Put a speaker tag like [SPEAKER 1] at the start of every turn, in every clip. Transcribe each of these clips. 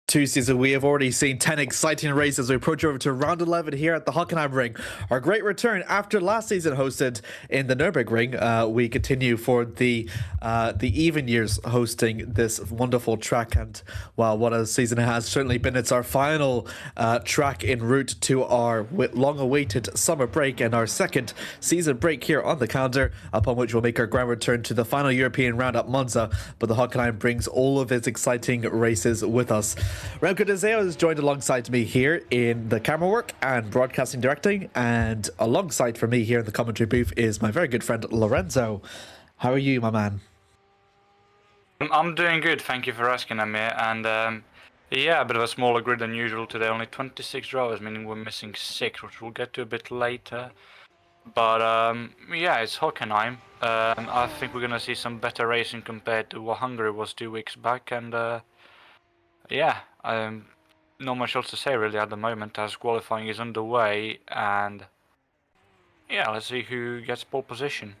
[SPEAKER 1] Tuesdays, we have already seen 10 exciting races as we approach over to round 11 here at the Hockenheimring. Our great return after last season hosted in the Nürburgring. We continue for the even years hosting this wonderful track, and wow, what a season it has certainly been. It's our final track en route to our long-awaited summer break and our second season break here on the calendar, upon which we'll make our grand return to the final European round at Monza. But the Hockenheim brings all of its exciting races with us. Remco de Zeeuw is joined alongside me here in the Camerawork and broadcasting directing, and alongside for me here in the commentary booth is my very good friend Lorenzo. How are you, my man?
[SPEAKER 2] I'm doing good, thank you for asking, Amir. And yeah, a bit of a smaller grid than usual today. Only 26 drivers, meaning we're missing 6, which we'll get to a bit later. But yeah, it's Hockenheim. I think we're gonna see some better racing compared to what Hungary was 2 weeks back, and yeah, not much else to say really at the moment, as qualifying is underway, and yeah, let's see who gets pole position.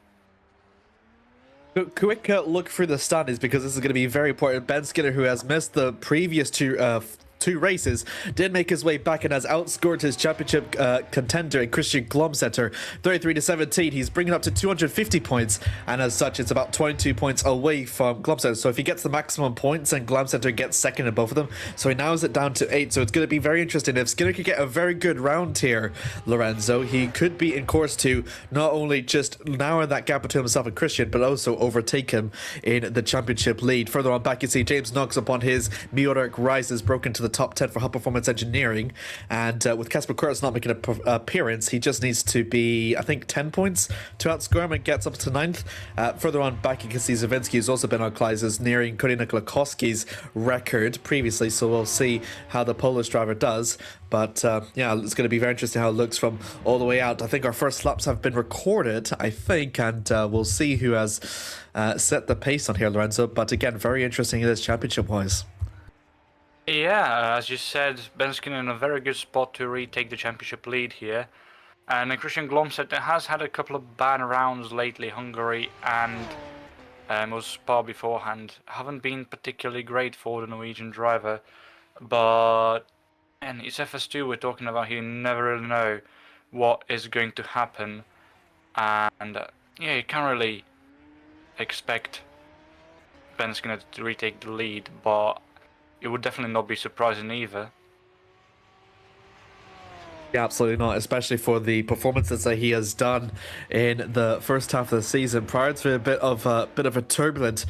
[SPEAKER 1] Quick look through the standings, because this is going to be very important. Ben Skinner, who has missed the previous two races, did make his way back and has outscored his championship contender in Christian Glomsetter 33-17. He's bringing up to 250 points, and as such it's about 22 points away from Glomsetter. So if he gets the maximum points, and Glomsetter gets second in both of them, so he narrows it down to 8. So it's going to be very interesting. If Skinner could get a very good round here, Lorenzo, he could be in course to not only just narrow that gap between himself and Christian, but also overtake him in the championship lead. Further on back, you see James Knox upon his meteoric rise has broken to the top 10 for High Performance Engineering, and with Casper Kurtz not making an appearance, he just needs to be, I think, 10 points to outscore him and gets up to 9th. Further on back, you can see Zawinski has also been on Kleises, nearing Kodina Klakowski's record previously, so we'll see how the Polish driver does. But yeah, it's going to be very interesting how it looks from all the way out. I think our first laps have been recorded, I think, and we'll see who has set the pace on here, Lorenzo. But again, very interesting in this championship-wise.
[SPEAKER 2] Yeah, as you said, Ben Skinner in a very good spot to retake the championship lead here. And Christian Glomsetter has had a couple of bad rounds lately. Hungary and was Spa beforehand haven't been particularly great for the Norwegian driver. But and it's FS2 we're talking about here. You never really know what is going to happen. And yeah, you can't really expect Ben Skinner to retake the lead, but it would definitely not be surprising either.
[SPEAKER 1] Yeah, absolutely not, especially for the performances that he has done in the first half of the season, prior to a bit of a turbulent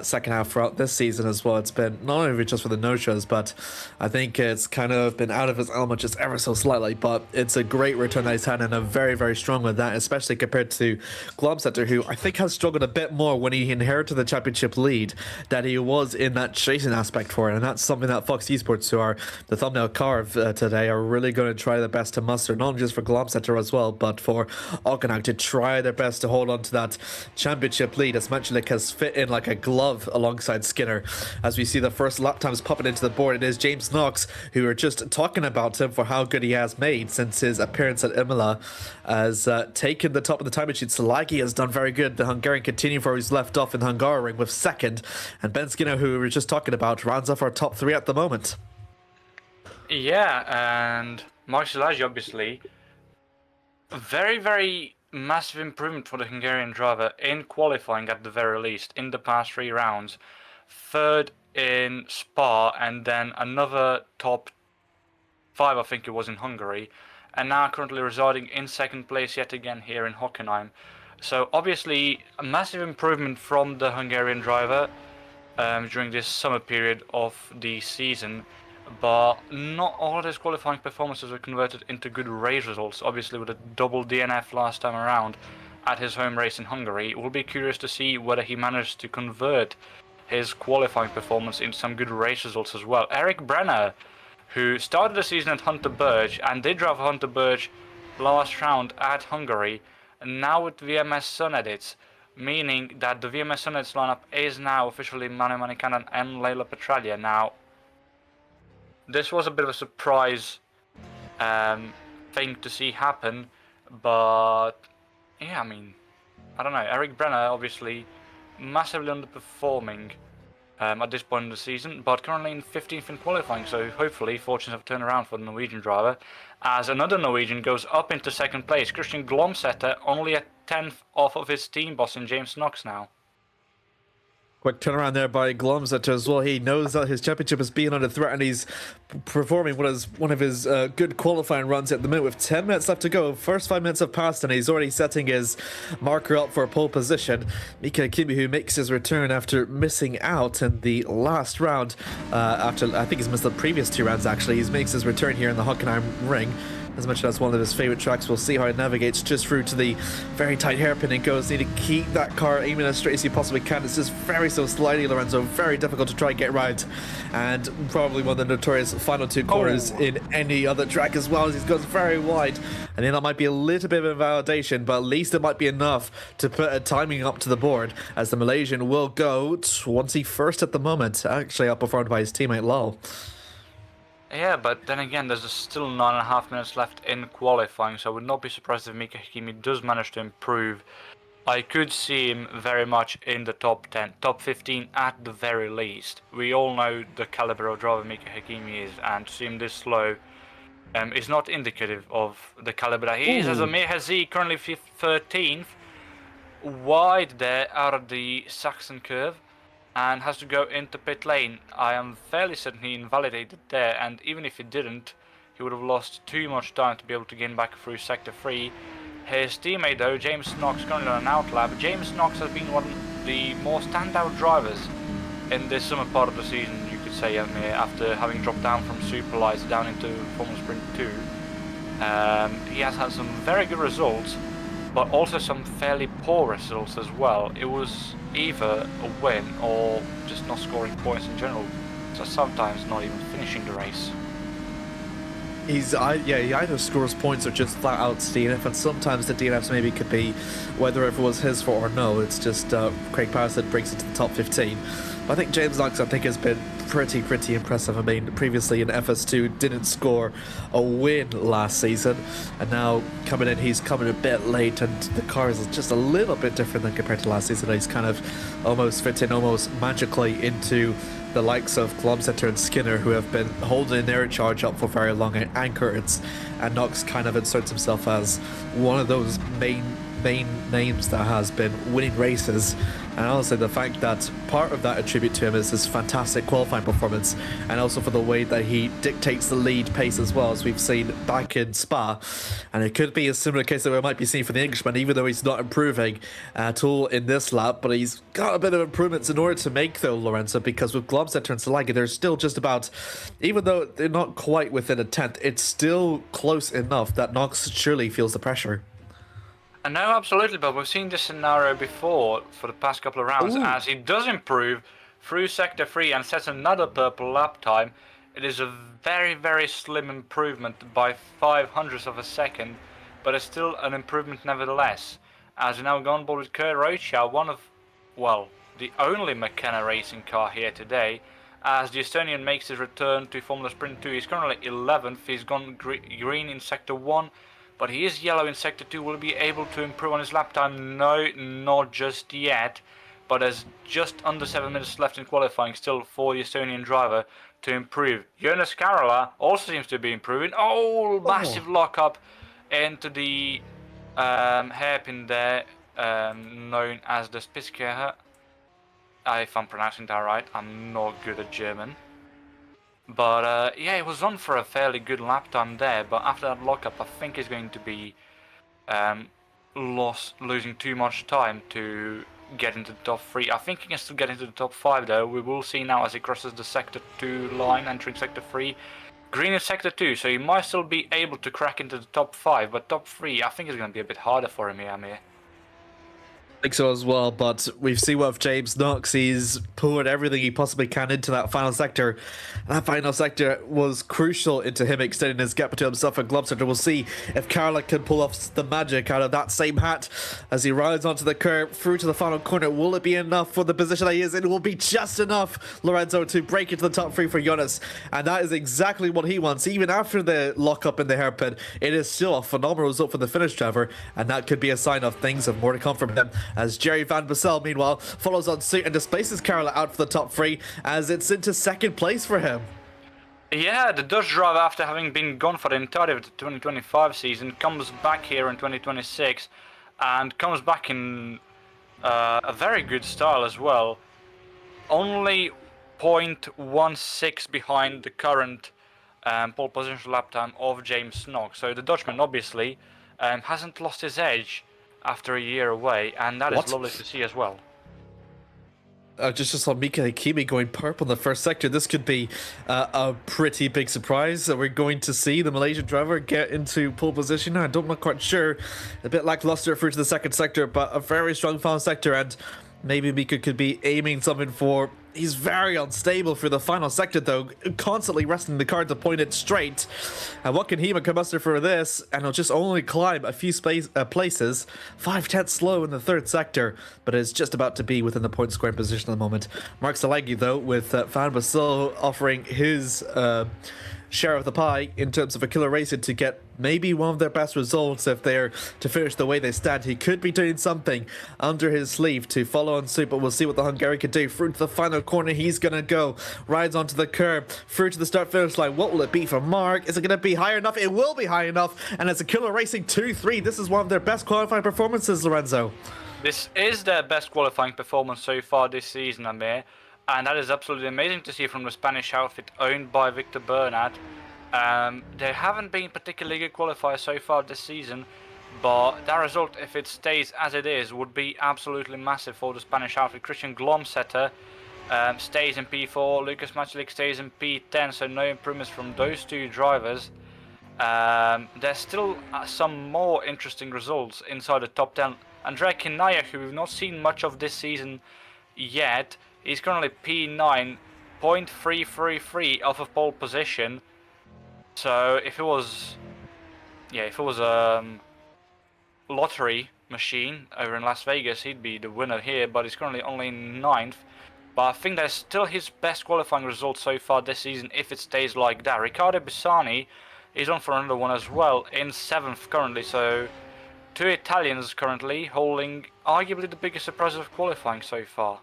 [SPEAKER 1] second half throughout this season as well. It's been not only just for the no-shows, but I think it's kind of been out of his element just ever so slightly. But it's a great return that he's had, and a very, very strong with that, especially compared to Glomsetter, who I think has struggled a bit more when he inherited the championship lead that he was in that chasing aspect for it. And that's something that Fox Esports, who are the thumbnail car of today, are really going to try their best to muster, not just for Glomsetter as well, but for Hockenheim to try their best to hold on to that championship lead, as Menchlik has fit in like a glove alongside Skinner. As we see the first lap times popping into the board, it is James Knox, who are just talking about him for how good he has made since his appearance at Imola, has taken the top of the time machine. Salagi has done very good. The Hungarian continuing where he's left off in the Hungaroring with second, and Ben Skinner, who we were just talking about, rounds off our top 3 at the moment.
[SPEAKER 2] Yeah, and Mark Szilagyi, obviously, a very, very massive improvement for the Hungarian driver in qualifying at the very least in the past 3 rounds. 3rd in Spa, and then another top 5, I think it was, in Hungary, and now currently residing in 2nd place yet again here in Hockenheim. So obviously a massive improvement from the Hungarian driver during this summer period of the season. But not all of his qualifying performances were converted into good race results. Obviously, with a double DNF last time around at his home race in Hungary, we'll be curious to see whether he managed to convert his qualifying performance into some good race results as well. Eric Brenner, who started the season at Hunter Burge and did drive Hunter Burge last round at Hungary, and now with VMS Sun Edits, meaning that the VMS Sun Edits lineup is now officially Manu Manikanen and Leila Petralia. Now, this was a bit of a surprise thing to see happen, but yeah, I mean, I don't know. Eric Brenner obviously massively underperforming at this point in the season, but currently in 15th in qualifying, so hopefully fortunes have turned around for the Norwegian driver, as another Norwegian goes up into second place. Christian Glomsetter only a 10th off of his team boss in James Knox now.
[SPEAKER 1] Quick turnaround there by Glomsetter as well. He knows that his championship is being under threat, and he's performing one of his good qualifying runs at the minute with 10 minutes left to go. First 5 minutes have passed, and he's already setting his marker up for a pole position. Mika Kimi, who makes his return after missing out in the last round, after I think he's missed the previous 2 rounds actually. He makes his return here in the Hockenheimring. As mentioned, that's one of his favourite tracks. We'll see how it navigates just through to the very tight hairpin and goes. Need to keep that car aiming as straight as you possibly can. It's just very so slidey, Lorenzo. Very difficult to try and get right. And probably one of the notorious final 2 corners in any other track as well, as he goes very wide. And then that might be a little bit of invalidation, but at least it might be enough to put a timing up to the board, as the Malaysian will go 21st at the moment. Actually outperformed by his teammate Lal.
[SPEAKER 2] Yeah, but then again, there's still 9.5 minutes left in qualifying, so I would not be surprised if Mika Hakimi does manage to improve. I could see him very much in the top 10, top 15 at the very least. We all know the caliber of driver Mika Hakimi is, and to see him this slow is not indicative of the caliber that he is. As Amir Zeeuw currently 13th, wide there out of the Saxon curve, and has to go into pit lane. I am fairly certain he invalidated there, and even if he didn't, he would have lost too much time to be able to gain back through sector 3. His teammate though, James Knox, currently on an outlap. James Knox has been one of the more standout drivers in this summer part of the season, you could say, after having dropped down from Superlights down into Formula Sprint 2. He has had some very good results, but also some fairly poor results as well. It was either a win or just not scoring points in general, so sometimes not even finishing the race.
[SPEAKER 1] He either scores points or just flat out DNF, and sometimes the DNFs maybe could be whether it was his fault or no. It's just Craig Parrott breaks into the top 15. But I think James Knox, I think, has been pretty impressive. I mean, previously in FS2 didn't score a win last season, and now coming in, he's coming a bit late, and the car is just a little bit different than compared to last season. He's kind of almost fit in almost magically into the likes of Glomsetter and Skinner, who have been holding their charge up for very long at anchors, and Knox kind of inserts himself as one of those main names that has been winning races. And honestly, the fact that part of that attribute to him is his fantastic qualifying performance, and also for the way that he dictates the lead pace as well, as we've seen back in Spa. And it could be a similar case that we might be seeing for the Englishman, even though he's not improving at all in this lap. But he's got a bit of improvements in order to make, though, Lorenzo, because with Glomsetter and Salagi, they're still just about, even though they're not quite within a tenth, it's still close enough that Knox surely feels the pressure.
[SPEAKER 2] No, absolutely, but we've seen this scenario before for the past couple of rounds. As he does improve through sector 3 and sets another purple lap time. It is a very slim improvement by 0.05 of a second, but it's still an improvement nevertheless. As we now go on board with Kurt Rocha, one of, well, the only McKenna racing car here today, as the Estonian makes his return to Formula Sprint 2. He's currently 11th, he's gone green in sector 1. But he is yellow in sector 2. Will he be able to improve on his lap time? No, not just yet. But there's just under 7 minutes left in qualifying still for the Estonian driver to improve. Jonas Karola also seems to be improving. Massive lockup into the hairpin there, known as the Spitzkehre. If I'm pronouncing that right, I'm not good at German. But yeah, it was on for a fairly good lap time there, but after that lockup I think he's going to be losing too much time to get into the top 3. I think he can still get into the top 5 though. We will see now as he crosses the sector 2 line, entering sector 3. Green in sector 2, so he might still be able to crack into the top 5, but top 3 I think is going to be a bit harder for him here, Amir.
[SPEAKER 1] I think so as well, but we've seen with James Knox, he's poured everything he possibly can into that final sector. And that final sector was crucial into him extending his gap between himself and Glomsetter. We'll see if Karola can pull off the magic out of that same hat as he rides onto the curb through to the final corner. Will it be enough for the position that he is in? It will be just enough, Lorenzo, to break into the top 3 for Jonas. And that is exactly what he wants. Even after the lockup in the hairpin, it is still a phenomenal result for the Finnish driver, and that could be a sign of things of more to come from him as Jerry Van Bussel, meanwhile, follows on suit and displaces Carola out for the top 3 as it's into second place for him.
[SPEAKER 2] Yeah, the Dutch driver, after having been gone for the entirety of the 2025 season, comes back here in 2026 and comes back in a very good style as well. Only 0.16 behind the current pole position lap time of James Knox. So the Dutchman obviously hasn't lost his edge after a year away, and that is lovely to see as well.
[SPEAKER 1] Just saw Mika Hakimi going purple in the first sector. This could be a pretty big surprise. We're going to see the Malaysian driver get into pole position. I'm not quite sure. A bit lackluster through to the second sector, but a very strong final sector, and maybe Mika could be aiming something for... He's very unstable for the final sector, though, constantly resting the car to point it straight. And what can he muster for this? And he'll just only climb a few places, 5/10 slow in the third sector, but is just about to be within the point scoring position at the moment. Mark Salagi, though, with Van Bussel offering his share of the pie in terms of a killer racing to get maybe one of their best results if they're to finish the way they stand. He could be doing something under his sleeve to follow on suit, but we'll see what the Hungarian can do. Through to the final corner, he's gonna go, rides onto the curb, through to the start finish line. What will it be for Mark? Is it gonna be high enough? It will be high enough, and it's a killer racing 2-3. This is one of their best qualifying performances, Lorenzo.
[SPEAKER 2] This is their best qualifying performance so far this season, Amir. And that is absolutely amazing to see from the Spanish outfit owned by Victor Bernat. They haven't been particularly good qualifiers so far this season, but that result, if it stays as it is, would be absolutely massive for the Spanish outfit. Christian Glomsetter stays in P4, Lucas Macelik stays in P10, so no improvements from those two drivers. There's still some more interesting results inside the top 10. Andrea Kinaya, who we've not seen much of this season yet, he's currently P9, 0.333 off of pole position. So if it was a lottery machine over in Las Vegas, he'd be the winner here, but he's currently only in 9th. But I think that's still his best qualifying result so far this season if it stays like that. Riccardo Bissani is on for another one as well, in 7th currently, so 2 Italians currently holding arguably the biggest surprise of qualifying so far.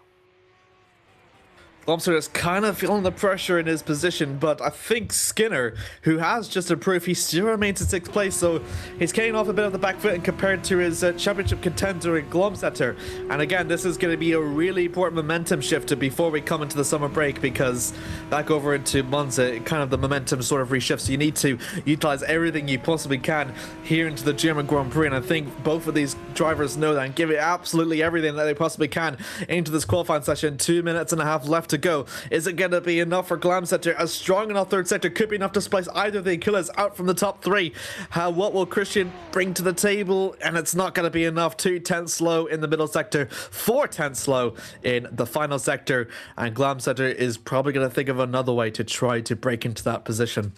[SPEAKER 1] Glomser is kind of feeling the pressure in his position, but I think Skinner, who has just improved, he still remains in 6th place, so he's getting off a bit of the back foot and compared to his championship contender in Glomsetter. And again, this is going to be a really important momentum shifter before we come into the summer break, because back over into Monza, kind of the momentum sort of reshifts. So you need to utilize everything you possibly can here into the German Grand Prix, and I think both of these drivers know that and give it absolutely everything that they possibly can into this qualifying session. 2 minutes and a half left to go. Is it going to be enough for Glomsetter? A strong enough third sector could be enough to splice either of the killers out from the top 3. What will Christian bring to the table? And it's not going to be enough. 2/10 slow in the middle sector, 4/10 slow in the final sector, and Glomsetter is probably going to think of another way to try to break into that position.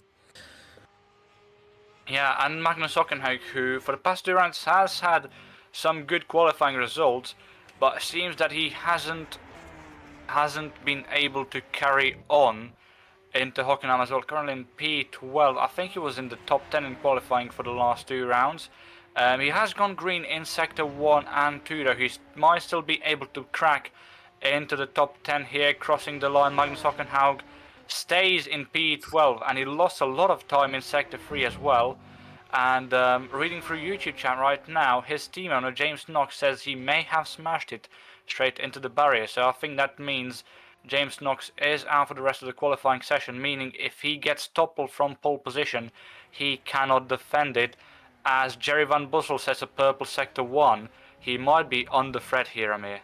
[SPEAKER 2] Yeah, and Magnus Hockenheimring, who for the past 2 rounds has had some good qualifying results, but it seems that he hasn't been able to carry on into Hockenheim as well. Currently in P12, I think he was in the top 10 in qualifying for the last 2 rounds. He has gone green in sector 1 and 2, though he might still be able to crack into the top 10 here, crossing the line. Magnus Hockenheimring stays in P12, and he lost a lot of time in sector 3 as well. And reading through YouTube chat right now, his team owner James Knox says he may have smashed it straight into the barrier. So I think that means James Knox is out for the rest of the qualifying session, meaning if he gets toppled from pole position, he cannot defend it. As Jerry Van Bussel says, a purple sector 1, he might be on the threat here, Amir.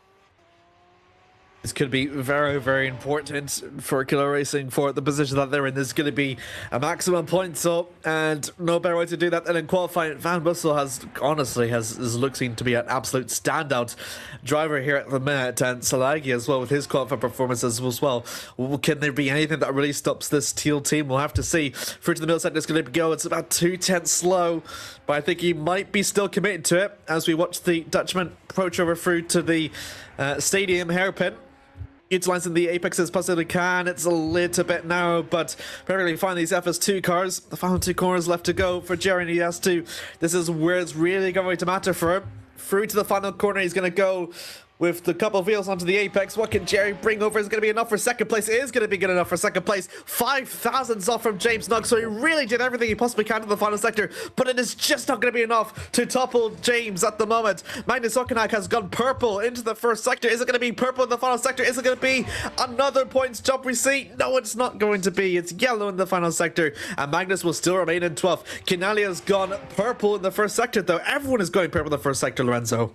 [SPEAKER 1] This could be very, very important for Killer Racing for the position that they're in. There's going to be a maximum points up, and no better way to do that than in qualifying. Van Bussel is looking to be an absolute standout driver here at the minute, and Salagi as well with his qualifying performances as well. Can there be anything that really stops this teal team? We'll have to see. Through to the middle sector, it's going to go. It's about 2/10 slow, but I think he might be still committed to it as we watch the Dutchman approach over through to the stadium hairpin. Utilising the apex as possibly can. It's a little bit narrow, but apparently find these FS2 cars. The final 2 corners left to go for Jerry, and he has to. This is where it's really going to matter for him. through to the final corner. He's going to go with the couple of wheels onto the apex. What can Jerry bring over? Is going to be enough for second place. It is going to be good enough for second place. 5,000s off from James Knox, so he really did everything he possibly can in the final sector, but it is just not going to be enough to topple James at the moment. Magnus Hockenheimring has gone purple into the first sector. Is it going to be purple in the final sector? Is it going to be another points jump we see? No, it's not going to be. It's yellow in the final sector, and Magnus will still remain in 12th. Kinalia's gone purple in the first sector, though. Everyone is going purple in the first sector, Lorenzo.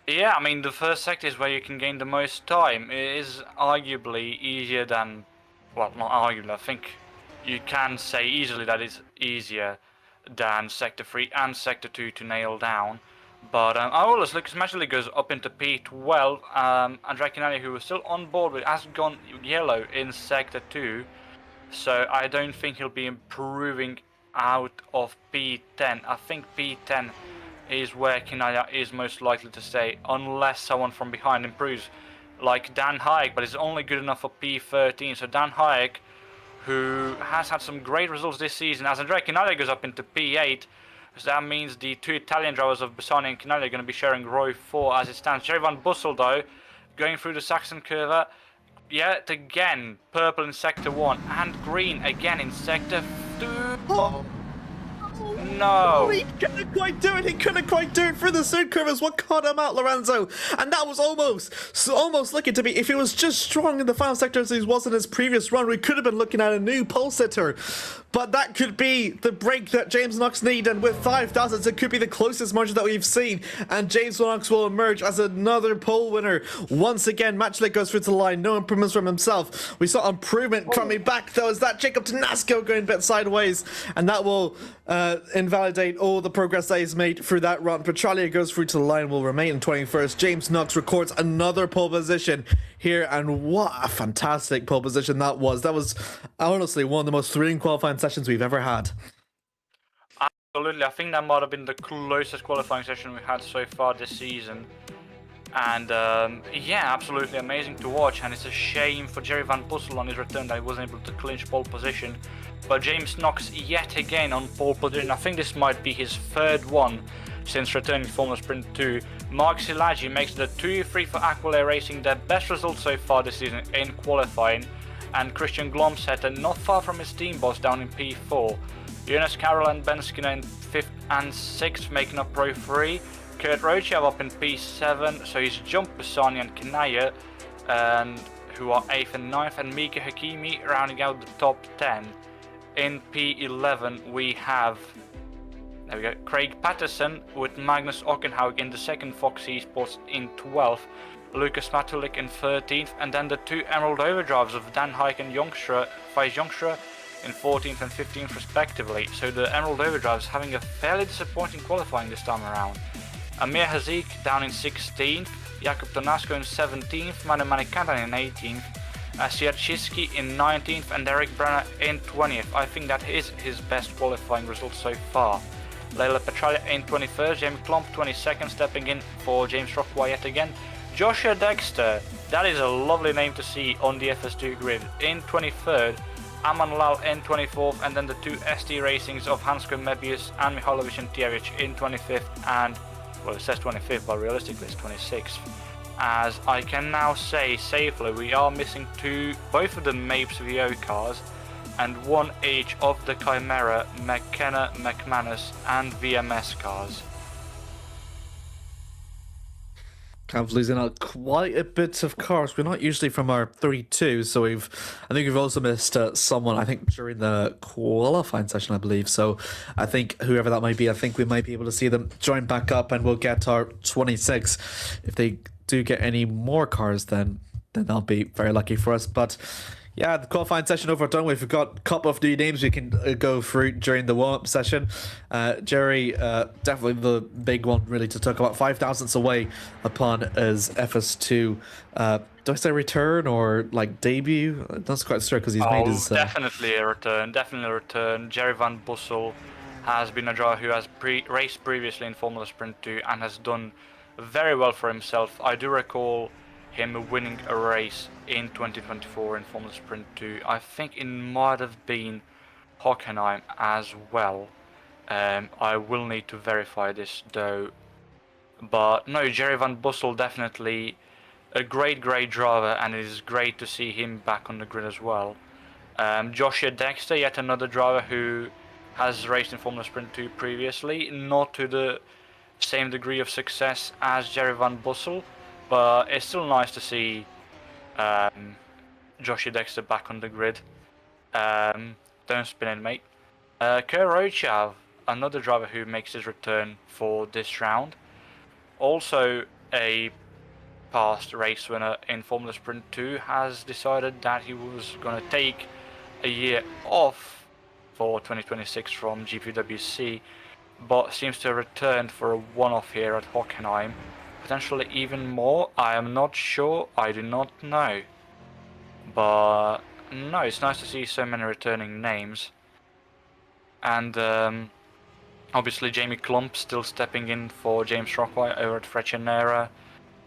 [SPEAKER 2] Yeah, I mean, the first sector is where you can gain the most time. It is arguably easier than, well, not arguably, I think you can say easily that it's easier than Sector 3 and Sector 2 to nail down. But I always look, especially goes up into P12. Andrea Kinali, who was still on board with, has gone yellow in Sector 2. So I don't think he'll be improving out of P10. I think P10 is where Kinaya is most likely to stay, unless someone from behind improves, like Dan Hayek, but is only good enough for P13. So Dan Hayek, who has had some great results this season, as Andrea Kinaya goes up into P8, so that means the two Italian drivers of Bassani and Kinaya are going to be sharing row 4 as it stands. Jerry Van Bussel, though, going through the Saxon curve, yet again, purple in Sector 1, and green again in Sector 2.
[SPEAKER 1] Oh.
[SPEAKER 2] No.
[SPEAKER 1] He couldn't quite do it. He couldn't quite do it through the third curve is what caught him out, Lorenzo. And that was almost looking to be, if he was just strong in the final sector as he was in his previous run, we could have been looking at a new pole sitter. But that could be the break that James Knox need, and with 5,000s, it could be the closest margin that we've seen. And James Knox will emerge as another pole winner. Once again, Matchlick goes through to the line. No improvements from himself. We saw improvement coming back, though, is that Jacob Tenasco going a bit sideways. And that will invalidate all the progress that he's made through that run. Petralia goes through to the line, will remain in 21st. James Knox records another pole position here, and what a fantastic pole position that was. That was honestly one of the most thrilling qualifying sessions we've ever had.
[SPEAKER 2] Absolutely, I think that might have been the closest qualifying session we've had so far this season. And yeah, absolutely amazing to watch, and it's a shame for Jerry Van Bussel on his return that he wasn't able to clinch pole position. But James Knox yet again on pole position. I think this might be his third one since returning Formula Sprint 2. Mark Silagi makes the 2-3 for Aqualair Racing, their best result so far this season in qualifying. And Christian Glomsetter not far from his team boss down in P4. Jonas Carroll and Ben Skinner in 5th and 6th making up row 3. Kurt Rochev up in P7, so he's jumped Bassani and Kinaya, and who are 8th and 9th, and Mika Hakimi rounding out the top 10. In P11 we have, there we go, Craig Patterson with Magnus Hockenheimring in the 2nd, Fox Esports in 12th, Lucas Matulik in 13th, and then the two Emerald Overdrives of Dan Hayek and Faiz Yongstra in 14th and 15th respectively. So the Emerald Overdrives having a fairly disappointing qualifying this time around. Amir Hazik down in 16th, Jakub Tonasco in 17th, Manu Manikantan in 18th, Sierczewski in 19th, and Derek Brenner in 20th. I think that is his best qualifying result so far. Leila Petralia in 21st, Jamie Klomp 22nd, stepping in for James Rockway yet again. Joshua Dexter, that is a lovely name to see on the FS2 grid, in 23rd. Aman Lal in 24th, and then the two ST Racings of Hansko Mebius and Mihailovic and Tjevic in 25th, and, well, it says 25th, but realistically it's 26th. As I can now say safely, we are missing both of the Mapes VO cars, and one each of the Chimera, McKenna, McManus, and VMS cars.
[SPEAKER 1] Kind of losing out quite a bit of cars. We're not usually from our 3-2, so I think we've also missed someone, I think, during the qualifying session, I believe. So I think whoever that might be, I think we might be able to see them join back up, and we'll get our 26. If they do get any more cars, then that'll be very lucky for us. But yeah, the qualifying session over done. We've got a couple of new names we can go through during the warm-up session. Jerry, definitely the big one really to talk about. 5,000ths away upon his FS2. Do I say return or like debut? That's quite sure because he's made his.
[SPEAKER 2] Definitely a return. Definitely a return. Jerry Van Bussel has been a driver who has raced previously in Formula Sprint 2 and has done very well for himself. I do recall him winning a race in 2024 in Formula Sprint 2. I think it might have been Hockenheim as well. I will need to verify this though. But no, Jerry Van Bussel definitely a great driver, and it is great to see him back on the grid as well. Joshua Dexter, yet another driver who has raced in Formula Sprint 2 previously, not to the same degree of success as Jerry Van Bussel, but it's still nice to see Joshua Dexter back on the grid. Don't spin it, mate. Kurochav, another driver who makes his return for this round. Also a past race winner in Formula Sprint 2, has decided that he was going to take a year off for 2026 from GPVWC, but seems to have returned for a one-off here at Hockenheim. Potentially even more, I am not sure, I do not know. But no, it's nice to see so many returning names. And obviously Jamie Klump still stepping in for James Rockway over at Frechenera.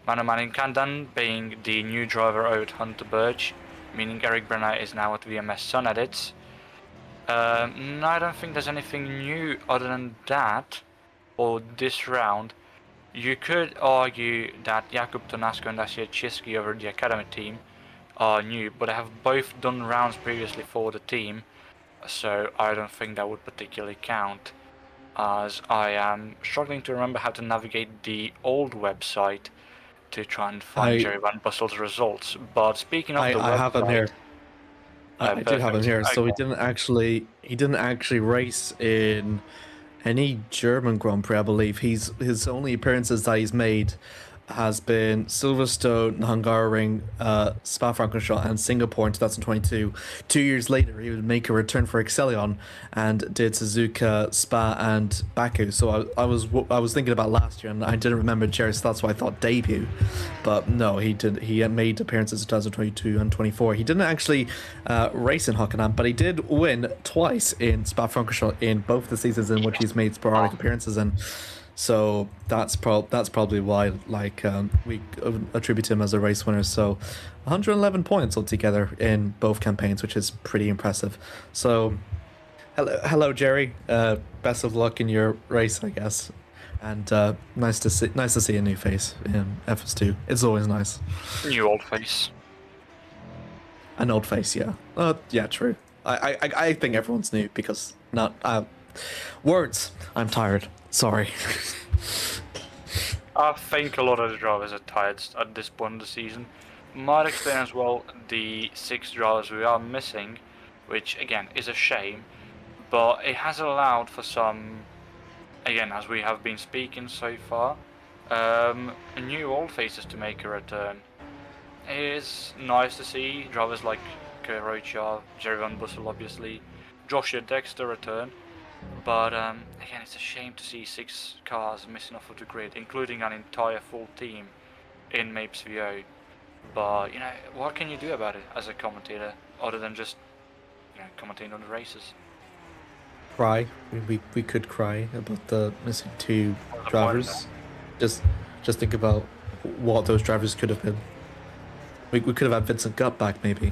[SPEAKER 2] Manu Maninkandan being the new driver over at Hunter Birch, meaning Eric Brenner is now at VMS Sun Edits. No, I don't think there's anything new other than that for this round. You could argue that Jakub Tonasco and Dacia Chisky over the Academy team are new, but they have both done rounds previously for the team, so I don't think that would particularly count, as I am struggling to remember how to navigate the old website to try and find Jerry Van Bussel's results. But speaking of the website,
[SPEAKER 1] I have him here. I do have him here. So
[SPEAKER 2] okay.
[SPEAKER 1] he didn't actually race in any German Grand Prix, I believe. His only appearances that he's made has been Silverstone, Hockenheimring, Spa-Francorchamps, and Singapore in 2022. 2 years later, he would make a return for Excellion and did Suzuka, Spa, and Baku. So I was thinking about last year, and I didn't remember Jerry, so that's why I thought debut. But no, he did. He had made appearances in 2022 and 24. He didn't actually race in Hockenheim, but he did win twice in Spa-Francorchamps in both the seasons in which he's made sporadic appearances in. So that's probably why we attribute him as a race winner. So 111 points altogether in both campaigns, which is pretty impressive. So hello Jerry, best of luck in your race, I guess, and nice to see a new face in FS2. It's always nice.
[SPEAKER 2] New old face.
[SPEAKER 1] An old face, yeah. Yeah, true. I think everyone's new because words. I'm tired. Sorry.
[SPEAKER 2] I think a lot of the drivers are tired at this point of the season. Might explain as well the 6 drivers we are missing, which again is a shame, but it has allowed for some, again as we have been speaking so far, new old faces to make a return. It is nice to see drivers like Kurochav, Jerry Van Bussel obviously, Joshua Dexter return. But again, it's a shame to see 6 cars missing off of the grid, including an entire full team in Mapes VO. But what can you do about it as a commentator, other than just commentating on the races?
[SPEAKER 1] Cry. We could cry about the missing 2 drivers. Just think about what those drivers could have been. We could have had Vincent Gutt back, maybe.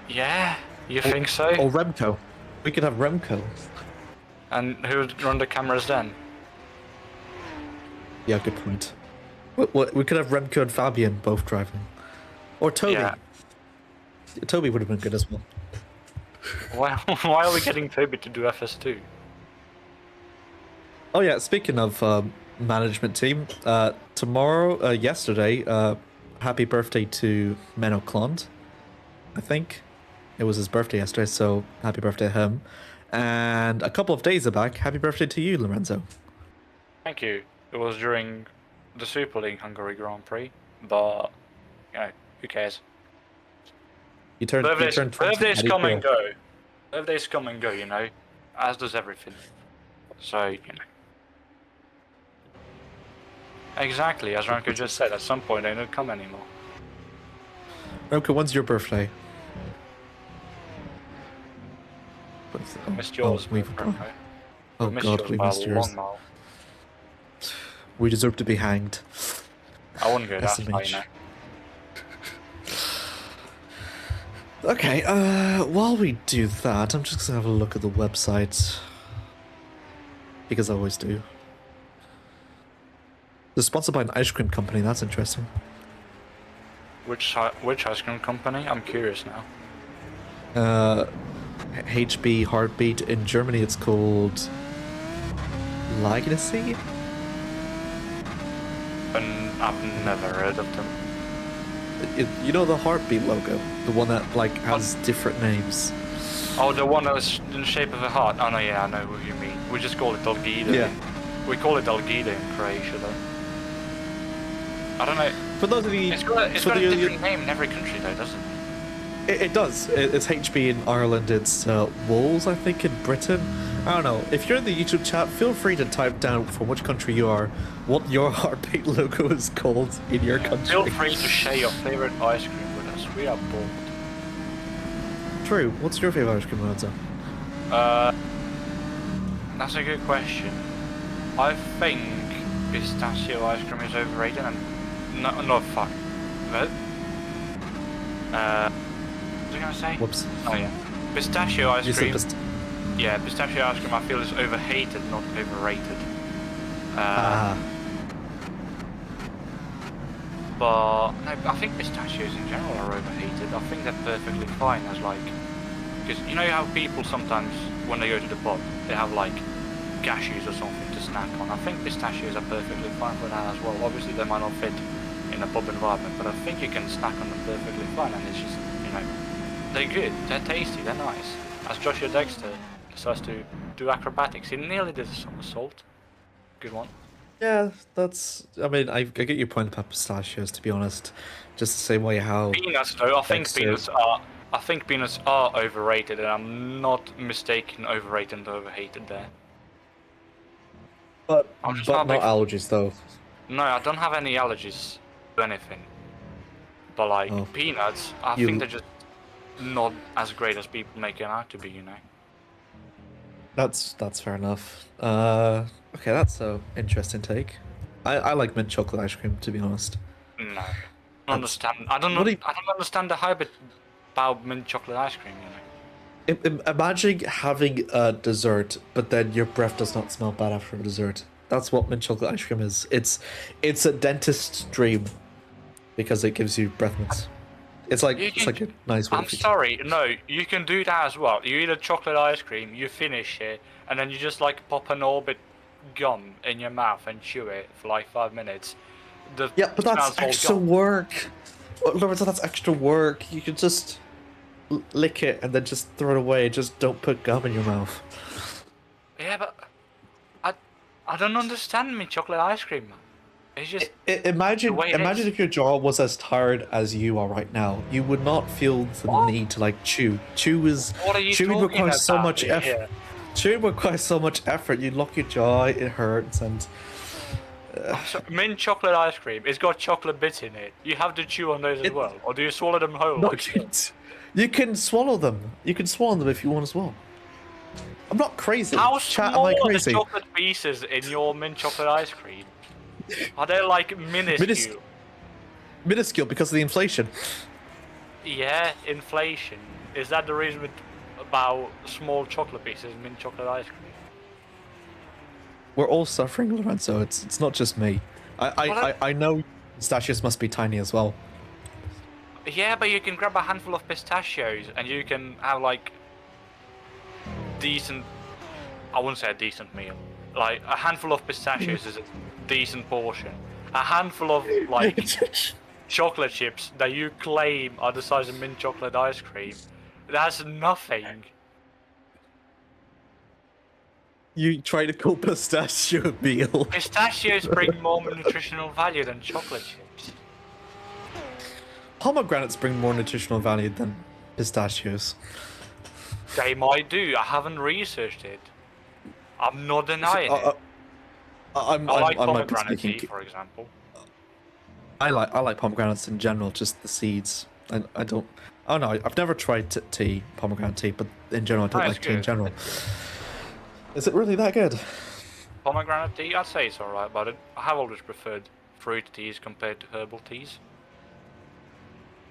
[SPEAKER 2] Yeah, you think so?
[SPEAKER 1] Or Remco. We could have Remco.
[SPEAKER 2] And who would run the cameras then?
[SPEAKER 1] Yeah, good point. We could have Remco and Fabian both driving. Or Toby.
[SPEAKER 2] Yeah.
[SPEAKER 1] Toby would have been good as well.
[SPEAKER 2] Why are we getting Toby to do FS2?
[SPEAKER 1] Oh yeah, speaking of management team, yesterday, happy birthday to Menno Klond, I think. It was his birthday yesterday, so happy birthday to him. And a couple of days back, happy birthday to you, Lorenzo.
[SPEAKER 2] Thank you. It was during the Super League Hungary Grand Prix, but who cares? Birthdays come and go. Birthdays come and go, as does everything. So, Exactly, as Remco just said, at some point they don't come anymore.
[SPEAKER 1] Remco, when's your birthday?
[SPEAKER 2] Missed yours.
[SPEAKER 1] Oh God, we missed yours. We deserve to be hanged.
[SPEAKER 2] I wouldn't go that high,
[SPEAKER 1] Okay, while we do that, I'm just gonna have a look at the website. Because I always do. They're sponsored by an ice cream company. That's interesting.
[SPEAKER 2] Which ice cream company? I'm curious now.
[SPEAKER 1] HB Heartbeat. In Germany, it's called Legacy.
[SPEAKER 2] And I've never heard of them.
[SPEAKER 1] You know the Heartbeat logo, the one that like has different names.
[SPEAKER 2] Oh, the one that was in the shape of a heart. Oh no, yeah, I know what you mean. We just call it Algida.
[SPEAKER 1] Yeah.
[SPEAKER 2] We call it Algida in Croatia, though. I don't know.
[SPEAKER 1] For those of you,
[SPEAKER 2] It's got a different name in every country, though, doesn't it?
[SPEAKER 1] It does. It's HB in Ireland. It's Wolves, I think, in Britain. I don't know. If you're in the YouTube chat, feel free to type down from which country you are, what your Heartbeat logo is called in your country.
[SPEAKER 2] Feel free to share your favorite ice cream with us. We are bold.
[SPEAKER 1] True. What's your favorite ice cream, Lorenzo?
[SPEAKER 2] That's a good question. I think pistachio ice cream is overrated and no fuck. What? What was I gonna say?
[SPEAKER 1] Whoops.
[SPEAKER 2] Oh yeah. Pistachio ice
[SPEAKER 1] You
[SPEAKER 2] cream.
[SPEAKER 1] said
[SPEAKER 2] Yeah, pistachio ice cream I feel is overhated, not overrated. But no, I think pistachios in general are overhated. I think they're perfectly fine as like, because you know how people sometimes when they go to the pub they have like cashews or something to snack on. I think pistachios are perfectly fine for that as well. Obviously they might not fit in a pub environment, but I think you can snack on them perfectly fine, and it's just, you know, they're good, they're tasty, they're nice. As Joshua Dexter decides to do acrobatics, he nearly did a somersault. Good one.
[SPEAKER 1] Yeah, that's. I mean, I get your point about pistachios. To be honest, just the same way how
[SPEAKER 2] Peanuts, though, I think
[SPEAKER 1] Dexter-
[SPEAKER 2] peanuts are overrated, and I'm not mistaken overrated and overhated there.
[SPEAKER 1] but
[SPEAKER 2] I'm just
[SPEAKER 1] but
[SPEAKER 2] not
[SPEAKER 1] no
[SPEAKER 2] big-
[SPEAKER 1] allergies though.
[SPEAKER 2] No, I don't have any allergies to anything. But like
[SPEAKER 1] Oh.
[SPEAKER 2] peanuts, I
[SPEAKER 1] You-
[SPEAKER 2] think they're just not as great as people make it out to be, you know.
[SPEAKER 1] That's fair enough. Okay, that's a interesting take. I like mint chocolate ice cream, to be honest.
[SPEAKER 2] No. I understand. I don't know.
[SPEAKER 1] What do you-
[SPEAKER 2] I don't understand the hype about mint chocolate ice cream, you know.
[SPEAKER 1] Imagine having a dessert, but then your breath does not smell bad after a dessert. That's what mint chocolate ice cream is. It's a dentist's dream, because it gives you breath mints. It's like a nice way.
[SPEAKER 2] I'm sorry, no, you can do that as well. You eat a chocolate ice cream, you finish it, and then you just like pop an Orbit gum in your mouth and chew it for like 5 minutes.
[SPEAKER 1] Yeah, but that's extra work. Lorenzo, that's extra work. You can just lick it and then just throw it away. Just don't put gum in your mouth.
[SPEAKER 2] Yeah, but I don't understand mint chocolate ice cream, man. It's just
[SPEAKER 1] Imagine
[SPEAKER 2] the way it is.
[SPEAKER 1] if your jaw was as tired as you are right now. You would not feel the need to like chew.
[SPEAKER 2] What are you
[SPEAKER 1] Chewing
[SPEAKER 2] talking
[SPEAKER 1] requires so
[SPEAKER 2] about
[SPEAKER 1] much
[SPEAKER 2] here?
[SPEAKER 1] effort. Chewing requires so much effort. You lock your jaw, it hurts, and
[SPEAKER 2] Mint chocolate ice cream. It's got chocolate bits in it. You have to chew on those as well, or do you swallow them whole?
[SPEAKER 1] no,
[SPEAKER 2] like
[SPEAKER 1] you can swallow them. You can swallow them if you want as well. I'm not crazy.
[SPEAKER 2] How
[SPEAKER 1] Chat,
[SPEAKER 2] small
[SPEAKER 1] am I
[SPEAKER 2] are the
[SPEAKER 1] crazy?
[SPEAKER 2] chocolate pieces in your mint chocolate ice cream? Are they like minuscule?
[SPEAKER 1] Minuscule because of the inflation.
[SPEAKER 2] Yeah, inflation. Is that the reason about small chocolate pieces in mint chocolate ice cream?
[SPEAKER 1] We're all suffering, Lorenzo. It's not just me. I know pistachios must be tiny as well.
[SPEAKER 2] Yeah, but you can grab a handful of pistachios and you can have like decent. I wouldn't say a decent meal. Like a handful of pistachios is a decent portion. A handful of like chocolate chips that you claim are the size of mint chocolate ice cream, that's nothing.
[SPEAKER 1] You try to call pistachio a meal.
[SPEAKER 2] Pistachios bring more nutritional value than chocolate chips.
[SPEAKER 1] Pomegranates bring more nutritional value than pistachios.
[SPEAKER 2] They might do. I haven't researched it. I'm not denying it.
[SPEAKER 1] I
[SPEAKER 2] like
[SPEAKER 1] might be
[SPEAKER 2] pomegranate
[SPEAKER 1] speaking.
[SPEAKER 2] tea, for example.
[SPEAKER 1] I like pomegranates in general, just the seeds. I don't. Oh no, I've never tried tea, pomegranate tea, but in general, I don't
[SPEAKER 2] Oh,
[SPEAKER 1] like
[SPEAKER 2] it's
[SPEAKER 1] tea in
[SPEAKER 2] good.
[SPEAKER 1] general. Is it really that good?
[SPEAKER 2] Pomegranate tea, I'd say it's alright, but I have always preferred fruit teas compared to herbal teas.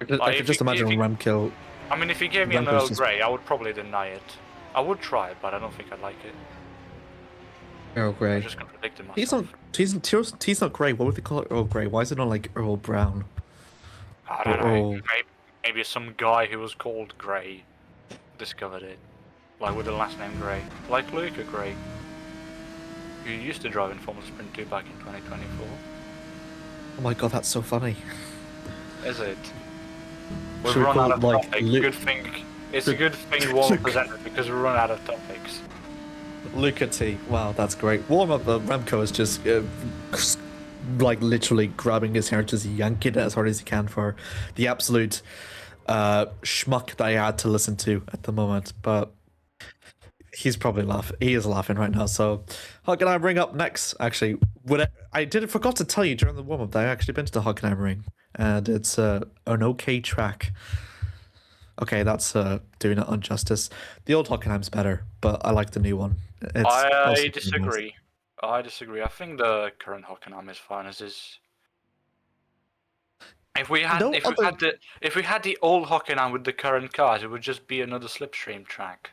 [SPEAKER 1] I
[SPEAKER 2] Like,
[SPEAKER 1] could
[SPEAKER 2] if
[SPEAKER 1] just
[SPEAKER 2] you-
[SPEAKER 1] imagine
[SPEAKER 2] if you-
[SPEAKER 1] Remco.
[SPEAKER 2] I mean, if you gave me an
[SPEAKER 1] Remco's
[SPEAKER 2] Earl
[SPEAKER 1] just-
[SPEAKER 2] Grey, I would probably deny it. I would try it, but I don't think I'd like it.
[SPEAKER 1] Earl
[SPEAKER 2] I
[SPEAKER 1] Grey.
[SPEAKER 2] just contradicted
[SPEAKER 1] He's not.
[SPEAKER 2] myself.
[SPEAKER 1] He's not grey. What would they call it? Earl Grey. Why is it not like Earl Brown
[SPEAKER 2] I
[SPEAKER 1] or
[SPEAKER 2] don't know.
[SPEAKER 1] Earl?
[SPEAKER 2] Maybe some guy who was called Gray discovered it. Like with the last name Gray. Like Luca Gray. Who used to drive in Formula Sprint 2 back in 2024.
[SPEAKER 1] Oh my god, that's so funny.
[SPEAKER 2] Is it? We've
[SPEAKER 1] Should we
[SPEAKER 2] run
[SPEAKER 1] call
[SPEAKER 2] out
[SPEAKER 1] it,
[SPEAKER 2] of
[SPEAKER 1] like,
[SPEAKER 2] topics. Good thing. It's a good thing Warren presented because we run out of topics.
[SPEAKER 1] Luca T. Wow, that's great. Warm up. Remco is just like literally grabbing his hair, just yanking it as hard as he can for the absolute schmuck that I had to listen to at the moment. But he's probably laughing. He is laughing right now. So, how can I bring up next? Actually, I forgot to tell you during the warm up that I actually been to the Hockenheimring, and it's an okay track. Okay, that's doing it injustice. The old Hockenheim's better, but I like the new one. It's also
[SPEAKER 2] I
[SPEAKER 1] pretty nice.
[SPEAKER 2] disagree. I disagree. I think the current Hockenheim is fine as is. If we had
[SPEAKER 1] No other
[SPEAKER 2] if we had the old Hockenheim with the current cars, it would just be another slipstream track.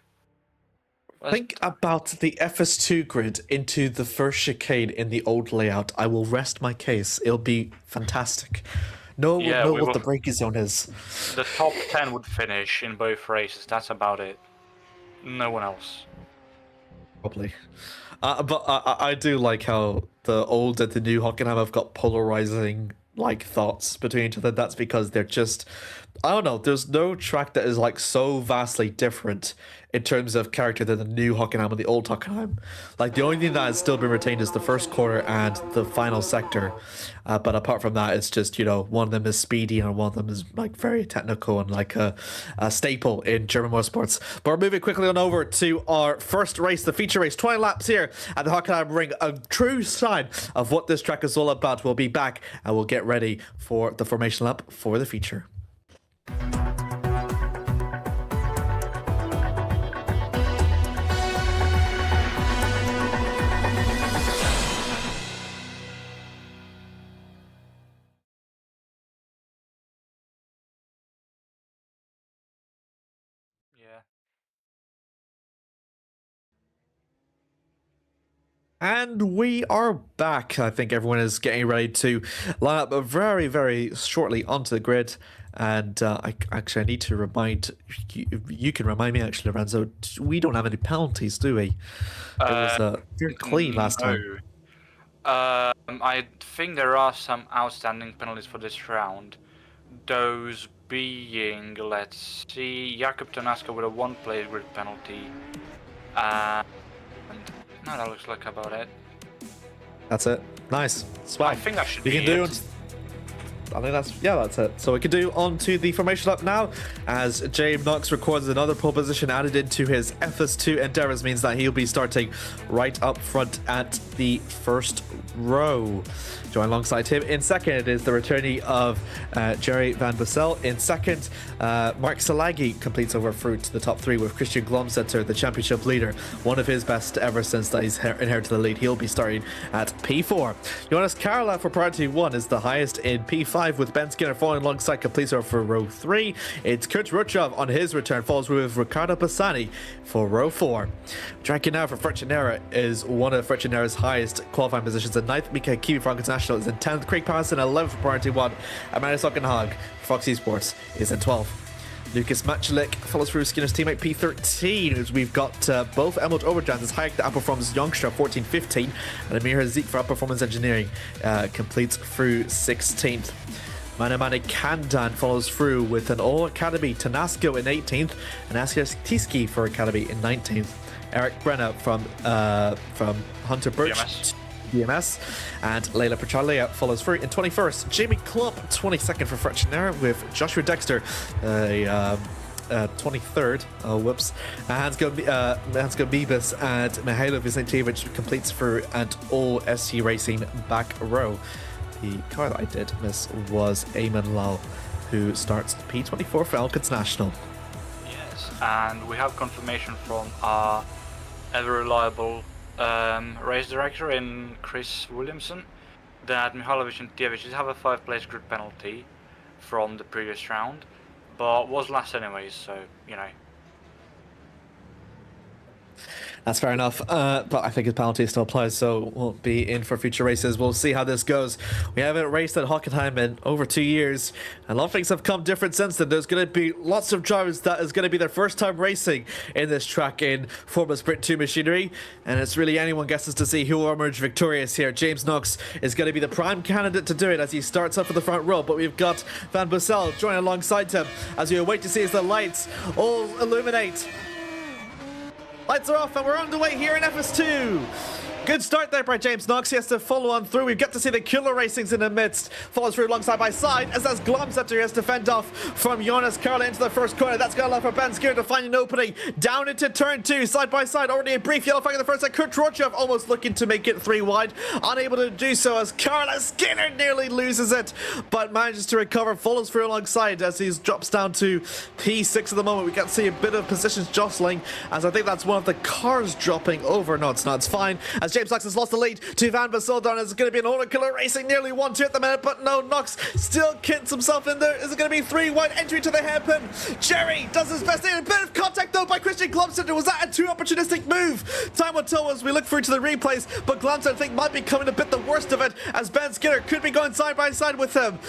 [SPEAKER 1] think about the FS2 grid into the first chicane in the old layout. I will rest my case. It'll be fantastic. No one
[SPEAKER 2] Yeah,
[SPEAKER 1] will know
[SPEAKER 2] we
[SPEAKER 1] what
[SPEAKER 2] will-
[SPEAKER 1] the braking zone is.
[SPEAKER 2] The top 10 would finish in both races. That's about it. No one else.
[SPEAKER 1] Probably. But I do like how the old and the new Hockenheim have got polarizing like thoughts between each other. That's because they're just, I don't know. There's no track that is like so vastly different in terms of character than the new Hockenheim and the old Hockenheim. Like the only thing that has still been retained is the first corner and the final sector. But apart from that, it's just, one of them is speedy and one of them is like very technical and like a staple in German motorsports. But we're moving quickly on over to our first race, the feature race, 20 laps here at the Hockenheimring. A true sign of what this track is all about. We'll be back and we'll get ready for the formation lap for the feature.
[SPEAKER 2] Yeah.
[SPEAKER 1] And we are back. I think everyone is getting ready to line up very, very shortly onto the grid. And I need to remind you can remind me actually, Lorenzo. We don't have any penalties, do we? It was very clean last time.
[SPEAKER 2] I think there are some outstanding penalties for this round. Those being, let's see, Jakob Tanaska with a one-place grid penalty. And no, that looks like about it.
[SPEAKER 1] That's it. Nice. Swag.
[SPEAKER 2] I think that should
[SPEAKER 1] We
[SPEAKER 2] be
[SPEAKER 1] can do
[SPEAKER 2] it.
[SPEAKER 1] I think that's it. So we can do on to the formation lap now, as James Knox records another pole position added into his FS2 endeavors, means that he'll be starting right up front at the first row. Join alongside him in second, it is the returnee of Jerry Van Bussel. In second, Mark Salagi completes over through to the top three with Christian Glomsetter, the championship leader, one of his best ever since that he's inherited the lead. He'll be starting at P4. Jonas Karola for priority 1 is the highest in P5, with Ben Skinner following alongside, completes over for row 3. It's Kurt Rutschov on his return, follows through with Riccardo Bassani for row 4. Tracking now for Freccianera is one of Freccianera's highest qualifying positions at 9th. Mika Kiwi for International is in 10th. Craig Patterson 11th for priority 1. Amanda Sockenhag for Fox Esports is in 12th. Lucas Machulik follows through Skinner's teammate P13, as we've got both Emil Overjans, Hayek the Outperformance Youngstra 14-15, and Amir Zeeuw for Outperformance Engineering completes through 16th. Manamane Kandan follows through with an All Academy Tanasco in 18th, and Asker Tiski for Academy in 19th. Eric Brenner from Hunter Birch BMS, and Leila Pachalea follows through in 21st. Jamie Klump 22nd for Freccianera, with Joshua Dexter 23rd. Hansko Bibas and Mihailo Vicentjevic completes through, and all SC Racing back row. The car that I did miss was Eamon Lal, who starts the P24 for Elkins National.
[SPEAKER 2] Yes, and we have confirmation from our ever-reliable race director in Chris Williamson that Mihalovic and Tjevic have a 5-place grid penalty from the previous round, but was last anyways, so,
[SPEAKER 1] That's fair enough, but I think his penalty still applies, so we'll be in for future races. We'll see how this goes. We haven't raced at Hockenheim in over 2 years, and a lot of things have come different since then. There's going to be lots of drivers that is going to be their first time racing in this track in Formula Sprint 2 machinery, and it's really anyone guesses to see who will emerge victorious here. James Knox is going to be the prime candidate to do it as he starts up for the front row, but we've got Van Bussel joining alongside him as we await to see as the lights all illuminate. Lights are off and we're on the way here in FS2. Good start there by James Knox. He has to follow on through. We've got to see the killer racings in the midst. Follows through along side by side as Glomsetter. He has to fend off from Jonas Karla into the first corner. That's going to allow for Ben Skier to find an opening. Down into turn 2, side by side. Already a brief yellow flag in the first side. Kurt Rochev almost looking to make it 3 wide. Unable to do so as Karla Skinner nearly loses it, but manages to recover. Follows through alongside as he drops down to P6 at the moment. We can see a bit of positions jostling as I think that's one of the cars dropping over. No, it's not. It's fine. As James Knox has lost the lead to Van Bussel. It's going to be an auto killer racing, nearly 1-2 at the minute, but no, Knox still kits himself in there. Is it going to be 3 wide entry to the hairpin? Jerry does his best. A bit of contact though by Christian Glomsetter. Was that a too opportunistic move? Time will tell as we look through to the replays, but Glomsetter I think might be coming a bit the worst of it as Ben Skinner could be going side by side with him.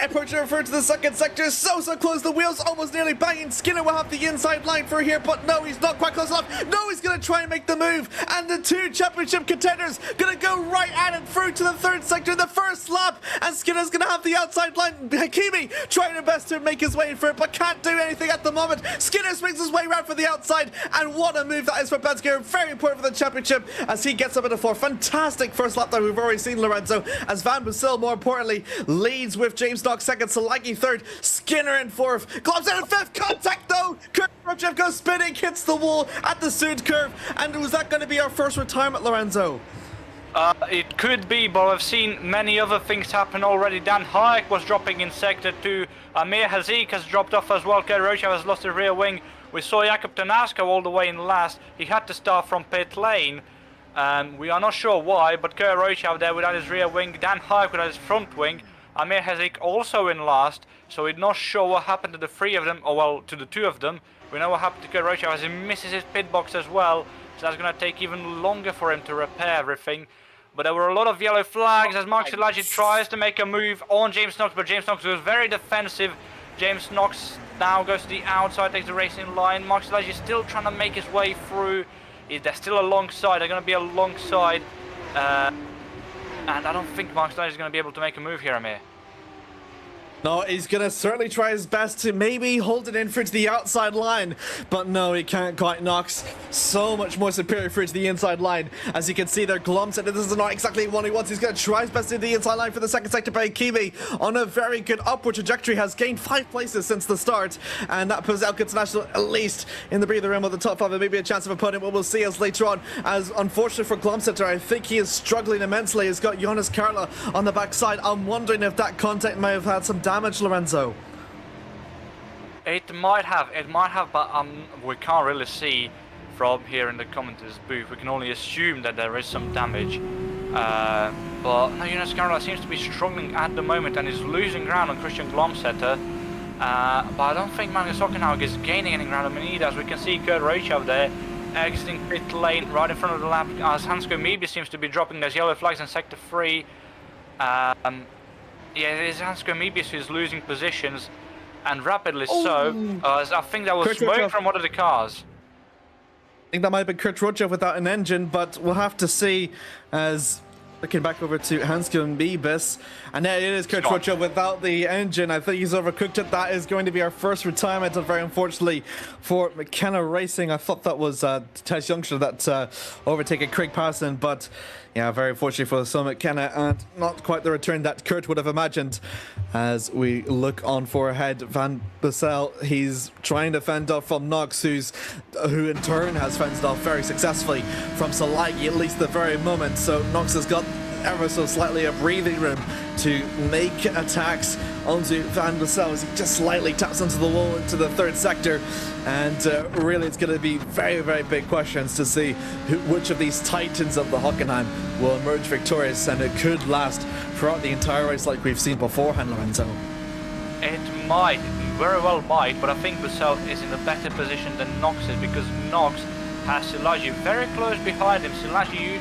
[SPEAKER 1] Approaching referred to the second sector, so close. The wheels almost nearly banging. Skinner will have the inside line for here, but no, he's not quite close enough. No, he's going to try and make the move, and the 2 championship contenders gonna go right at it through to the third sector in the first lap, and Skinner's gonna have the outside line. Hakimi trying her best to make his way in for it, but can't do anything at the moment. Skinner swings his way around for the outside, and what a move that is for Ben Skinner. Very important for the championship as he gets up into 4. Fantastic first lap that we've already seen, Lorenzo, as Van Bussel more importantly leads with James Knox second, Salagi third, Skinner in 4th, Glomsetter in 5th. Contact though, Kurt Rochev goes spinning, hits the wall at the Zeeuw curve, and was that going to be our first retirement, Lorenzo?
[SPEAKER 2] It could be, but I've seen many other things happen already. Dan Hayek was dropping in sector 2. Amir has dropped off as well. Kurt Rochev has lost the rear wing. We saw Jakob Tanaska all the way in last. He had to start from pit lane. We are not sure why, but Kurt Rochev there without his rear wing. Dan Hayek without his front wing. Amir Hazik also in last. So we're not sure what happened to the 3 of them, or well, to the 2 of them. We know what happened to Kurt Rochev as he misses his pit box as well. So that's going to take even longer for him to repair everything. But there were a lot of yellow flags as Mark Shalaji tries to make a move on James Knox, but James Knox was very defensive. James Knox now goes to the outside, takes the racing line. Mark Shalaji is still trying to make his way through. They're still alongside, they're going to be alongside. And I don't think Mark Shalaji is going to be able to make a move here, Amir.
[SPEAKER 1] No, he's going to certainly try his best to maybe hold it in through to the outside line, but no, he can't quite. Knox so much more superior through to the inside line. As you can see there, Glomsetter, this is not exactly what he wants. He's going to try his best to the inside line for the second sector by Hakimi on a very good upward trajectory. Has gained 5 places since the start, and that puts Elk International at least in the breather room of the top 5 and maybe a chance of a podium. What we'll see as later on, as unfortunate for Glomsetter, I think he is struggling immensely. He's got Jonas Karla on the backside. I'm wondering if that contact may have had some damage, Lorenzo.
[SPEAKER 2] It might have, but we can't really see from here in the commentators booth. We can only assume that there is some damage. But no, Jonas Karla seems to be struggling at the moment and is losing ground on Christian Glomsetter. But I don't think Magnus Hockenheimring is gaining any ground on him either, as we can see Kurt Rochev there exiting pit lane right in front of the lap, as Hansko Meeby seems to be dropping those yellow flags in sector 3. Yeah, it is Hansko Mebius who's losing positions, and rapidly so. I think that was
[SPEAKER 1] Kurt
[SPEAKER 2] smoke
[SPEAKER 1] Rochev
[SPEAKER 2] from one of the cars.
[SPEAKER 1] I think that might have been Kurt Rochev without an engine, but we'll have to see as looking back over to Hansko Mebius. And there it is, Kurt Rochev without the engine. I think he's overcooked it. That is going to be our first retirement, and very unfortunately for McKenna Racing. I thought that was Tess Youngster that overtaken Craig Patterson, but yeah, very unfortunately for Son McKenna, and not quite the return that Kurt would have imagined. As we look on for ahead, Van Bussel, he's trying to fend off from Knox, who in turn has fended off very successfully from Salagi, at least the very moment. So Knox has got ever so slightly a breathing room to make attacks onto Van Bussel as he just slightly taps onto the wall into the third sector. And really it's going to be very, very big questions to see which of these titans of the Hockenheim will emerge victorious, and it could last throughout the entire race like we've seen beforehand, Lorenzo.
[SPEAKER 2] It might, very well might, but I think Bussel is in a better position than Knox is, because Knox has Szilágyi very close behind him. Szilágyi,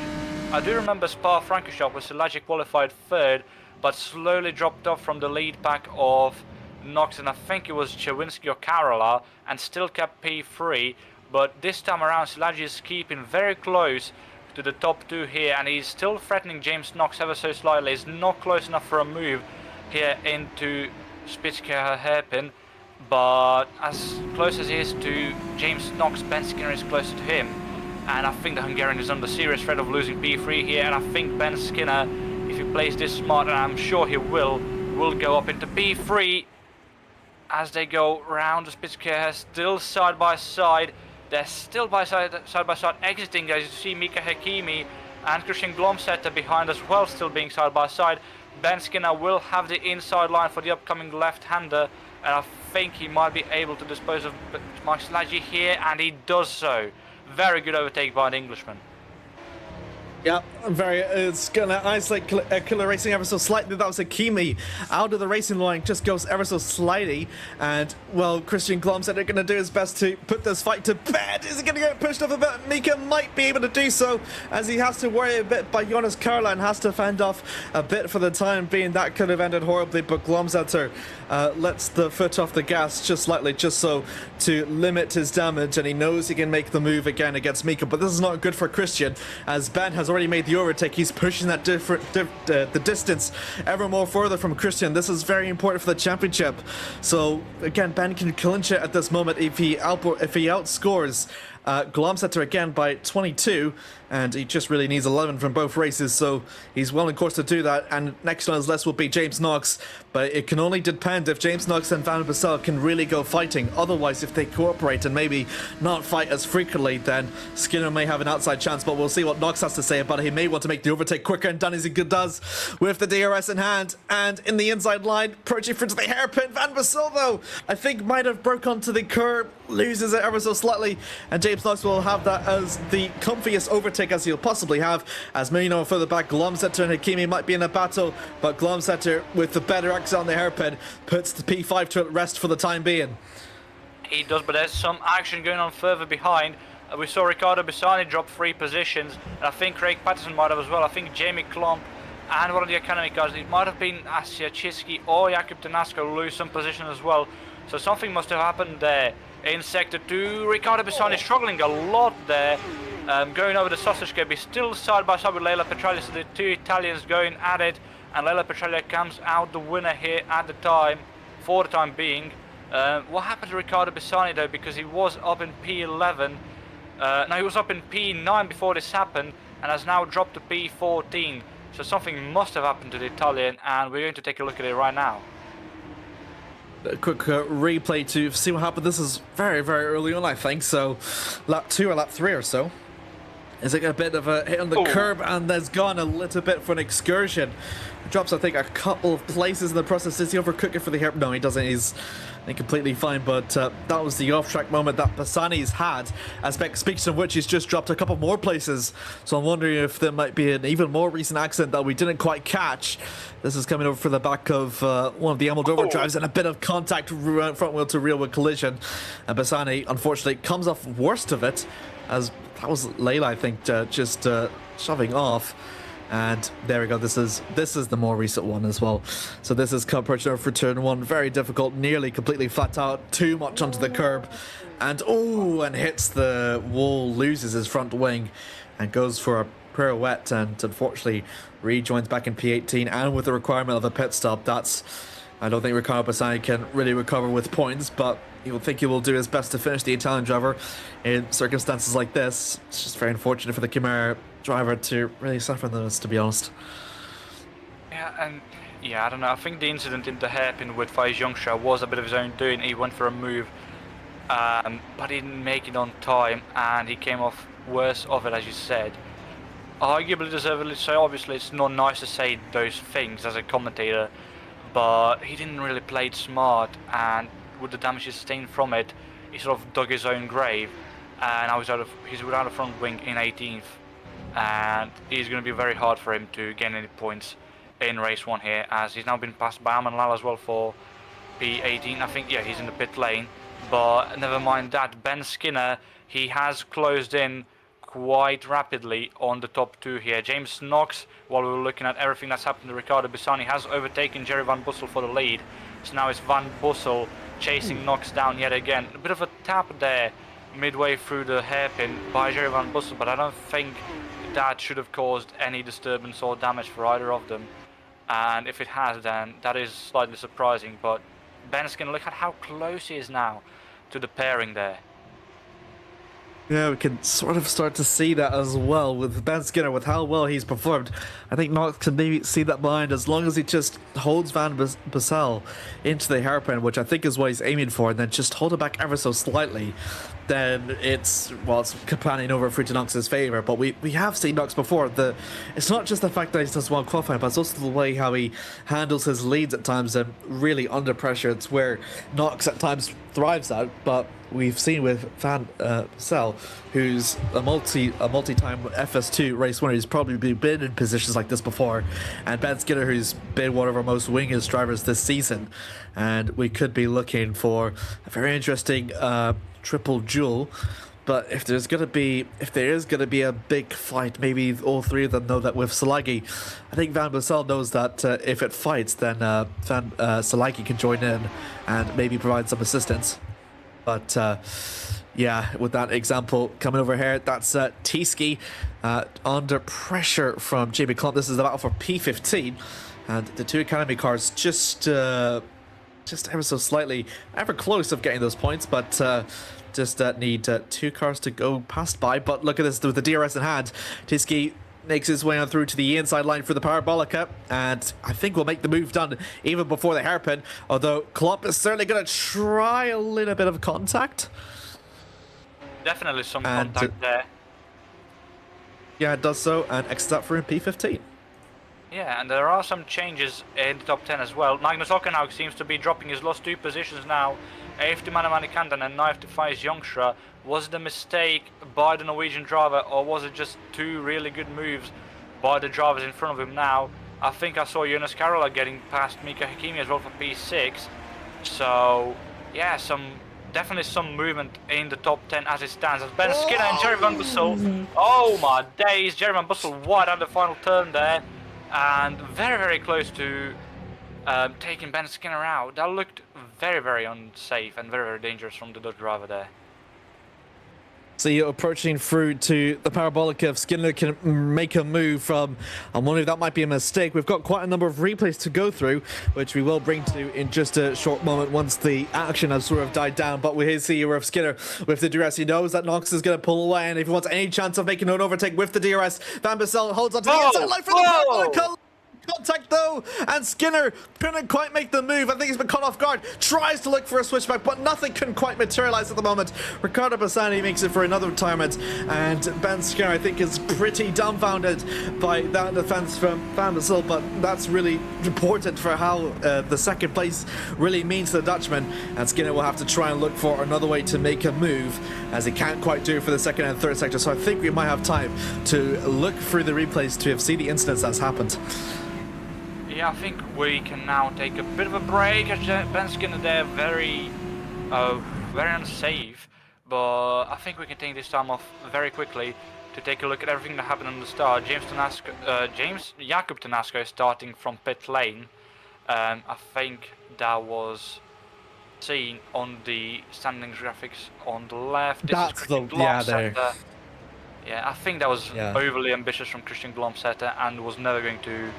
[SPEAKER 2] I do remember Spa-Francorchamps where Szilágyi qualified third, but slowly dropped off from the lead pack of Knox, and I think it was Chewinski or Carola, and still kept P3. But this time around, Szilágyi is keeping very close to the top two here, and he's still threatening James Knox ever so slightly. He's not close enough for a move here into Spitzkehrer hairpin, but as close as he is to James Knox, Ben Skinner is closer to him. And I think the Hungarian is under serious threat of losing P3 here, and I think Ben Skinner, if he plays this smart, and I'm sure he will go up into P3 as they go round the Spitzkehrer, still side by side. They're still side by side exiting. As you see, Mika Hakimi and Christian Glomsetter behind as well, still being side by side. Ben Skinner will have the inside line for the upcoming left-hander, and I think he might be able to dispose of Mark Szilágyi here, and he does so. Very good overtake by the Englishman.
[SPEAKER 1] Yeah, it's gonna isolate Killer Racing ever so slightly. That was Hakimi out of the racing line, just goes ever so slightly. And, well, Christian Glomsetter gonna do his best to put this fight to bed. Is he gonna get pushed up a bit? Mika might be able to do so, as he has to worry a bit by Jonas Karla and has to fend off a bit for the time being. That could have ended horribly, but Glomsetter lets the foot off the gas just slightly, just so to limit his damage, and he knows he can make the move again against Mika. But this is not good for Christian, as Ben has already made the overtake. He's pushing that the distance ever more further from Christian. This is very important for the championship. So again, Ben can clinch it at this moment if he outscores Glomsetter again by 22, and he just really needs 11 from both races, so he's well on course to do that. And next on his list will be James Knox, but it can only depend if James Knox and Van Bassel can really go fighting. Otherwise, if they cooperate and maybe not fight as frequently, then Skinner may have an outside chance, but we'll see what Knox has to say about it. He may want to make the overtake quicker, and done as he does with the DRS in hand, and in the inside line, approaching for the hairpin. Van Bassel, though, I think might have broke onto the curb, loses it ever so slightly, and James Knox will have that as the comfiest overtake as he'll possibly have, as Marino further back. Glomsetter and Hakimi might be in a battle, but Glomsetter, with the better exit on the hairpin, puts the P5 to rest for the time being.
[SPEAKER 2] He does, but there's some action going on further behind. We saw Riccardo Bissani drop 3 positions, and I think Craig Patterson might have as well. I think Jamie Klomp and one of the academy guys, it might have been Asia Chiski or Jakub Tanasko, lose some position as well. So something must have happened there. In Sector 2, Riccardo Bissani struggling a lot there, going over the sausage curb. He's still side by side with Leila Petraglia, so the two Italians going at it, and Leila Petraglia comes out the winner here at the time, for the time being. What happened to Riccardo Bissani though, because he was up in P11, no, he was up in P9 before this happened, and has now dropped to P14, so something must have happened to the Italian, and we're going to take a look at it right now.
[SPEAKER 1] A quick replay to see what happened. This is very, very early on, I think, so lap 2 or lap 3 or so. Is it a bit of a hit on the curb, and there's gone a little bit for an excursion. Drops, I think, a couple of places in the process. Is he overcooking for the hair? No, he doesn't. He's completely fine, but that was the off-track moment that Bassani's had. As speaks of which, he's just dropped a couple more places, so I'm wondering if there might be an even more recent accident that we didn't quite catch. This is coming over for the back of one of the Almodovar drives, and a bit of contact, front wheel to rear wheel collision, and Bassani unfortunately comes off worst of it, as that was Leila, I think, just shoving off. And there we go. This is the more recent one as well. So this is Cup approaching over for turn 1. Very difficult, nearly completely flat out, too much onto the curb, and and hits the wall, loses his front wing, and goes for a pirouette, and unfortunately rejoins back in P18. And with the requirement of a pit stop, I don't think Riccardo Bassani can really recover with points, but he will think he will do his best to finish the Italian driver in circumstances like this. It's just very unfortunate for the Camaro driver to really suffer this, to be honest.
[SPEAKER 2] Yeah, I don't know. I think the incident in the hairpin with Faiz Youngstra was a bit of his own doing. He went for a move, but he didn't make it on time, and he came off worse of it, as you said. Arguably deservedly so. Obviously, it's not nice to say those things as a commentator, but he didn't really play it smart, and with the damage he sustained from it, he sort of dug his own grave, and he's without a front wing in 18th, and it's going to be very hard for him to gain any points in race 1 here, as he's now been passed by Aman Lal as well for P18. I think, yeah, he's in the pit lane, But never mind that, Ben Skinner, he has closed in quite rapidly on the top two here. James Knox, while we were looking at everything that's happened to Riccardo Bissani, has overtaken Jerry Van Bussel for the lead. So now it's Van Bussel chasing Knox down yet again. A bit of a tap there midway through the hairpin by Jerry Van Bussel, but I don't think that should have caused any disturbance or damage for either of them. And if it has, then that is slightly surprising. But Ben Skinner, look at how close he is now to the pairing there.
[SPEAKER 1] Yeah, we can sort of start to see that as well with Ben Skinner, with how well he's performed. I think Knox can maybe see that behind as long as he just holds Van Bussel into the hairpin, which I think is what he's aiming for, and then just hold it back ever so slightly. Then it's panning over through to Knox's favour. But we have seen Knox before. It's not just the fact that he does well qualifying, but it's also the way how he handles his leads at times and really under pressure. It's where Knox at times thrives at, but we've seen with Van Bussel, who's a multi-time FS2 race winner, who's probably been in positions like this before, and Ben Skinner, who's been one of our most winged drivers this season, and we could be looking for a very interesting triple duel. But if there is going to be a big fight, maybe all three of them know that with Salagi. I think Van Bussel knows that if it fights, then Salagi can join in and maybe provide some assistance. But yeah, with that example coming over here, that's T-Ski under pressure from JB Clump. This is the battle for P15, and the two Academy cars just ever so slightly ever close of getting those points, but just need two cars to go past by. But look at this with the DRS in hand. T-Ski makes his way on through to the inside line for the Parabolica, and I think we'll make the move done even before the hairpin, although Klopp is certainly going to try a little bit of contact.
[SPEAKER 2] Definitely some contact there.
[SPEAKER 1] Yeah, it does so, and exits out for in P15.
[SPEAKER 2] Yeah, and there are some changes in the top 10 as well. Magnus Hockenheimring seems to be dropping his lost two positions now. 8th to Manamani Kandan and 9th to Faiz Yongstra. Was it a mistake by the Norwegian driver, or was it just two really good moves by the drivers in front of him now? I think I saw Jonas Karola getting past Mika Hakimi as well for P6. So, yeah, definitely some movement in the top 10 as it stands. As Ben Skinner and Jerry Van Bussel. Oh my days, Jerry Van Bussel wide on the final turn there. And very, very close to taking Ben Skinner out. That looked very, very unsafe and very, very dangerous from the Dutch driver there.
[SPEAKER 1] So you're approaching through to the Parabolica. If Skinner can make a move from, I'm wondering if that might be a mistake. We've got quite a number of replays to go through, which we will bring to in just a short moment once the action has sort of died down. But we see of Skinner with the DRS. He knows that Knox is going to pull away, and if he wants any chance of making an overtake with the DRS, Van Bussel holds on to the inside line for the Parabolica. Contact though, and Skinner couldn't quite make the move. I think he's been caught off guard. Tries to look for a switchback, but nothing can quite materialize at the moment. Riccardo Bissani makes it for another retirement, and Ben Skinner, I think, is pretty dumbfounded by that defense from Van Bussel. But that's really important for how the second place really means to the Dutchman. And Skinner will have to try and look for another way to make a move, as he can't quite do it for the second and third sector. So I think we might have time to look through the replays to see the incidents that's happened.
[SPEAKER 2] Yeah, I think we can now take a bit of a break. Ben Skinner there, very unsafe. But I think we can take this time off very quickly to take a look at everything that happened on the start. Jakub Tanasco is starting from pit lane. I think that was seen on the standings graphics on the left.
[SPEAKER 1] That's the there.
[SPEAKER 2] Yeah, I think that was overly ambitious from Christian Glomsetter and was never going to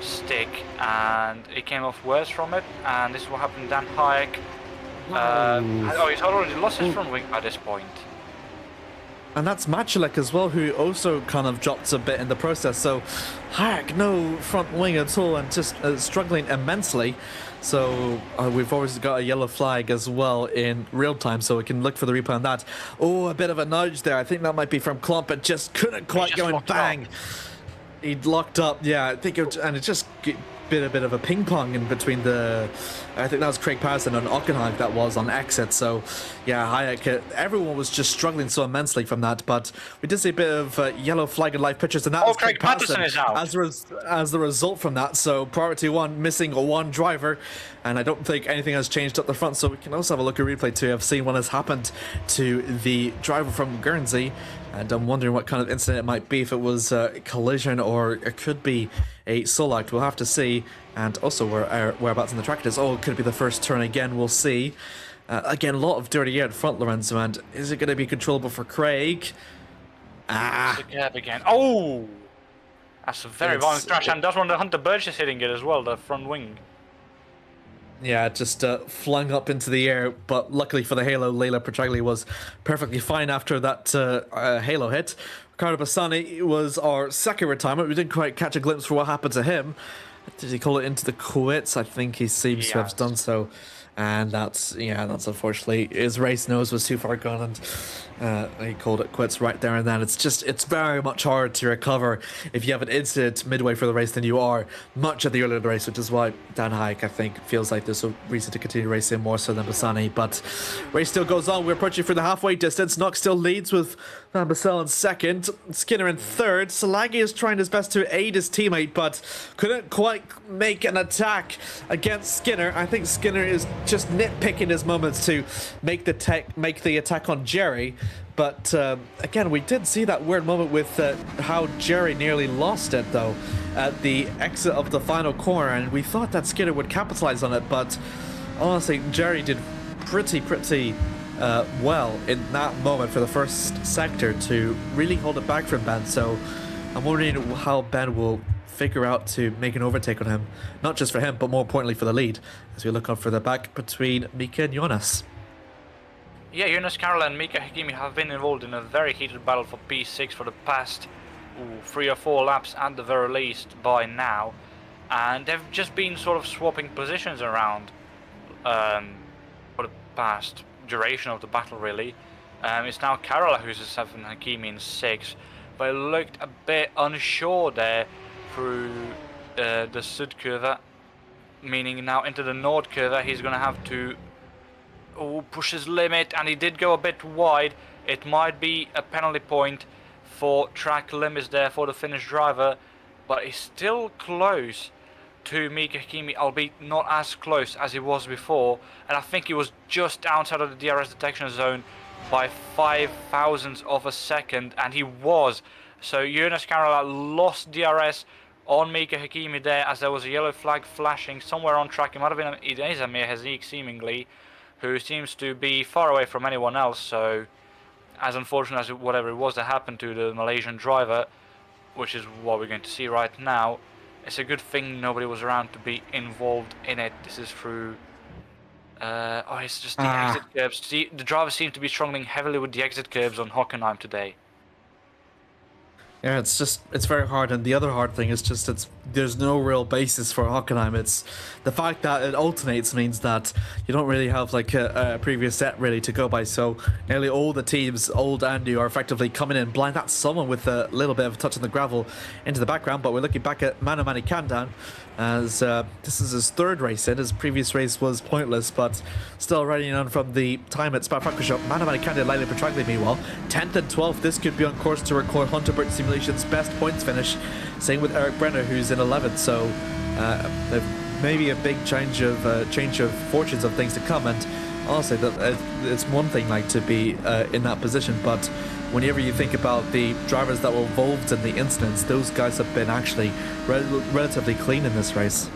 [SPEAKER 2] stick, and it came off worse from it, and this is what happened to Dan Hayek. He's already lost his front wing by this point.
[SPEAKER 1] And that's Machalek as well, who also kind of dropped a bit in the process. So Hayek, no front wing at all, and just struggling immensely. So we've always got a yellow flag as well in real time, so we can look for the replay on that. Oh, a bit of a nudge there. I think that might be from Klump, but just couldn't quite go and bang. He'd locked up, yeah. I think it just been a bit of a ping pong in between I think that was Craig Patterson and Hockenheimring that was on exit. So yeah, Hayek, everyone was just struggling so immensely from that. But we did see a bit of yellow flag and live pictures, and that was
[SPEAKER 2] Craig Patterson is out
[SPEAKER 1] as the result from that. So priority one missing one driver, and I don't think anything has changed up the front. So we can also have a look at replay too. I've seen what has happened to the driver from Guernsey, and I'm wondering what kind of incident it might be, if it was a collision or it could be a solo act. We'll have to see. And also whereabouts in the track it is. Oh, it could be the first turn again. We'll see. Again, a lot of dirty air in front, Lorenzo. And is it going to be controllable for Craig?
[SPEAKER 2] The gap again. Oh! That's a very violent crash. And that's one of the Hunter Burgess hitting it as well, the front wing.
[SPEAKER 1] Yeah, just flung up into the air, but luckily for the Halo, Leila Petragli was perfectly fine after that Halo hit. Riccardo Bassani was our second retirement. We didn't quite catch a glimpse for what happened to him. Did he call it into the quits? I think he seems to have done so. And that's unfortunately, his race nose was too far gone, and he called it quits right there and then. It's very much hard to recover if you have an incident midway through the race than you are much at the earlier of the race, which is why Dan Hayek, I think, feels like there's a reason to continue racing more so than Bassani. But race still goes on. We're approaching for the halfway distance. Knox still leads with Van Bassel in second, Skinner in third. Salagi is trying his best to aid his teammate, but couldn't quite make an attack against Skinner. I think Skinner is just nitpicking his moments to make the attack on Jerry. But again, we did see that weird moment with how Jerry nearly lost it, though, at the exit of the final corner, and we thought that Skinner would capitalize on it, but honestly, Jerry did pretty well in that moment for the first sector to really hold it back from Ben. So I'm wondering how Ben will figure out to make an overtake on him, not just for him, but more importantly for the lead, as we look up for the back between Mika and Jonas.
[SPEAKER 2] Yeah, Jonas Karol and Mika Hakimi have been involved in a very heated battle for P6 for the past 3 or 4 laps at the very least by now, and they've just been sort of swapping positions around for the past duration of the battle, really. It's now Karol who's in 7th, Hakimi in 6th, but it looked a bit unsure there through the Südkurve, meaning now into the Nordkurve he's going to have to push his limit, and he did go a bit wide. It might be a penalty point for track limits there for the Finnish driver, but he's still close to Mika Hakimi, albeit not as close as he was before, and I think he was just outside of the DRS detection zone by 0.005 of a second, and he was. So Jonas Karol lost DRS on Mika Hakimi there, as there was a yellow flag flashing somewhere on track. It might have been Amir Hazik, seemingly, who seems to be far away from anyone else. So as unfortunate as whatever it was that happened to the Malaysian driver, which is what we're going to see right now, it's a good thing nobody was around to be involved in it. This is through it's just the exit curbs. The drivers seem to be struggling heavily with the exit curbs on Hockenheim today.
[SPEAKER 1] Yeah, it's very hard, and the other hard thing is just there's no real basis for Hockenheim. It's the fact that it alternates means that you don't really have like a previous set really to go by. So nearly all the teams, old and new, are effectively coming in blind. That's someone with a little bit of a touch on the gravel into the background, but we're looking back at Manu Manikandan, as this is his 3rd race in. His previous race was pointless, but still riding on from the time at Spa-Francorchamps. Manu Manikandan and Leila Petragli, meanwhile, 10th and 12th. This could be on course to record Hunter Burton Simulation's best points finish. Same with Eric Brenner, who's in 11th. So maybe a big change of fortunes of things to come. And honestly, it's one thing like to be in that position, but whenever you think about the drivers that were involved in the incidents, those guys have been actually relatively clean in this race.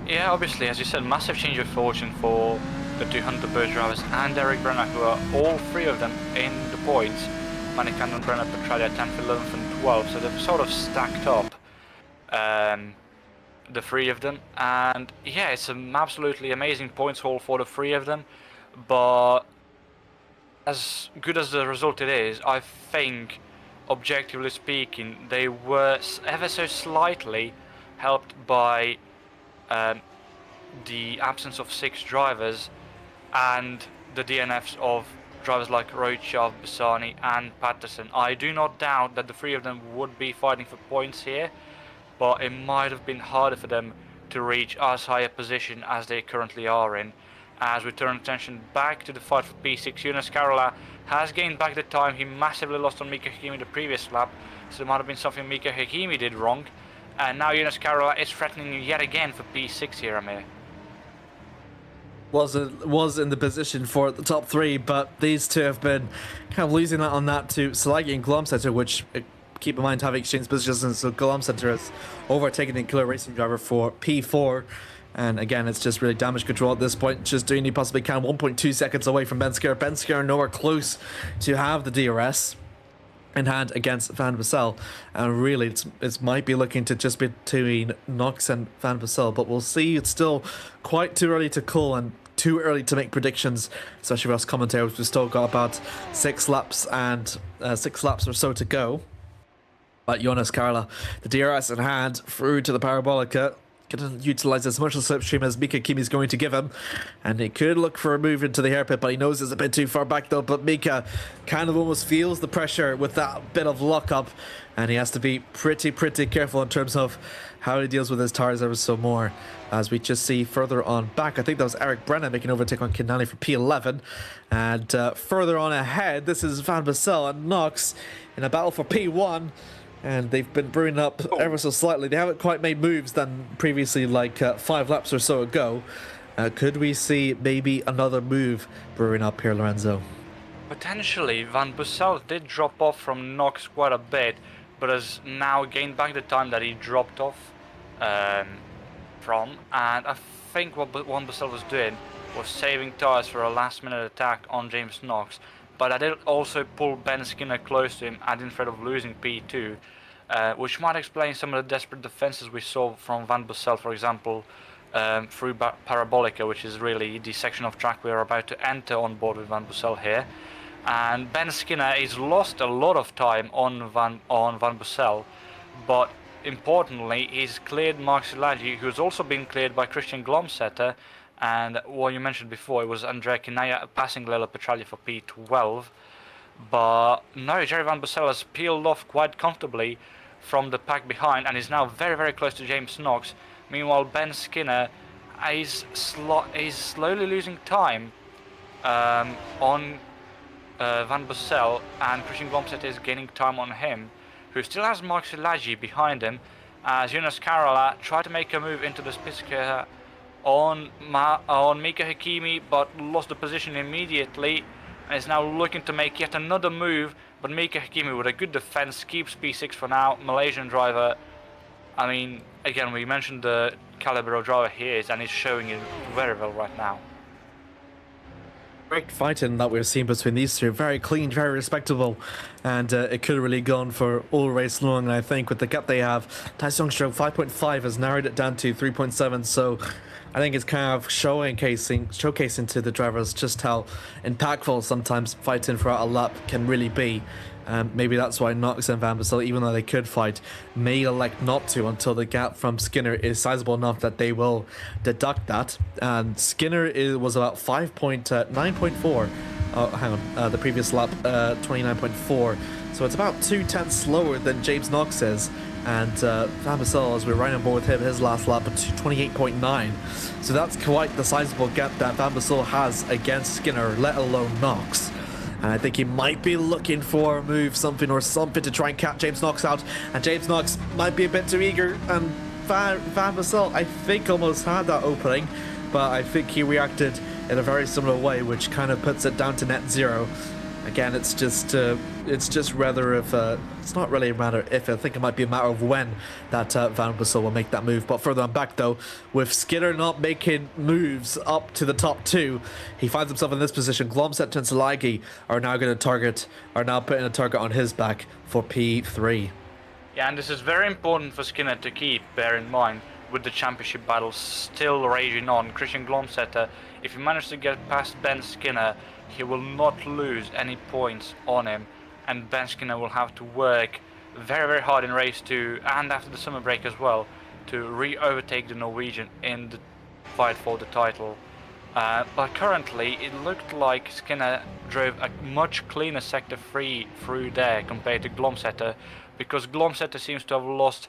[SPEAKER 2] Yeah, obviously, as you said, massive change of fortune for the 200 Bird drivers and Eric Brenner, who are all 3 of them in the points. Manikandan, Brenner, Petragli at 10th, 11th and 12th, so they've sort of stacked up the 3 of them. And yeah, it's an absolutely amazing points haul for the 3 of them, but as good as the result it is, I think, objectively speaking, they were ever so slightly helped by the absence of 6 drivers and the DNFs of drivers like Roychav, Bassani and Patterson. I do not doubt that the 3 of them would be fighting for points here, but it might have been harder for them to reach as high a position as they currently are in. As we turn attention back to the fight for P6, Jonas Karola has gained back the time. He massively lost on Mika Hakimi the previous lap, so there might have been something Mika Hakimi did wrong. And now Jonas Karola is threatening yet again for P6 here, Amir.
[SPEAKER 1] Was in the position for the top 3, but these two have been kind of losing out on that to Szilágyi and Glomsetter, which, keep in mind, have exchanged positions, so Glomsetter has overtaken the Killer Racing driver for P4. And again, it's just really damage control at this point, just doing he possibly can. 1.2 seconds away from Ben Skinner. Ben Skinner nowhere close to have the DRS in hand against Van Bussel, and really it might be looking to just be between Knox and Van Bussel, but we'll see. It's still quite too early to call and too early to make predictions, especially for us commentators. We've still got about 6 laps or so to go. But Jonas Karola, the DRS in hand, through to the Parabolica, going to utilize as much of the slipstream as Mika Hakimi is going to give him, and he could look for a move into the hairpit, but he knows it's a bit too far back though. But Mika kind of almost feels the pressure with that bit of lockup, and he has to be pretty careful in terms of how he deals with his tires ever so more. As we just see further on back, I think that was Eric Brennan making overtake on Kinali for P11, and further on ahead, this is Van Bussel and Knox in a battle for P1. And they've been brewing up ever so slightly. They haven't quite made moves than previously, like 5 laps or so ago. Could we see maybe another move brewing up here, Lorenzo?
[SPEAKER 2] Potentially. Van Bussel did drop off from Knox quite a bit, but has now gained back the time that he dropped off from. And I think what Van Bussel was doing was saving tyres for a last-minute attack on James Knox. But I did also pull Ben Skinner close to him, instead of losing P2, which might explain some of the desperate defenses we saw from Van Bussel, for example, through Parabolica, which is really the section of track we are about to enter on board with Van Bussel here. And Ben Skinner has lost a lot of time on Van Bussel, but importantly, he's cleared Mark Szilágyi, who's also been cleared by Christian Glomsetter. And what you mentioned before, it was Andrea Kinaya passing Lelo Petraglia for P12. But no, Jerry Van Bussel has peeled off quite comfortably from the pack behind and is now very close to James Knox. Meanwhile, Ben Skinner is slowly losing time on Van Bussel, and Christian Glomsetter is gaining time on him, who still has Mark Szilágyi behind him, as Jonas Karola tried to make a move into the Spitzke on Mika Hakimi, but lost the position immediately and is now looking to make yet another move. But Mika Hakimi, with a good defense, keeps P6 for now. Malaysian driver, I mean, again, we mentioned the caliber of driver he is, and he's showing it very well right now.
[SPEAKER 1] Great fighting that we're seeing between these two. Very clean, very respectable, and it could have really gone for all race long. And I think with the gap they have, Tyson Stroke 5.5 has narrowed it down to 3.7, so I think it's kind of showcasing to the drivers just how impactful sometimes fighting throughout a lap can really be. Maybe that's why Knox and Van Bussel, even though they could fight, may elect not to until the gap from Skinner is sizable enough that they will deduct that. And Skinner was about 9.4. The previous lap, 29.4. So it's about 2/10 slower than James Knox is. And Van Bussel, as we're right on board with him, his last lap at 28.9. So that's quite the sizable gap that Van Bussel has against Skinner, let alone Knox. And I think he might be looking for a move, something to try and catch James Knox out. And James Knox might be a bit too eager. And Van Bussel, I think, almost had that opening. But I think he reacted in a very similar way, which kind of puts it down to net zero. Again, it's just rather if it's not really a matter if. I think it might be a matter of when that Van Bussel will make that move. But further on back though, with Skinner not making moves up to the top 2, he finds himself in this position. Glomsetter and Szilágyi are now putting a target on his back for P3.
[SPEAKER 2] Yeah, and this is very important for Skinner to keep, bear in mind, with the championship battle still raging on. Christian Glomsetter, if he manages to get past Ben Skinner, he will not lose any points on him, and Ben Skinner will have to work very hard in race 2 and after the summer break as well to re-overtake the Norwegian in the fight for the title. But currently it looked like Skinner drove a much cleaner sector 3 through there compared to Glomsetter, because Glomsetter seems to have lost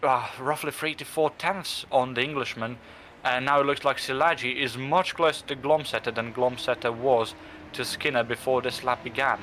[SPEAKER 2] roughly 3 to 4 tenths on the Englishman. And now it looks like Szilágyi is much closer to Glomsetter than Glomsetter was to Skinner before this lap began.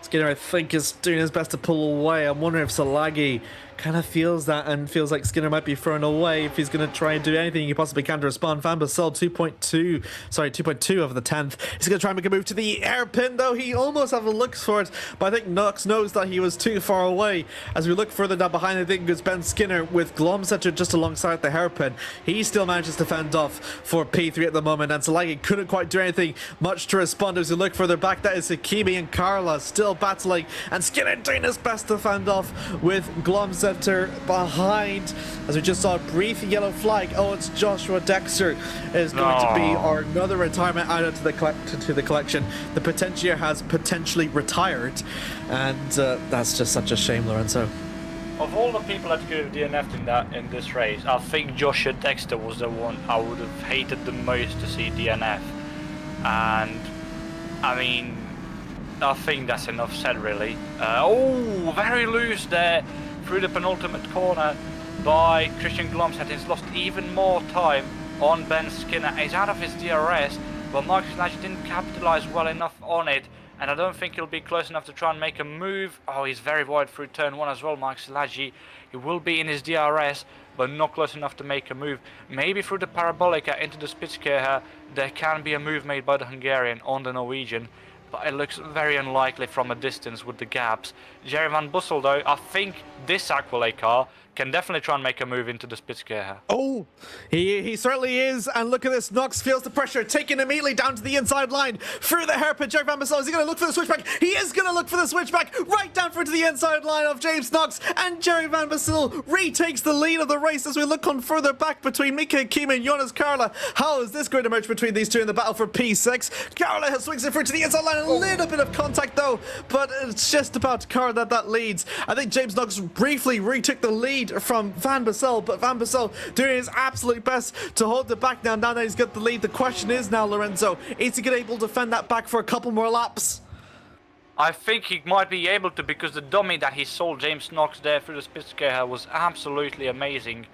[SPEAKER 1] Skinner, I think, is doing his best to pull away. I'm wondering if Szilágyi kind of feels that and feels like Skinner might be thrown away if he's going to try and do anything he possibly can to respond. Van Bassel 2.2 over the 10th. He's going to try and make a move to the hairpin, though. He almost have a look for it, but I think Knox knows that he was too far away. As we look further down behind, I think it's Ben Skinner with Glomsetter just alongside the hairpin. He still manages to fend off for P3 at the moment, and Szilágyi couldn't quite do anything much to respond. As we look further back, that is Hakimi and Carla still battling, and Skinner doing his best to fend off with Glomsetter behind. As we just saw a brief yellow flag. Oh, it's Joshua Dexter is going to be our another retirement added to the collection. The Potentia has potentially retired, and that's just such a shame, Lorenzo.
[SPEAKER 2] Of all the people that could have DNF'd in this race, I think Joshua Dexter was the one I would have hated the most to see DNF. And I mean, I think that's enough said, really. Oh, very loose there through the penultimate corner by Christian Glomsetter. He's lost even more time on Ben Skinner. He's out of his DRS, but Mark Szilágyi didn't capitalize well enough on it, and I don't think he'll be close enough to try and make a move. Oh, he's very wide through turn 1 as well, Mark Szilágyi. He will be in his DRS, but not close enough to make a move. Maybe through the Parabolica into the Spitzkehr, there can be a move made by the Hungarian on the Norwegian, but it looks very unlikely from a distance with the gaps. Jerry Van Bussel, though, I think this Aqualay car can definitely try and make a move into the Spitzkehr.
[SPEAKER 1] Oh, he certainly is. And look at this. Knox feels the pressure, taking immediately down to the inside line through the hairpin. Jerry Van Bassel, is he going to look for the switchback? He is going to look for the switchback right down through to the inside line of James Knox. And Jerry Van Bassel retakes the lead of the race as we look on further back between Mika Hakimi and Jonas Carla. How is this going to emerge between these two in the battle for P6? Carla swings it through to the inside line. A little bit of contact, though, but it's just about Carla that leads. I think James Knox briefly retook the lead from Van Bassel, but Van Bassel doing his absolute best to hold it back now that he's got the lead. The question is now, Lorenzo, is he going to be able to defend that back for a couple more laps?
[SPEAKER 2] I think he might be able to, because the dummy that he sold James Knox there through the Spitzkehr was absolutely amazing.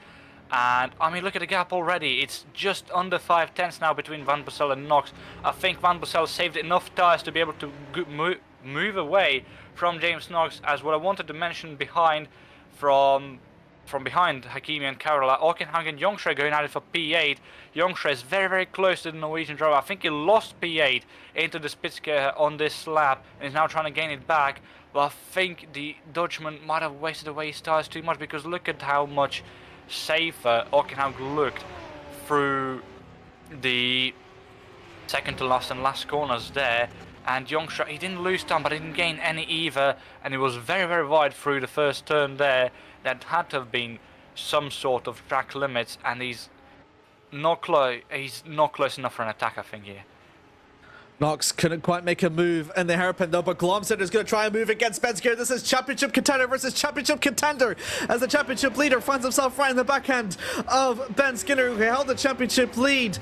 [SPEAKER 2] And I mean, look at the gap already. It's just under 5 tenths now between Van Bassel and Knox. I think Van Bassel saved enough tires to be able to move away from James Knox. As what I wanted to mention behind from behind Hakimi and Carola, Hockenheimring and Jongstra going at it for P8. Jongstra is very, very close to the Norwegian driver. I think he lost P8 into the Spitzkehr on this lap and is now trying to gain it back. But I think the Dutchman might have wasted away his tires too much, because look at how much safer Hockenheimring looked through the second to last and last corners there. And Jongstra, he didn't lose time, but he didn't gain any either, and he was very, very wide through the first turn there. That had to have been some sort of track limits, and he's not close enough for an attack, I think, here.
[SPEAKER 1] Knox couldn't quite make a move in the hairpin, though, but Glomsetter is going to try and move against Spitzkehr. This is championship contender versus championship contender, as the championship leader finds himself right in the backhand of Ben Skinner, who held the championship lead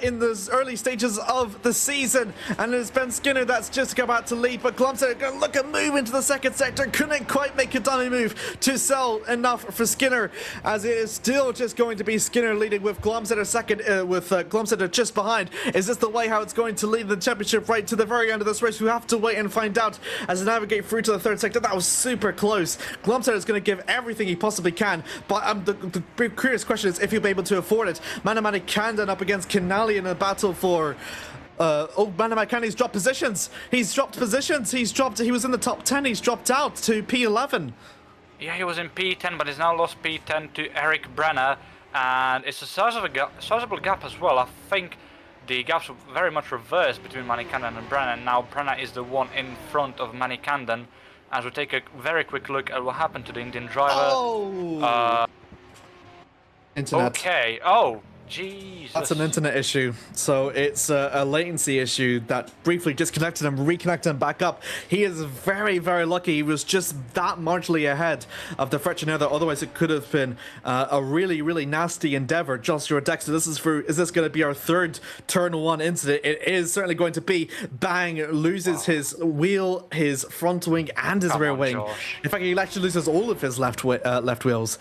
[SPEAKER 1] in the early stages of the season. And it's Ben Skinner that's just about to lead, but Glomsetter going to look and move into the second sector. Couldn't quite make a dummy move to sell enough for Skinner, as it is still just going to be Skinner leading with Glomsetter second, with Glomsetter just behind. Is this the way how it's going to lead the championship right to the very end of this race? We have to wait and find out as they navigate through to the third sector. That was super close. Glomsetter is going to give everything he possibly can, but the curious question is if he'll be able to afford it. Manamani Kandan up against Kinali in a battle for Manamani Kandan's dropped positions. He was in the top 10. He's dropped out to P11.
[SPEAKER 2] Yeah, he was in P10, but he's now lost P10 to Eric Brenner, and it's a sizable gap as well. I think the gaps were very much reversed between Manikandan and Brennan. Now Brennan is the one in front of Manikandan, as we take a very quick look at what happened to the Indian driver.
[SPEAKER 1] Internet.
[SPEAKER 2] Okay. Oh, Jesus.
[SPEAKER 1] That's an internet issue. So it's a latency issue that briefly disconnected him, reconnected him back up. He is very, very lucky. He was just that marginally ahead of the Freccianera there. Otherwise, it could have been a really, really nasty endeavor. Joshua Dexter, is this going to be our third turn one incident? It is certainly going to be. Bang, loses his wheel, his front wing, and his rear wing.
[SPEAKER 2] Josh.
[SPEAKER 1] In fact, he actually loses all of his left wheels,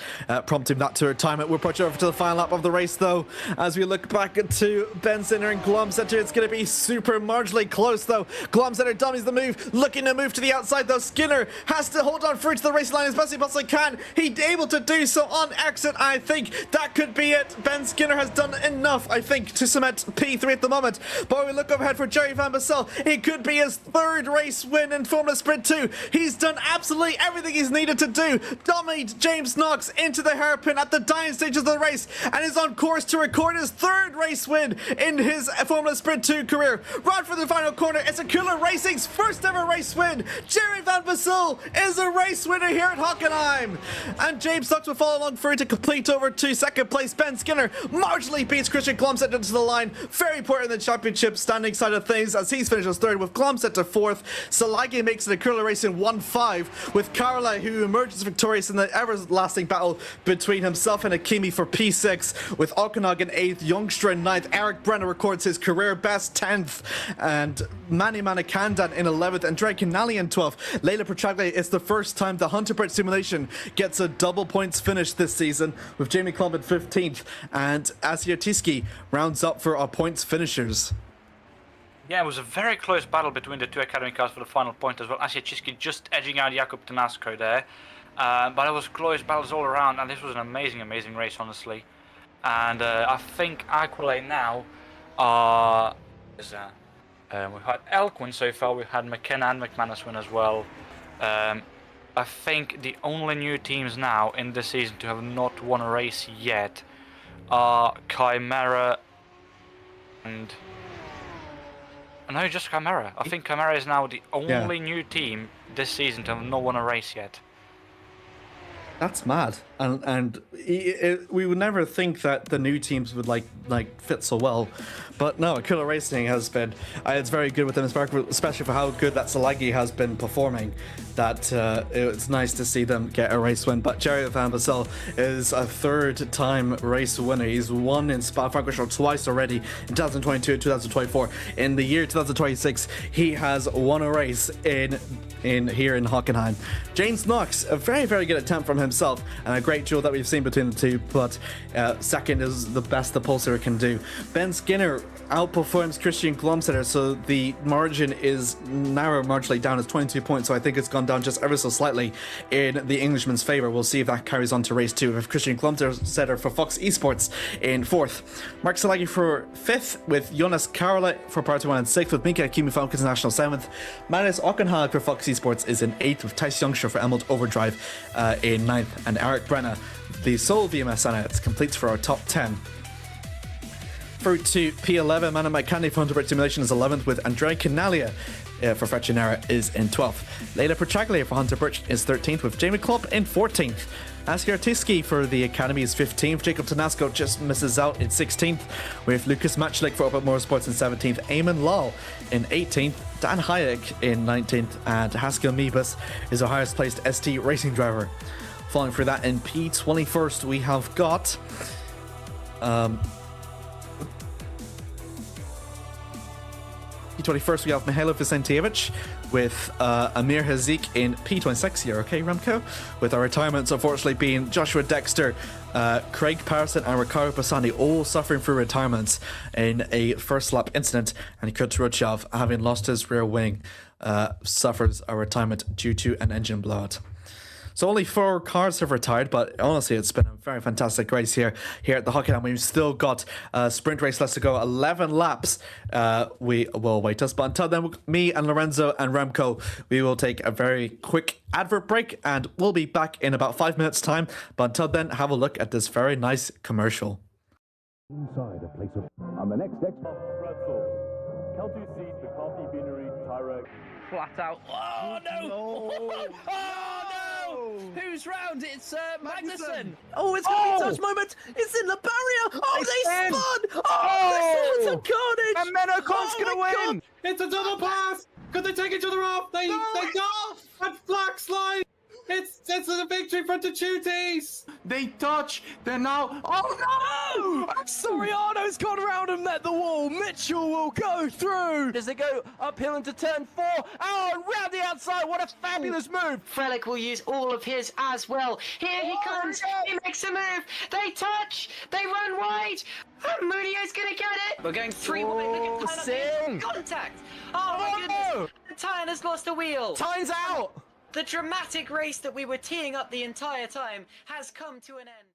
[SPEAKER 1] prompting that to retirement. We're approaching over to the final lap of the race, though. As we look back to Ben Sinner and Glomsetter, it's going to be super marginally close, though. Glomsetter dummies the move, looking to move to the outside, though. Skinner has to hold on through to the racing line as best he possibly can. He's able to do so on exit. I think that could be it. Ben Skinner has done enough, I think, to cement P3 at the moment. But we look overhead for Jerry Van Bassel. It could be his third race win in Formula Sprint 2. He's done absolutely everything he's needed to do. Dominated James Knox into the hairpin at the dying stages of the race and is on course to record his third race win in his Formula Sprint 2 career. Right for the final corner, it's Akula Racing's first ever race win. Jerry Van Bassel is a race winner here at Hockenheim. And James Knox will follow along through to complete over to second place. Ben Skinner marginally beats Christian Glomsetter to the line. Very important in the championship standing side of things as he's finished as third with Glomsetter fourth. Salagi makes it Akula Racing 1-5 with Carola, who emerges victorious in the everlasting battle between himself and Akimi for P6, with Okanagan in 8th, Youngstra in 9th, Eric Brenner records his career best 10th, and Manny Manikandan in 11th, and Drake Nally in 12th. Leila Petraglia is the first time the Hunter Bridge simulation gets a double points finish this season, with Jamie Clump in 15th, and Asiatiski rounds up for our points finishers.
[SPEAKER 2] Yeah, it was a very close battle between the two academy cars for the final point as well. Asiatiski just edging out Jakub Tanasko there. But it was close battles all around, and this was an amazing, amazing race, honestly. And I think Aquilate now we had Elquin so far, we had McKenna and McManus win as well. I think the only new teams now in this season to have not won a race yet are Chimera and... No, just Chimera. I think Chimera is now the only new team this season to have not won a race yet.
[SPEAKER 1] That's mad, and we would never think that the new teams would like fit so well, but no, Akula Racing has been. It's very good with them, especially for how good that Salagi has been performing. That it's nice to see them get a race win. But Jerry Van Bassel is a third-time race winner. He's won in Spa-Francorchamps twice already in 2022 and 2024. In the year 2026, he has won a race in here in Hockenheim. James Knox, a very, very good attempt from himself, and a great duel that we've seen between the two, but second is the best the Pulsar can do. Ben Skinner outperforms Christian Glomsetter, so the margin is narrow marginally down as 22 points, so I think it's gone down just ever so slightly in the Englishman's favour. We'll see if that carries on to race 2 with Christian Glomsetter for Fox Esports in 4th. Mark Salagi for 5th, with Jonas Karola for Part 1 and 6th, with Mika Akimi Falcons National 7th. Magnus Ockenhag for Fox Esports is in 8th, with Tice Youngstra for Emerald Overdrive in 9th, and Eric Brenner, the sole VMS Anna, completes for our top 10. Through to P11, Manu Candy for Hunter Bridge Simulation is 11th, with Andrea Canalia for Freccianera is in 12th. Leila Petraglia for Hunter Bridge is 13th, with Jamie Klopp in 14th. Askiartiski for the Academy is 15th. Jacob Tanasco just misses out in 16th, with Lucas Matchlick for Up At Motorsports in 17th. Eamon Lal in 18th. Dan Hayek in 19th. And Haskell Mebus is our highest placed ST racing driver. Following through that in P21st, we have got... P21st, we have Mihailo Vicentievich with Amir Hazik in P26. You're okay, Remco? With our retirements, unfortunately, being Joshua Dexter, Craig Patterson, and Ricardo Passani all suffering through retirements in a first lap incident, and Kuturuchev, having lost his rear wing, suffers a retirement due to an engine blowout. So only 4 cars have retired, but honestly, it's been a very fantastic race here at the Hockenheim. We've still got a sprint race left to go. 11 laps we will await us. But until then, me and Lorenzo and Remco, we will take a very quick advert break, and we'll be back in about 5 minutes' time. But until then, have a look at this very nice commercial.
[SPEAKER 3] Inside a place of... On the next pretzels, Kelty seat, the coffee beanery, Tyrek.
[SPEAKER 2] Flat out. Oh no! Oh no!
[SPEAKER 4] Who's round? It's Magnussen. Oh, it's going to be a touch moment. It's in the barrier. Oh, they spun. Oh, this is a carnage.
[SPEAKER 5] And Menocot's
[SPEAKER 4] Oh
[SPEAKER 5] going
[SPEAKER 4] my
[SPEAKER 5] to win.
[SPEAKER 4] God.
[SPEAKER 6] It's a double pass. Could they take each other off? They don't. And flag slide. It's a victory for the Tuties.
[SPEAKER 5] They touch. They're now. Oh no!
[SPEAKER 4] Soriano's gone around and met the wall. Mitchell will go through. As they go uphill into turn 4. Oh, and round the outside. What a fabulous move.
[SPEAKER 7] Frelick will use all of his as well. Here he comes. He makes a move. They touch. They run wide. And Munio's going to get it. We're going 3 wide. Look at
[SPEAKER 4] Sing.
[SPEAKER 7] contact. Oh, my goodness. The Tyne has lost a wheel.
[SPEAKER 4] Time's out.
[SPEAKER 7] The dramatic race that we were teeing up the entire time has come to an end.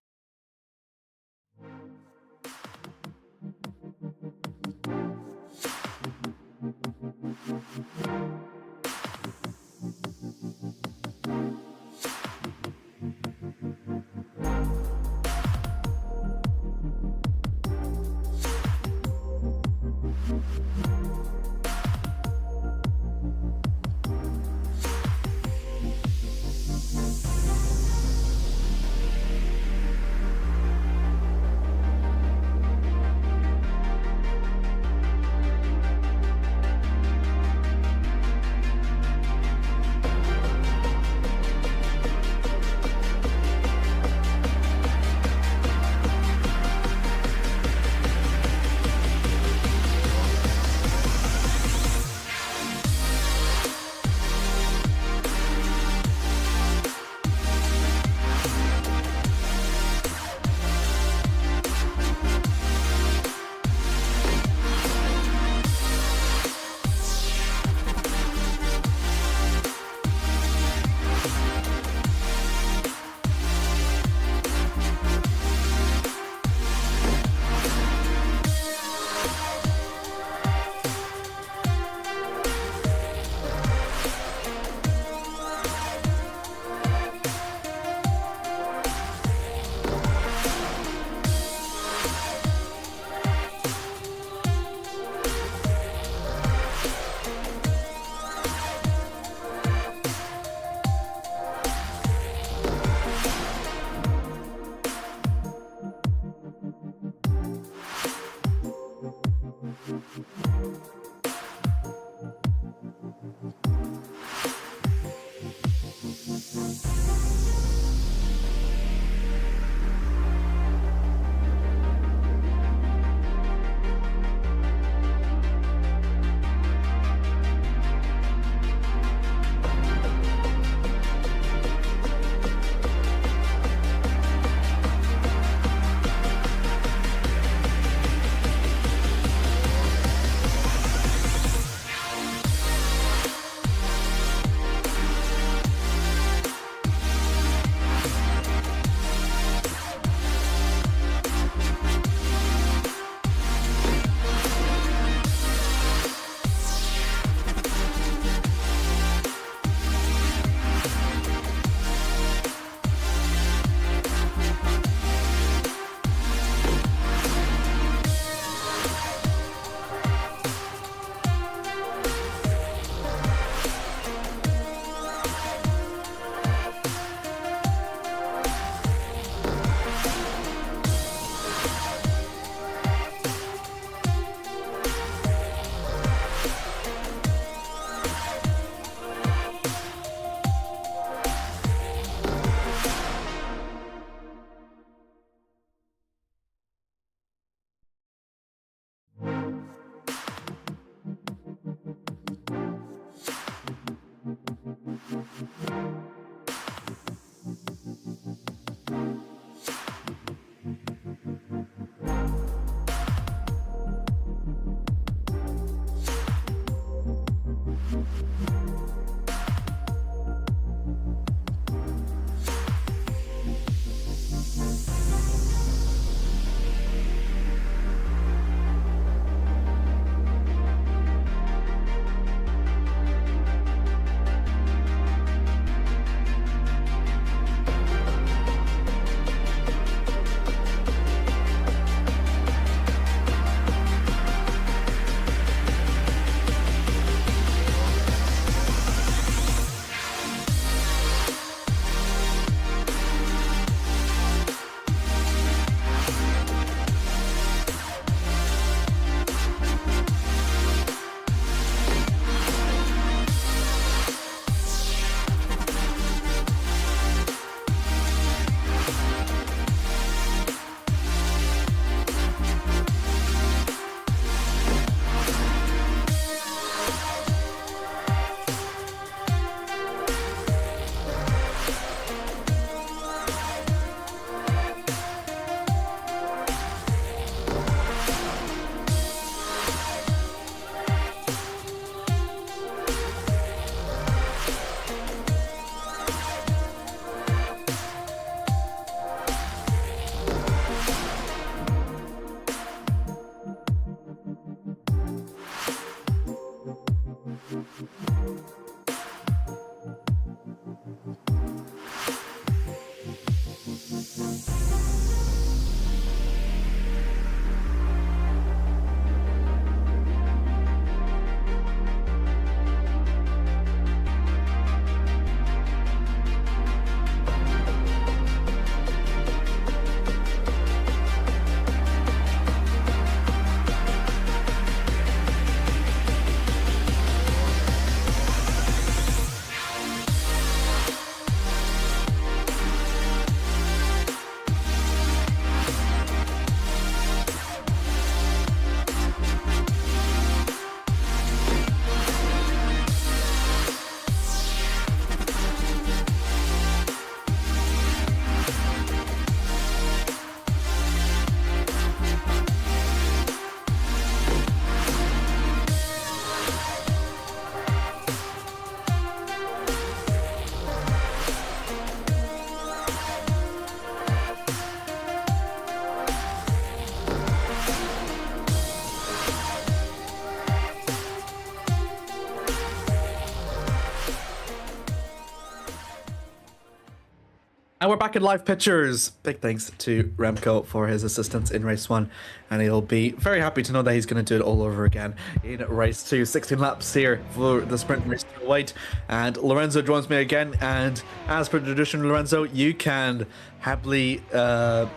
[SPEAKER 1] And we're back in live pictures. Big thanks to Remco for his assistance in race 1. And he'll be very happy to know that he's going to do it all over again in race 2. 16 laps here for the sprint race to white. And Lorenzo joins me again. And as per tradition, Lorenzo, you can happily tell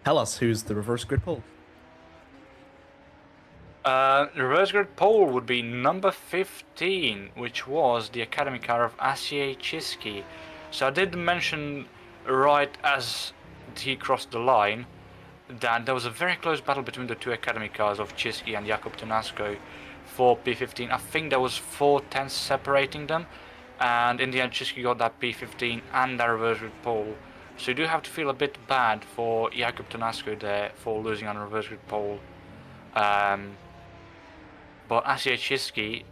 [SPEAKER 1] us who's the reverse grid pole.
[SPEAKER 2] The reverse grid pole would be number 15, which was the Academy car of Asier Chiski. So I did mention right as he crossed the line that there was a very close battle between the two Academy cars of Chiski and Jakub Tonasco for P15. I think there was 4 tenths separating them, and in the end Chiski got that P15 and that reverse grid pole. So you do have to feel a bit bad for Jakub Tonasco there for losing on a reverse grid pole. But Asier Chiski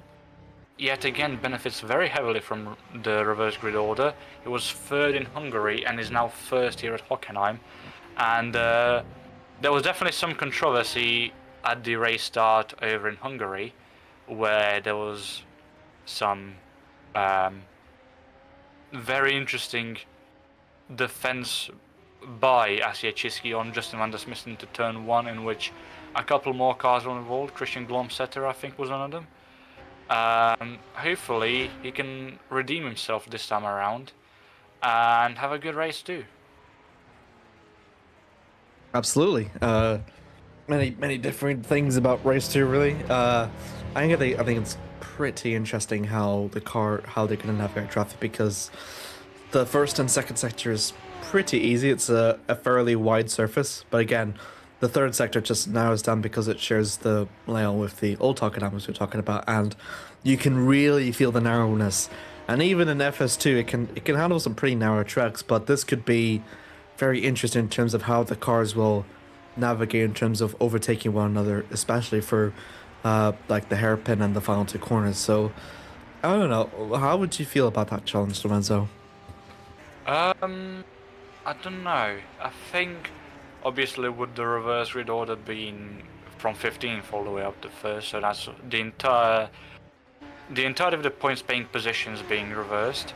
[SPEAKER 2] yet again benefits very heavily from the reverse grid order. He was 3rd in Hungary and is now 1st here at Hockenheim. And there was definitely some controversy at the race start over in Hungary, where there was some very interesting defense by Asier Chiski on Justin van der Smith into turn 1, in which a couple more cars were involved. Christian Glomsetter, I think, was one of them. Hopefully he can redeem himself this time around and have a good race too.
[SPEAKER 1] Absolutely. Many different things about race 2, really. I think it's pretty interesting how they're going to navigate traffic, because the first and second sector is pretty easy. It's a fairly wide surface, but again, the third sector just narrows down because it shares the layout with the old Hockenheim we're talking about, and you can really feel the narrowness. And even in FS2, it can handle some pretty narrow tracks, but this could be very interesting in terms of how the cars will navigate in terms of overtaking one another, especially for like the hairpin and the final 2 corners. So I don't know, how would you feel about that challenge, Lorenzo?
[SPEAKER 2] I don't know. I think obviously with the reverse grid order being from 15th all the way up to 1st, so that's the entirety of the points paying positions being reversed.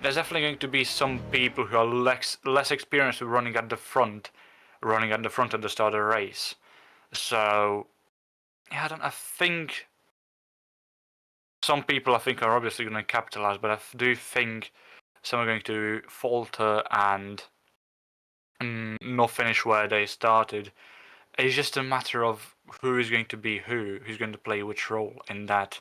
[SPEAKER 2] There's definitely going to be some people who are less experienced with running at the front at the start of the race. So yeah, I think some people are obviously going to capitalize, but I do think some are going to falter and not finish where they started. It's just a matter of who is going to be who's going to play which role in that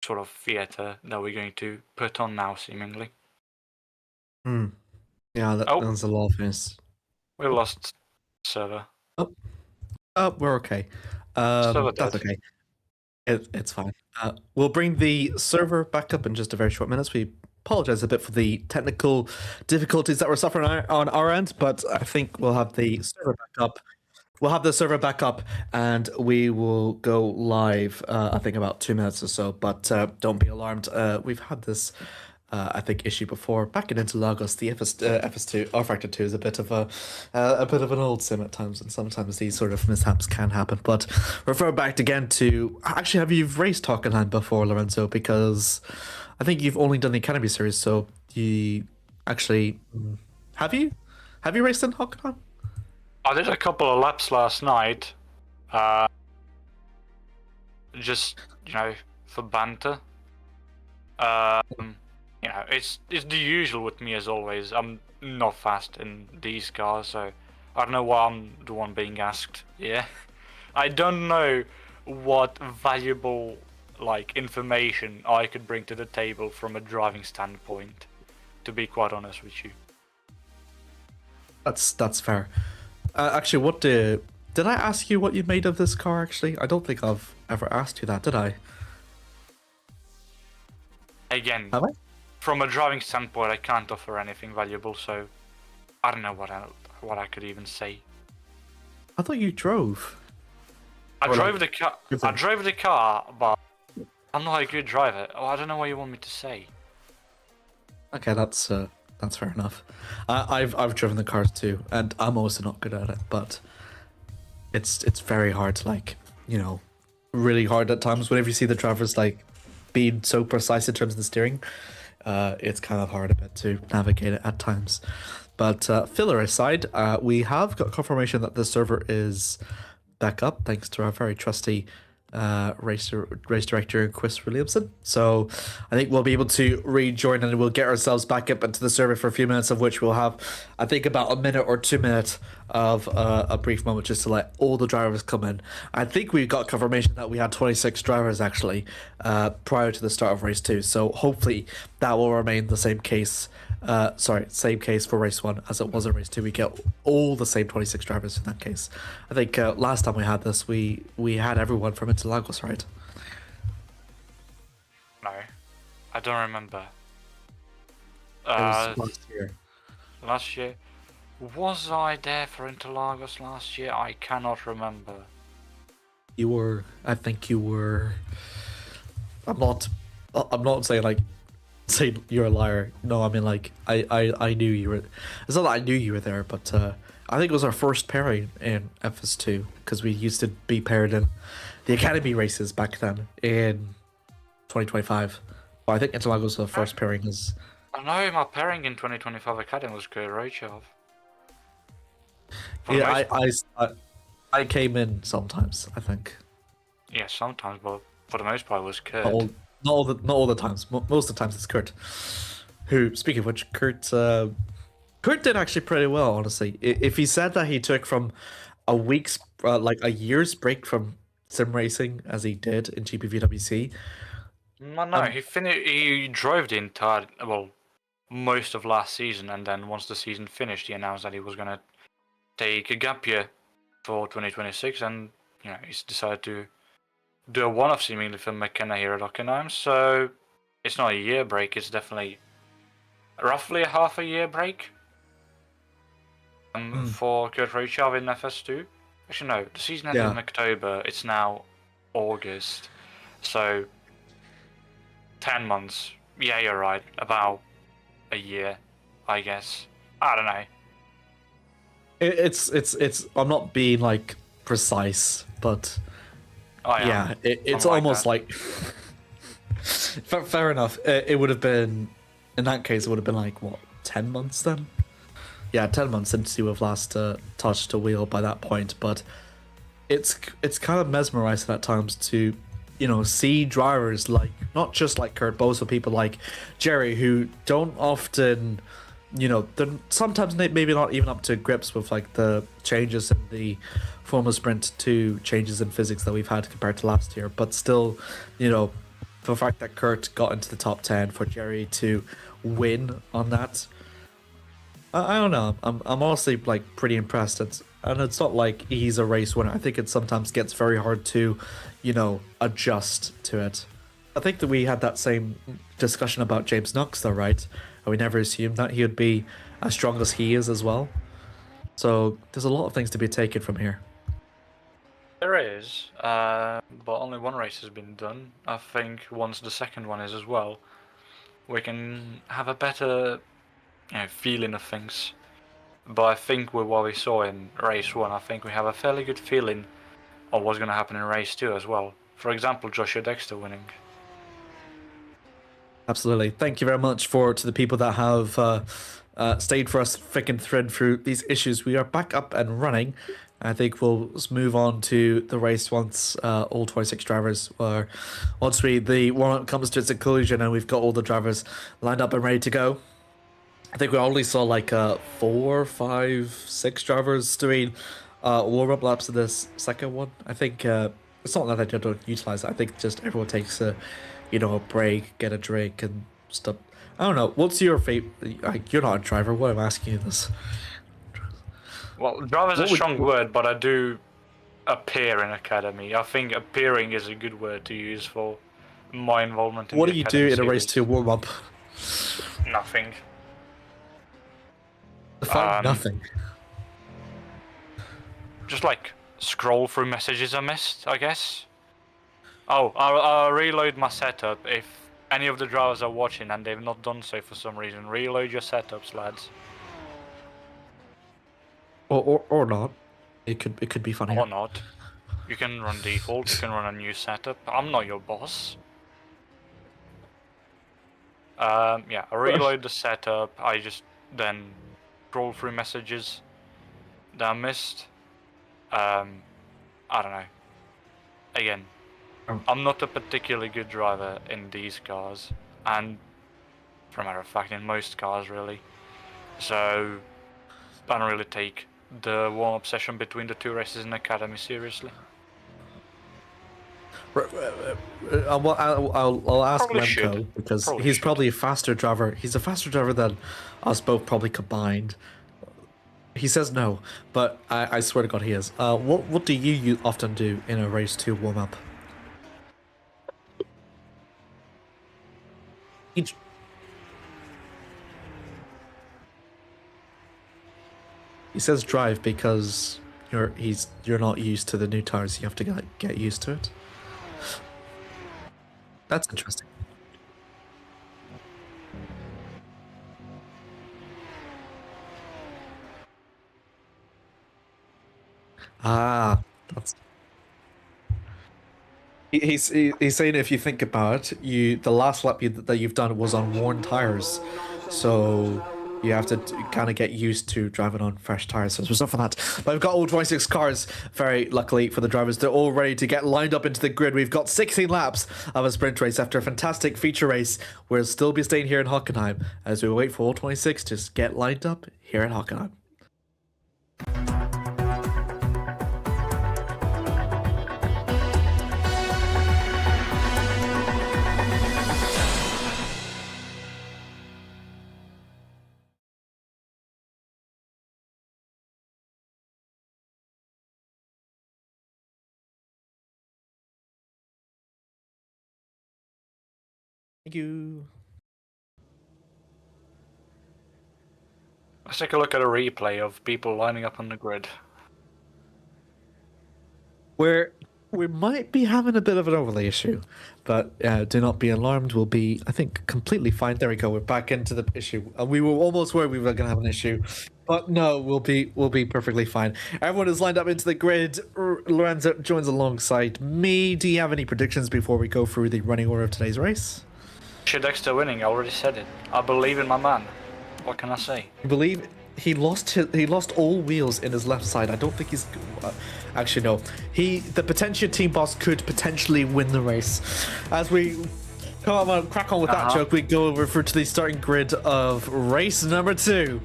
[SPEAKER 2] sort of theatre that we're going to put on now, seemingly.
[SPEAKER 1] Yeah, that's a lot of things.
[SPEAKER 2] We lost server.
[SPEAKER 1] We're okay. That's okay. It's fine. We'll bring the server back up in just a very short minute. We apologize a bit for the technical difficulties that we're suffering on our end, but I think we'll have the server back up. We'll have the server back up and we will go live, I think about 2 minutes or so, but don't be alarmed. We've had this, I think, issue before. Back in Interlagos, the FS2, R-Factor 2 is a bit of an old sim at times, and sometimes these sort of mishaps can happen. But refer back again to, actually, have you raced Hockenheim before, Lorenzo? Because I think you've only done the Academy series, so you actually, have you raced in Hockenheim?
[SPEAKER 2] I did a couple of laps last night, just, for banter. It's the usual with me as always. I'm not fast in these cars, so I don't know why I'm the one being asked. Yeah, I don't know what valuable information I could bring to the table from a driving standpoint, to be quite honest with you.
[SPEAKER 1] That's fair. Actually, what did I ask you what you made of this car? Actually, I don't think I've ever asked you that, did I?
[SPEAKER 2] Again,
[SPEAKER 1] have I?
[SPEAKER 2] From a driving standpoint, I can't offer anything valuable, so I don't know what I could even say.
[SPEAKER 1] I thought you drove.
[SPEAKER 2] I drove the car. I drove the car, but I'm not a good driver. Oh, I don't know what you want me to say.
[SPEAKER 1] Okay, that's fair enough. I've driven the cars too, and I'm also not good at it. But it's very hard to really hard at times whenever you see the drivers being so precise in terms of the steering. it's kind of hard a bit to navigate it at times. But filler aside, we have got confirmation that the server is back up thanks to our very trusty race director Chris Williamson. So I think we'll be able to rejoin and we'll get ourselves back up into the server for a few minutes, of which we'll have, I think, about a minute or 2 minutes of a brief moment just to let all the drivers come in. I think we got confirmation that we had 26 drivers actually prior to the start of race 2. So hopefully that will remain the same case. Same case for race 1 as it was in race 2. We get all the same 26 drivers in that case. I think last time we had this, we had everyone from Interlagos, right?
[SPEAKER 2] No, I don't remember.
[SPEAKER 1] It was last year.
[SPEAKER 2] Last year? Was I there for Interlagos last year? I cannot remember.
[SPEAKER 1] You were. I think you were. I'm not saying like. Say you're a liar. No, I mean like I knew you were. It's not that I knew you were there, but I think it was our first pairing in FS2 because we used to be paired in the academy races back then in 2025. But I think Interlagos the first pairing is.
[SPEAKER 2] I know my pairing in 2025 academy was good, Rachel.
[SPEAKER 1] Yeah, I came in sometimes. I think.
[SPEAKER 2] Yeah, sometimes, but for the most part, it was good.
[SPEAKER 1] Not all the times. Most of the times it's Kurt. Who, speaking of which, Kurt did actually pretty well, honestly. If he said that he took from a week's, like a year's break from sim racing as he did in GPVWC.
[SPEAKER 2] No, he drove the entire, most of last season, and then once the season finished, he announced that he was gonna take a gap year for 2026, and he's decided to do a one-off seemingly for McKenna here at Hockenheim. So it's not a year break, it's definitely roughly a half a year break for Kurt Reuschel in FS2. Actually no, the season ended in October, it's now August. So 10 months. Yeah, you're right. About a year, I guess. I don't know.
[SPEAKER 1] It's I'm not being like precise, but it's almost like fair enough. It would have been, in that case, it would have been like what, 10 months then? Yeah, 10 months since you have last touched a wheel by that point. But it's kind of mesmerizing at times to see drivers like, not just like Kurt, but also people like Jerry who don't often, they're sometimes maybe not even up to grips with like the changes in the Formula Sprint 2 changes in physics that we've had compared to last year, but still, the fact that Kurt got into the top 10, for Jerry to win on that, I don't know. I'm honestly like pretty impressed. And it's not like he's a race winner. I think it sometimes gets very hard to, adjust to it. I think that we had that same discussion about James Knox though, right? And we never assumed that he would be as strong as he is as well. So there's a lot of things to be taken from here.
[SPEAKER 2] There is, but only one race has been done. I think once the second one is as well, we can have a better feeling of things. But I think with what we saw in race 1, I think we have a fairly good feeling of what's going to happen in race 2 as well. For example, Joshua Dexter winning.
[SPEAKER 1] Absolutely. Thank you very much to the people that have stayed for us thick and thread through these issues. We are back up and running. I think we'll move on to the race once all 26 drivers are, once the warm-up comes to its conclusion and we've got all the drivers lined up and ready to go. I think we only saw like 4, 5, 6 drivers doing warm-up laps in this second one. I think it's not that they don't utilize it. I think just everyone takes a break, get a drink and stuff. I don't know. What's your favorite? You're not a driver. Why am I asking you this?
[SPEAKER 2] Well, driver's a strong word, but I do appear in academy. I think appearing is a good word to use for my involvement in
[SPEAKER 1] what
[SPEAKER 2] the
[SPEAKER 1] do you
[SPEAKER 2] academy
[SPEAKER 1] do in a race
[SPEAKER 2] series.
[SPEAKER 1] 2 warm-up?
[SPEAKER 2] Nothing.
[SPEAKER 1] Nothing.
[SPEAKER 2] Just like scroll through messages I missed, I guess. Oh, I'll reload my setup. If any of the drivers are watching and they've not done so for some reason, reload your setups, lads.
[SPEAKER 1] Or not. It could be funny.
[SPEAKER 2] Or not. You can run default, you can run a new setup. I'm not your boss. Yeah, I reload the setup. I just then scroll through messages that I missed. I don't know. Again, I'm not a particularly good driver in these cars, and for a matter of fact, in most cars really. So I don't really take the warm-up session between the 2 races in Academy seriously.
[SPEAKER 1] I'll ask
[SPEAKER 2] Probably
[SPEAKER 1] Remco
[SPEAKER 2] should.
[SPEAKER 1] because
[SPEAKER 2] Probably
[SPEAKER 1] he's
[SPEAKER 2] should.
[SPEAKER 1] probably a faster driver. He's a faster driver than us both probably combined. He says no, but I swear to God he is. What do you often do in a race to warm up? He says drive because you're not used to the new tires. You have to get used to it. That's interesting. Ah, that's. He's saying if you think about it, the last lap that you've done was on worn tires, so you have to kind of get used to driving on fresh tires. So there's stuff for that. But we've got all 26 cars. Very luckily for the drivers, they're all ready to get lined up into the grid. We've got 16 laps of a sprint race after a fantastic feature race. We'll still be staying here in Hockenheim as we wait for all 26 to get lined up here at Hockenheim. Thank you.
[SPEAKER 2] Let's take a look at a replay of people lining up on the grid.
[SPEAKER 1] We might be having a bit of an overlay issue, but do not be alarmed. We'll be, I think, completely fine. There we go. We're back into the issue. We were almost worried we were going to have an issue, but no, we'll be perfectly fine. Everyone is lined up into the grid. Lorenzo joins alongside me. Do you have any predictions before we go through the running order of today's race?
[SPEAKER 2] Dexter winning. I already said it. I believe in my man. What can I say?
[SPEAKER 1] I believe he lost all wheels in his left side. I don't think he's actually no. The Potentia team boss could potentially win the race. As we crack on with that joke, we go over to the starting grid of race number 2.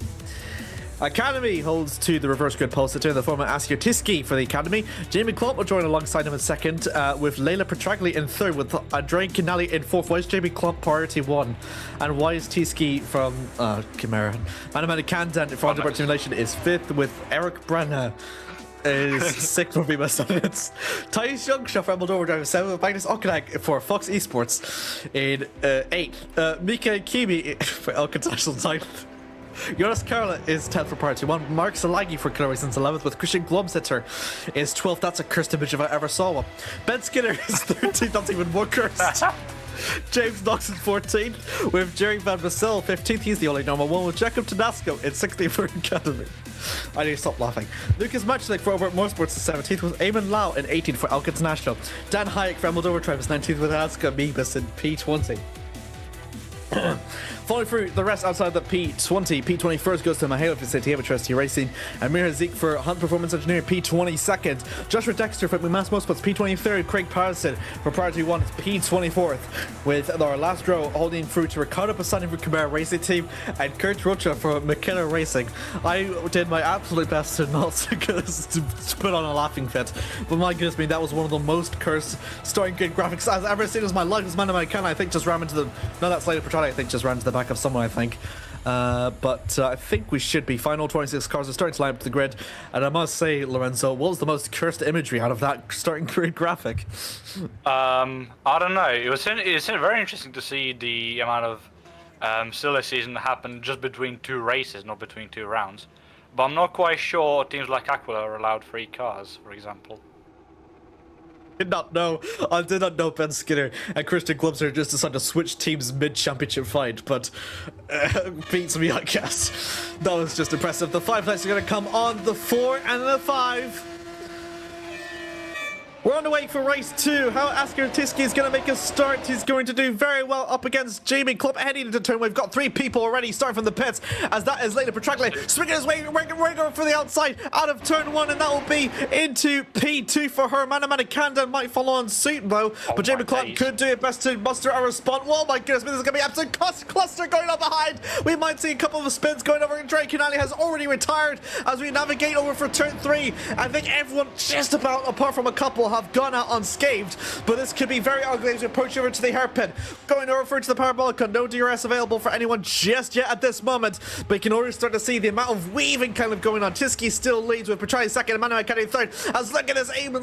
[SPEAKER 1] Academy holds to the reverse grid pole sitter in the form of Askir Tiski for the Academy. Jamie Klopp will join alongside him in second, with Leila Petragli in third, with Adrian Canali in fourth. Why is Jamie Klopp priority 1? And why is Tiski from Chimera? Manamana Kandan from Underbird Simulation is fifth, with Eric Brenner is sixth for Viva Summits. Thais Youngsha from Moldova driving 7th, with Magnus Okanek for Fox Esports in 8th. Mika Kimi for El International 9th. Jonas Karla is 10th for Priority 1. Mark Salagi for Killer Racing's 11th, with Christian Glomsetter is 12th. That's a cursed image if I ever saw one. Ben Skinner is 13th. That's even more cursed. James Knox is 14th, with Jerry Van Vassel 15th. He's the only normal one, with Jacob Tanasco in 16th for Academy. I need to stop laughing. Lucas Matchlik for Albert Motorsports is 17th, with Eamon Lau in 18th for Elk International. Dan Hayek for Moldova Tribe is 19th, with Aska Mebus in P20. Following through the rest outside the P20. P20 first goes to Mahalo for City Trusty Racing. Amir Hazik for Hunt Performance Engineering, P20 second. Joshua Dexter for McMass Motorsports, P23rd. Craig Patterson for Priority 1, P24th. With our last row holding through to Ricardo Passani for Camera Racing Team and Kurt Rocha for McKenna Racing. I did my absolute best to not to put on a laughing fit, but my goodness me, that was one of the most cursed starting grid graphics I've ever seen in my life. This man of my can, I think, just ran into the. No, that's Slater Petrati, I think, just ran into the back of someone, I think. But I think we should be fine. All 26 cars are starting to line up to the grid. And I must say, Lorenzo, what was the most cursed imagery out of that starting grid graphic?
[SPEAKER 2] I don't know. It's very interesting to see the amount of silly season that happened just between 2 races, not between 2 rounds. But I'm not quite sure teams like Aquila are allowed 3 cars, for example.
[SPEAKER 1] I did not know Ben Skinner and Christian Glumser just decided to switch teams mid-championship fight, but beats me, I guess. That was just impressive. The 5 lights are going to come on the 4 and the 5. We're on the way for race 2. How Asker Tiski is going to make a start. He's going to do very well up against Jamie Clump heading into turn. We've got 3 people already starting from the pits, as that is Leila Petragle swinging his way, going for the outside out of turn 1, and that will be into P2 for her. Manamana Kanda might follow on suit though, but Jamie Clump could do it best to muster a response. Oh my goodness, this is going to be absolute cluster going on behind. We might see a couple of spins going over, and Drake Canali has already retired as we navigate over for turn 3. I think everyone just about, apart from a couple, have gone out unscathed, but this could be very ugly as we approach over to the hairpin. Going over to the Parabolica, no DRS available for anyone just yet at this moment, but you can already start to see the amount of weaving kind of going on. Tiski still leads with Petrali second and Manuel Kennedy third, as look at this aim,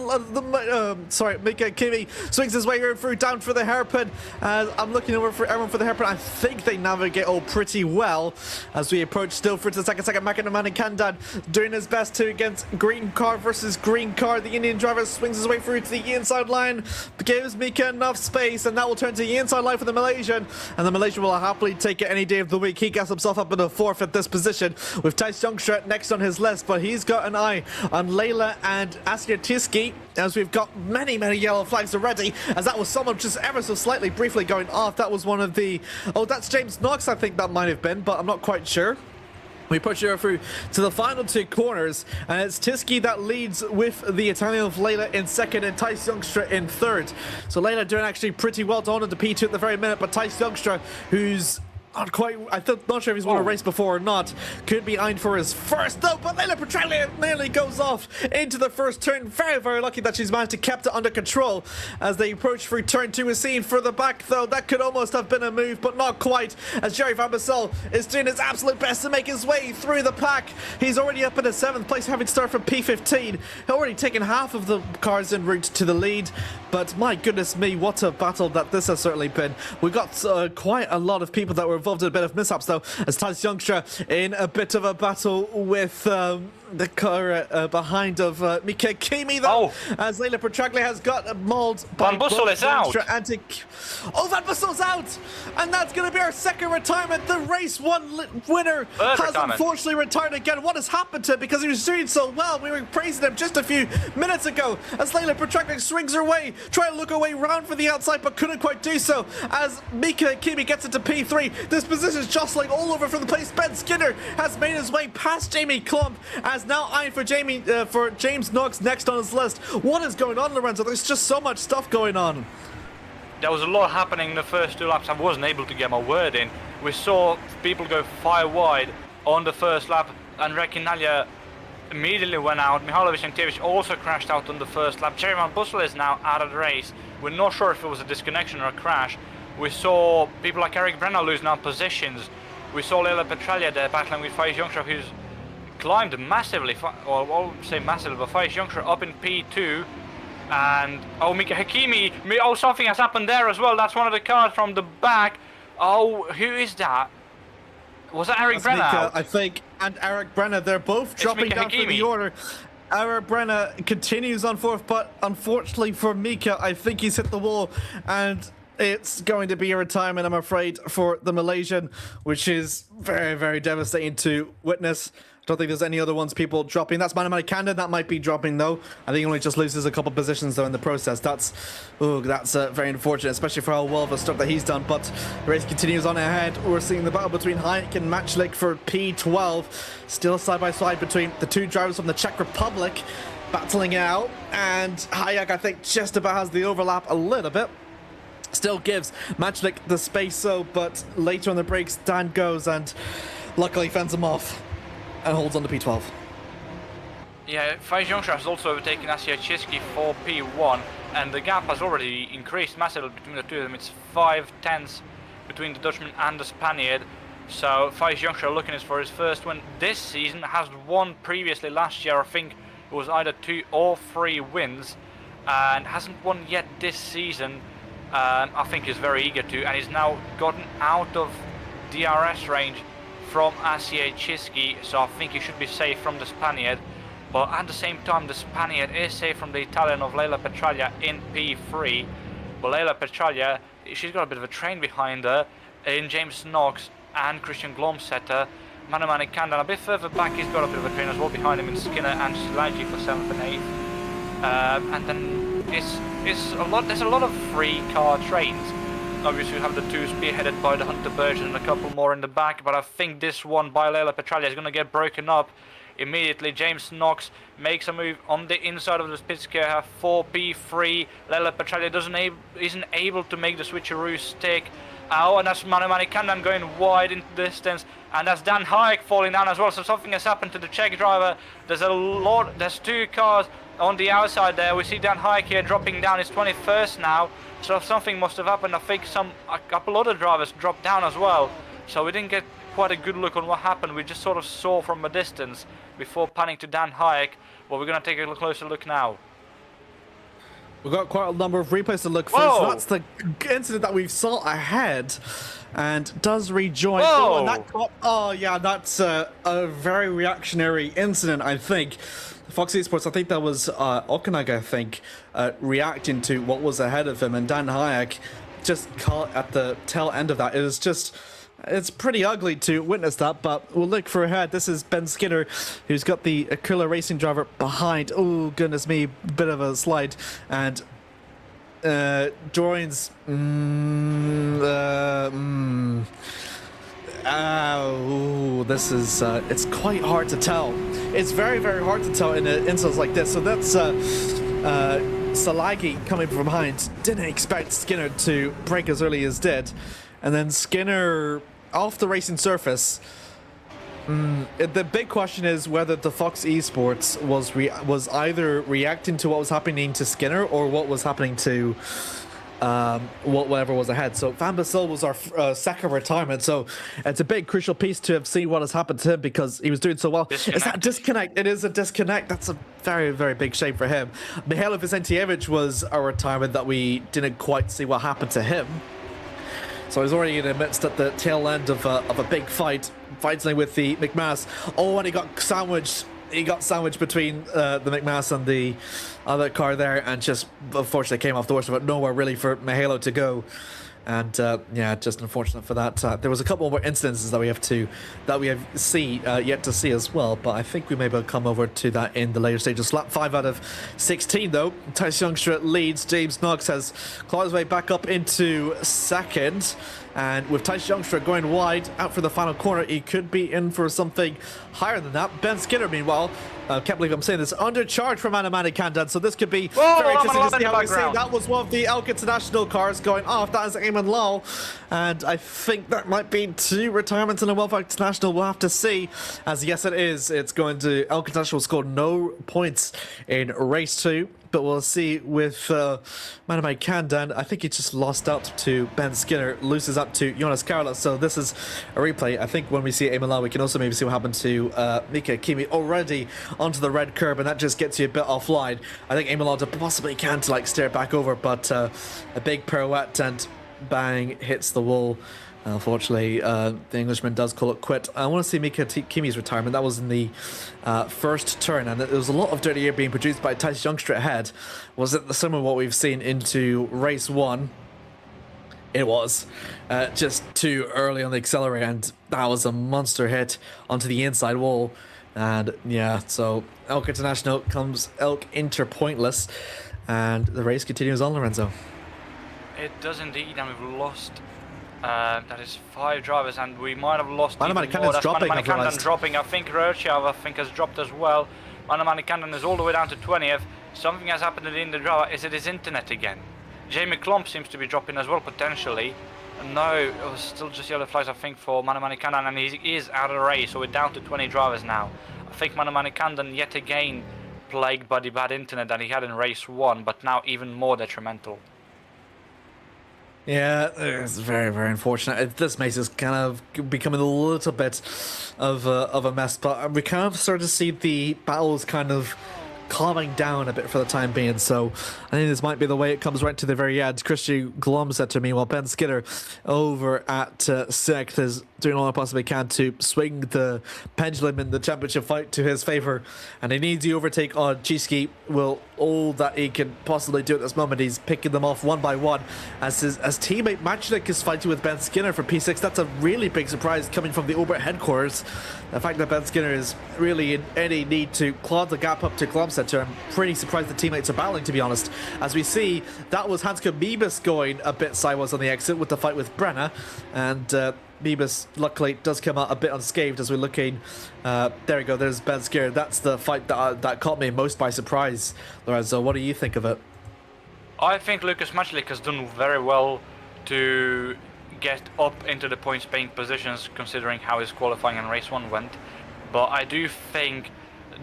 [SPEAKER 1] Mika Kimi swings his way through down for the hairpin. I'm looking over for everyone for the hairpin. I think they navigate all pretty well as we approach still for the second. Makanamani Kandan doing his best to against green car versus green car. The Indian driver swings his way through to the inside line, gives Mika enough space, and that will turn to the inside line for the Malaysian, and the Malaysian will happily take it any day of the week. He gets himself up in the 4th at this position with Thijs Youngstra next on his list, but he's got an eye on Leila and Askia Tiski, as we've got many yellow flags already, as that was someone just ever so slightly briefly going off. That was one of the, oh, that's James Knox, I think that might have been, but I'm not quite sure. We push her through to the final 2 corners, and it's Tiski that leads with the Italian of Leila in second and Thijs Youngstra in third. So Leila doing actually pretty well to honor the P2 at the very minute, but Thijs Youngstra, who's not quite, not sure if he's won a race before or not, could be eyeing for his first though, but Leila Petralia nearly goes off into the first turn. Very lucky that she's managed to keep it under control as they approach through turn 2. Is seen further back though, that could almost have been a move, but not quite, as Jerry Van Bassel is doing his absolute best to make his way through the pack. He's already up in the 7th place, having started from P15, already taken half of the cars en route to the lead. But my goodness me, what a battle that this has certainly been. We got quite a lot of people that were involved in a bit of mishaps though, as Thijs Youngstra in a bit of a battle with the car behind of Mika Kimi though, as Leila Petragle has got mauled by
[SPEAKER 2] Van Bussel is out.
[SPEAKER 1] Oh, Van Bussel's out, and that's going to be our second retirement. The race 1 winner has unfortunately retired again. What has happened to him? Because he was doing so well. We were praising him just a few minutes ago as Leila Petragle swings her way, trying to look her way round for the outside, but couldn't quite do so as Mika Kimi gets into P3. This position is jostling all over from the place. Ben Skinner has made his way past Jamie Clump, as now eyeing for James Knox next on his list. What is going on, Lorenzo? There's just so much stuff going on.
[SPEAKER 2] There was a lot happening in the first 2 laps. I wasn't able to get my word in. We saw people go 5 wide on the first lap, and Rekinalia immediately went out. Mihalovic and Tevich also crashed out on the first lap. Jerry Van Bussel is now out of the race. We're not sure if it was a disconnection or a crash. We saw people like Eric Brenner lose now positions. We saw Leila Petralia there battling with Thijs Youngstra, who's climbed massively, or I won't say massively, but Thijs Youngstra up in P2. And Mika Hakimi, something has happened there as well. That's one of the cars from the back. Who is that? Was that Eric Brenner?
[SPEAKER 1] Mika, I think, and Eric Brenner. They're both dropping down for the order. Eric Brenner continues on 4th, but unfortunately for Mika, I think he's hit the wall, and it's going to be a retirement, I'm afraid, for the Malaysian, which is very devastating to witness. I don't think there's any other ones people dropping. That's Manamani Kanda, that might be dropping though. I think he only just loses a couple positions though in the process. That's very unfortunate, especially for how well of a start that he's done. But the race continues on ahead. We're seeing the battle between Hayek and Matchlik for P12. Still side by side between the 2 drivers from the Czech Republic battling it out. And Hayek, I think, just about has the overlap a little bit. Still gives Matchlik the space though, but later on the brakes, Dan goes and luckily fends him off and holds on to P12.
[SPEAKER 2] Yeah, Thijs Youngstra has also overtaken Asja Chiski for P1, and the gap has already increased massively between the 2 of them. It's 5 tenths between the Dutchman and the Spaniard. So Thijs Youngstra looking for his first win this season. Has won previously last year. I think it was either 2 or 3 wins, and hasn't won yet this season. I think he's very eager to, and he's now gotten out of DRS range from Asja Chiski, so I think he should be safe from the Spaniard. But at the same time, the Spaniard is safe from the Italian of Leila Petralia in P3. But Leila Petralia, she's got a bit of a train behind her in James Knox and Christian Glomsetter. Manamani Kandan a bit further back, he's got a bit of a train as well behind him in Skinner and Silagi for 7th and 8th. And then it's a lot. There's a lot of free car trains. Obviously, we have the two spearheaded by the Hunter Burgess and a couple more in the back, but I think this one by Leila Petralia is going to get broken up immediately. James Knox makes a move on the inside of the Spitsker, 4P3. Leila Petralia isn't able to make the switcheroo stick. Oh, and that's Mani Kandan going wide into the distance, and that's Dan Hayek falling down as well, so something has happened to the Czech driver. There's two cars on the outside there. We see Dan Hayek here dropping down. It's 21st now, so something must have happened. I think a couple other drivers dropped down as well, so we didn't get quite a good look on what happened. We just sort of saw from a distance before panning to Dan Hayek, but we're going to take a closer look now.
[SPEAKER 1] We've got quite a number of replays to look for. So that's the incident that we saw ahead, and does rejoin.
[SPEAKER 2] Whoa.
[SPEAKER 1] Yeah, that's a very reactionary incident, I think. Fox Esports, I think that was Hockenheimring, I think, reacting to what was ahead of him, and Dan Hayek just caught at the tail end of that. It was just... It's pretty ugly to witness that, but we'll look for ahead. This is Ben Skinner, who's got the Aquila Racing driver behind. Oh, goodness me, bit of a slide. And joins... this is... it's quite hard to tell. It's very, very hard to tell in incidents like this. So that's... Salagi coming from behind. Didn't expect Skinner to break as early as did. And then Skinner off the racing surface. The big question is whether the Fox Esports was either reacting to what was happening to Skinner or what was happening to whatever was ahead. So Van Bassel was our second retirement, so it's a big crucial piece to have seen what has happened to him because he was doing so well. Is that disconnect? It is a disconnect. That's a very, very big shame for him. Mihailo Vicentievich was a retirement that we didn't quite see what happened to him. So he's already in the midst at the tail end of a big fighting with the McMass. Oh, and he got sandwiched. He got sandwiched between the McMass and the other car there, and just unfortunately came off the horse, but nowhere really for Mihailo to go. And yeah, just unfortunate for that. There was a couple more incidences that we have yet to see as well, but I think we may be able to come over to that in the later stages. Lap 5 out of 16 though. Tice Youngstra leads. James Knox has clawed his way back up into second, and with Tice Youngstra going wide out for the final corner, he could be in for something higher than that. Ben Skinner, meanwhile, can't believe I'm saying this, undercharged from Manamani Kandan, so this could be very interesting to see how we see. That was one of the Elk International cars going off. That is Eamon Lau, and I think that might be 2 retirements in a World International. We'll have to see, as yes it is. It's going to... Elk International scored no points in race 2, but we'll see with Manamai Kandan. I think he just lost out to Ben Skinner, loses up to Jonas Carlos, so this is a replay. I think when we see Eamon Lau, we can also maybe see what happened to Mika Kimi already onto the red curb, and that just gets you a bit offline. I think Eamon Lau possibly can to like steer it back over, but a big pirouette and bang, hits the wall. Unfortunately, the Englishman does call it quit. I want to see Mika Kimi's retirement. That was in the first turn, and there was a lot of dirty air being produced by Tice Youngstra ahead. Was it similar to what we've seen into race 1? It was just too early on the accelerator, and that was a monster hit onto the inside wall. And yeah, so Elk International comes Elk Inter pointless, and the race continues on, Lorenzo.
[SPEAKER 2] It does indeed, and we've lost. That is 5 drivers, and we might have lost even more. That's Manamani Kandan dropping. I think Rochav has dropped as well. Manamani Kandan is all the way down to 20th. Something has happened in the driver. Is it his internet again? Jamie Klomp seems to be dropping as well, potentially. No, it was still just yellow flags, I think, for Manamani Kandan, and he is out of the race, so we're down to 20 drivers now. I think Manamani Kandan yet again plagued by the bad internet that he had in race 1, but now even more detrimental.
[SPEAKER 1] Yeah, it's very, very unfortunate. This race is kind of becoming a little bit of a mess, but we kind of start to see the battles kind of calming down a bit for the time being, so I think this might be the way it comes right to the very end. Christian Glomsetter, meanwhile, Ben Skinner over at 6th is doing all I possibly can to swing the pendulum in the championship fight to his favour, and he needs the overtake on Chiski. Will all that he can possibly do at this moment. He's picking them off one by one as teammate Maciek is fighting with Ben Skinner for P6. That's a really big surprise coming from the Ober headquarters. The fact that Ben Skinner is really in any need to claw the gap up to Glomsetter Glomsetter. I'm pretty surprised the teammates are battling, to be honest. As we see, that was Hansko Bibas going a bit sideways on the exit with the fight with Brenna, and Bibas luckily does come out a bit unscathed as we're looking. There we go, there's Ben Skinner. That's the fight that caught me most by surprise. Lorenzo, what do you think of it?
[SPEAKER 2] I think Lucas Matchlik has done very well to get up into the points paying positions considering how his qualifying and race 1 went. But I do think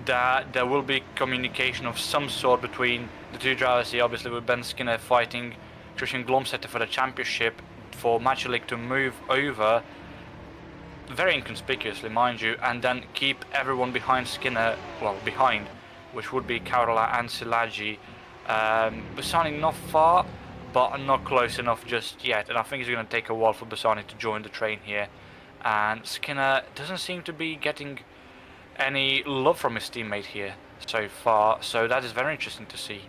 [SPEAKER 2] that there will be communication of some sort between the two drivers here, obviously with Ben Skinner fighting Christian Glomsetter for the championship, for Matchalik to move over, very inconspicuously mind you, and then keep everyone behind Skinner, well behind, which would be Karola and Szilágyi. Bassani not far, but not close enough just yet, and I think it's going to take a while for Bassani to join the train here. And Skinner doesn't seem to be getting any love from his teammate here so far, so that is very interesting to see.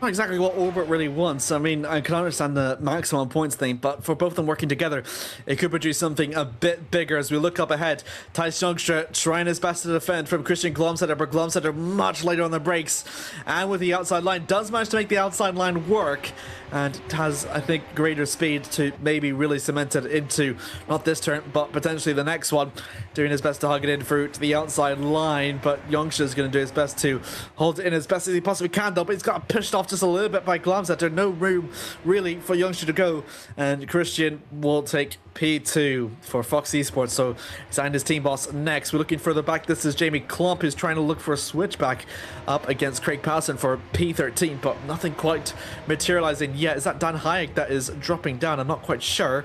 [SPEAKER 1] Not exactly what Orbit really wants. I mean, I can understand the maximum points thing, but for both of them working together, it could produce something a bit bigger as we look up ahead. Thijs Jongstra trying his best to defend from Christian Glomsetter, but Glomsetter much later on the brakes, and with the outside line, does manage to make the outside line work, and has, I think, greater speed to maybe really cement it into, not this turn, but potentially the next one. Doing his best to hug it in through to the outside line, but Jongstra going to do his best to hold it in as best as he possibly can, though, but he's got pushed off just a little bit by Glomsetter. No room really for Jongstra to go, and Christian will take P2 for Fox Esports, so he's and his team boss next. We're looking further back. This is Jamie Klump who's trying to look for a switchback up against Craig Patterson for P13, but nothing quite materializing yet. Is that Dan Hayek that is dropping down? I'm not quite sure,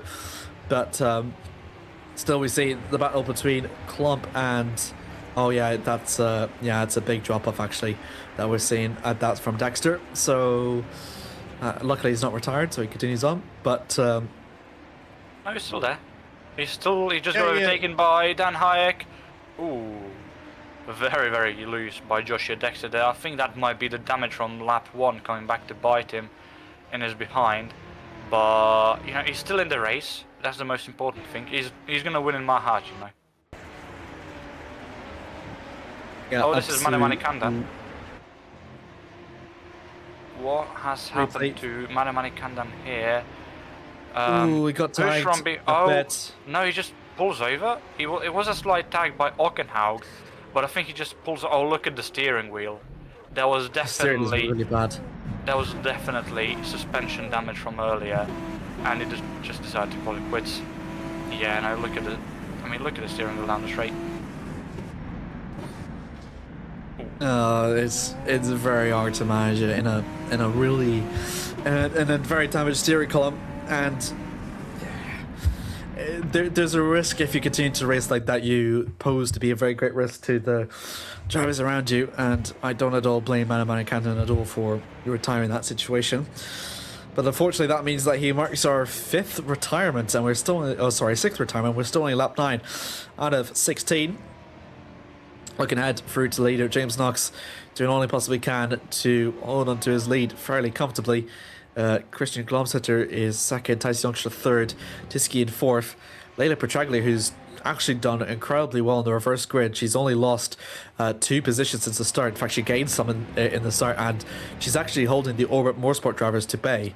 [SPEAKER 1] but still we see the battle between Klump and oh yeah, that's yeah, it's a big drop off actually that we're seeing. That's from Dexter, so luckily he's not retired, so he continues on, but
[SPEAKER 2] no, he's still there. He just got overtaken by Dan Hayek. Ooh, very, very loose by Joshua Dexter there. I think that might be the damage from lap 1 coming back to bite him in his behind. But, you know, he's still in the race. That's the most important thing. He's going to win in my heart, you know.
[SPEAKER 1] yeah,
[SPEAKER 2] oh, this is Mani Kandan. What has happened to Mani Kandan here?
[SPEAKER 1] Ooh, we got tagged a bit.
[SPEAKER 2] No, he just pulls over. It was a slight tag by Hockenheimring, but I think he just pulls. Oh, look at the steering wheel. There was definitely
[SPEAKER 1] really bad.
[SPEAKER 2] There was definitely suspension damage from earlier, and he just decided to call it quits. Yeah, no, look at the. I mean, look at the steering wheel down the straight.
[SPEAKER 1] It's very hard to manage it in a really in a very damaged steering column. And there's a risk if you continue to race like that. You pose to be a very great risk to the drivers around you, and I don't at all blame Mani Kandan at all for retiring that situation. But unfortunately, that means that he marks our 5th retirement, and we're still only, 6th retirement. We're still only lap 9 out of 16. Looking ahead through to leader James Knox, doing all he possibly can to hold on to his lead fairly comfortably. Christian Glomsetter is 2nd, Thijs Jongstra 3rd, Tiski in 4th. Leila Petraglia, who's actually done incredibly well in the reverse grid. She's only lost 2 positions since the start. In fact, she gained some in the start, and she's actually holding the Orbit Motorsport drivers to bay.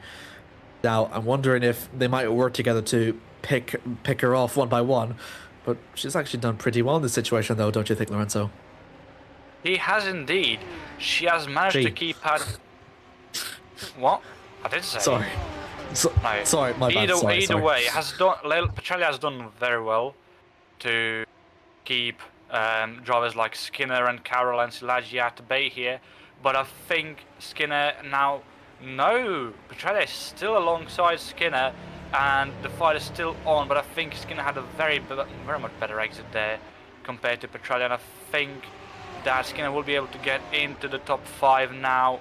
[SPEAKER 1] Now, I'm wondering if they might work together to pick her off one by one, but she's actually done pretty well in this situation, though, don't you think, Lorenzo?
[SPEAKER 2] He has indeed. She has managed to keep her... What? I did say.
[SPEAKER 1] Sorry.
[SPEAKER 2] No.
[SPEAKER 1] Sorry, my bad.
[SPEAKER 2] Either way, Petraglia has done very well to keep drivers like Skinner and Carroll and Szilágyi at bay here. But I think Skinner now... No! Petraglia is still alongside Skinner, and the fight is still on, but I think Skinner had a very much better exit there compared to Petraglia, and I think that Skinner will be able to get into the top 5 now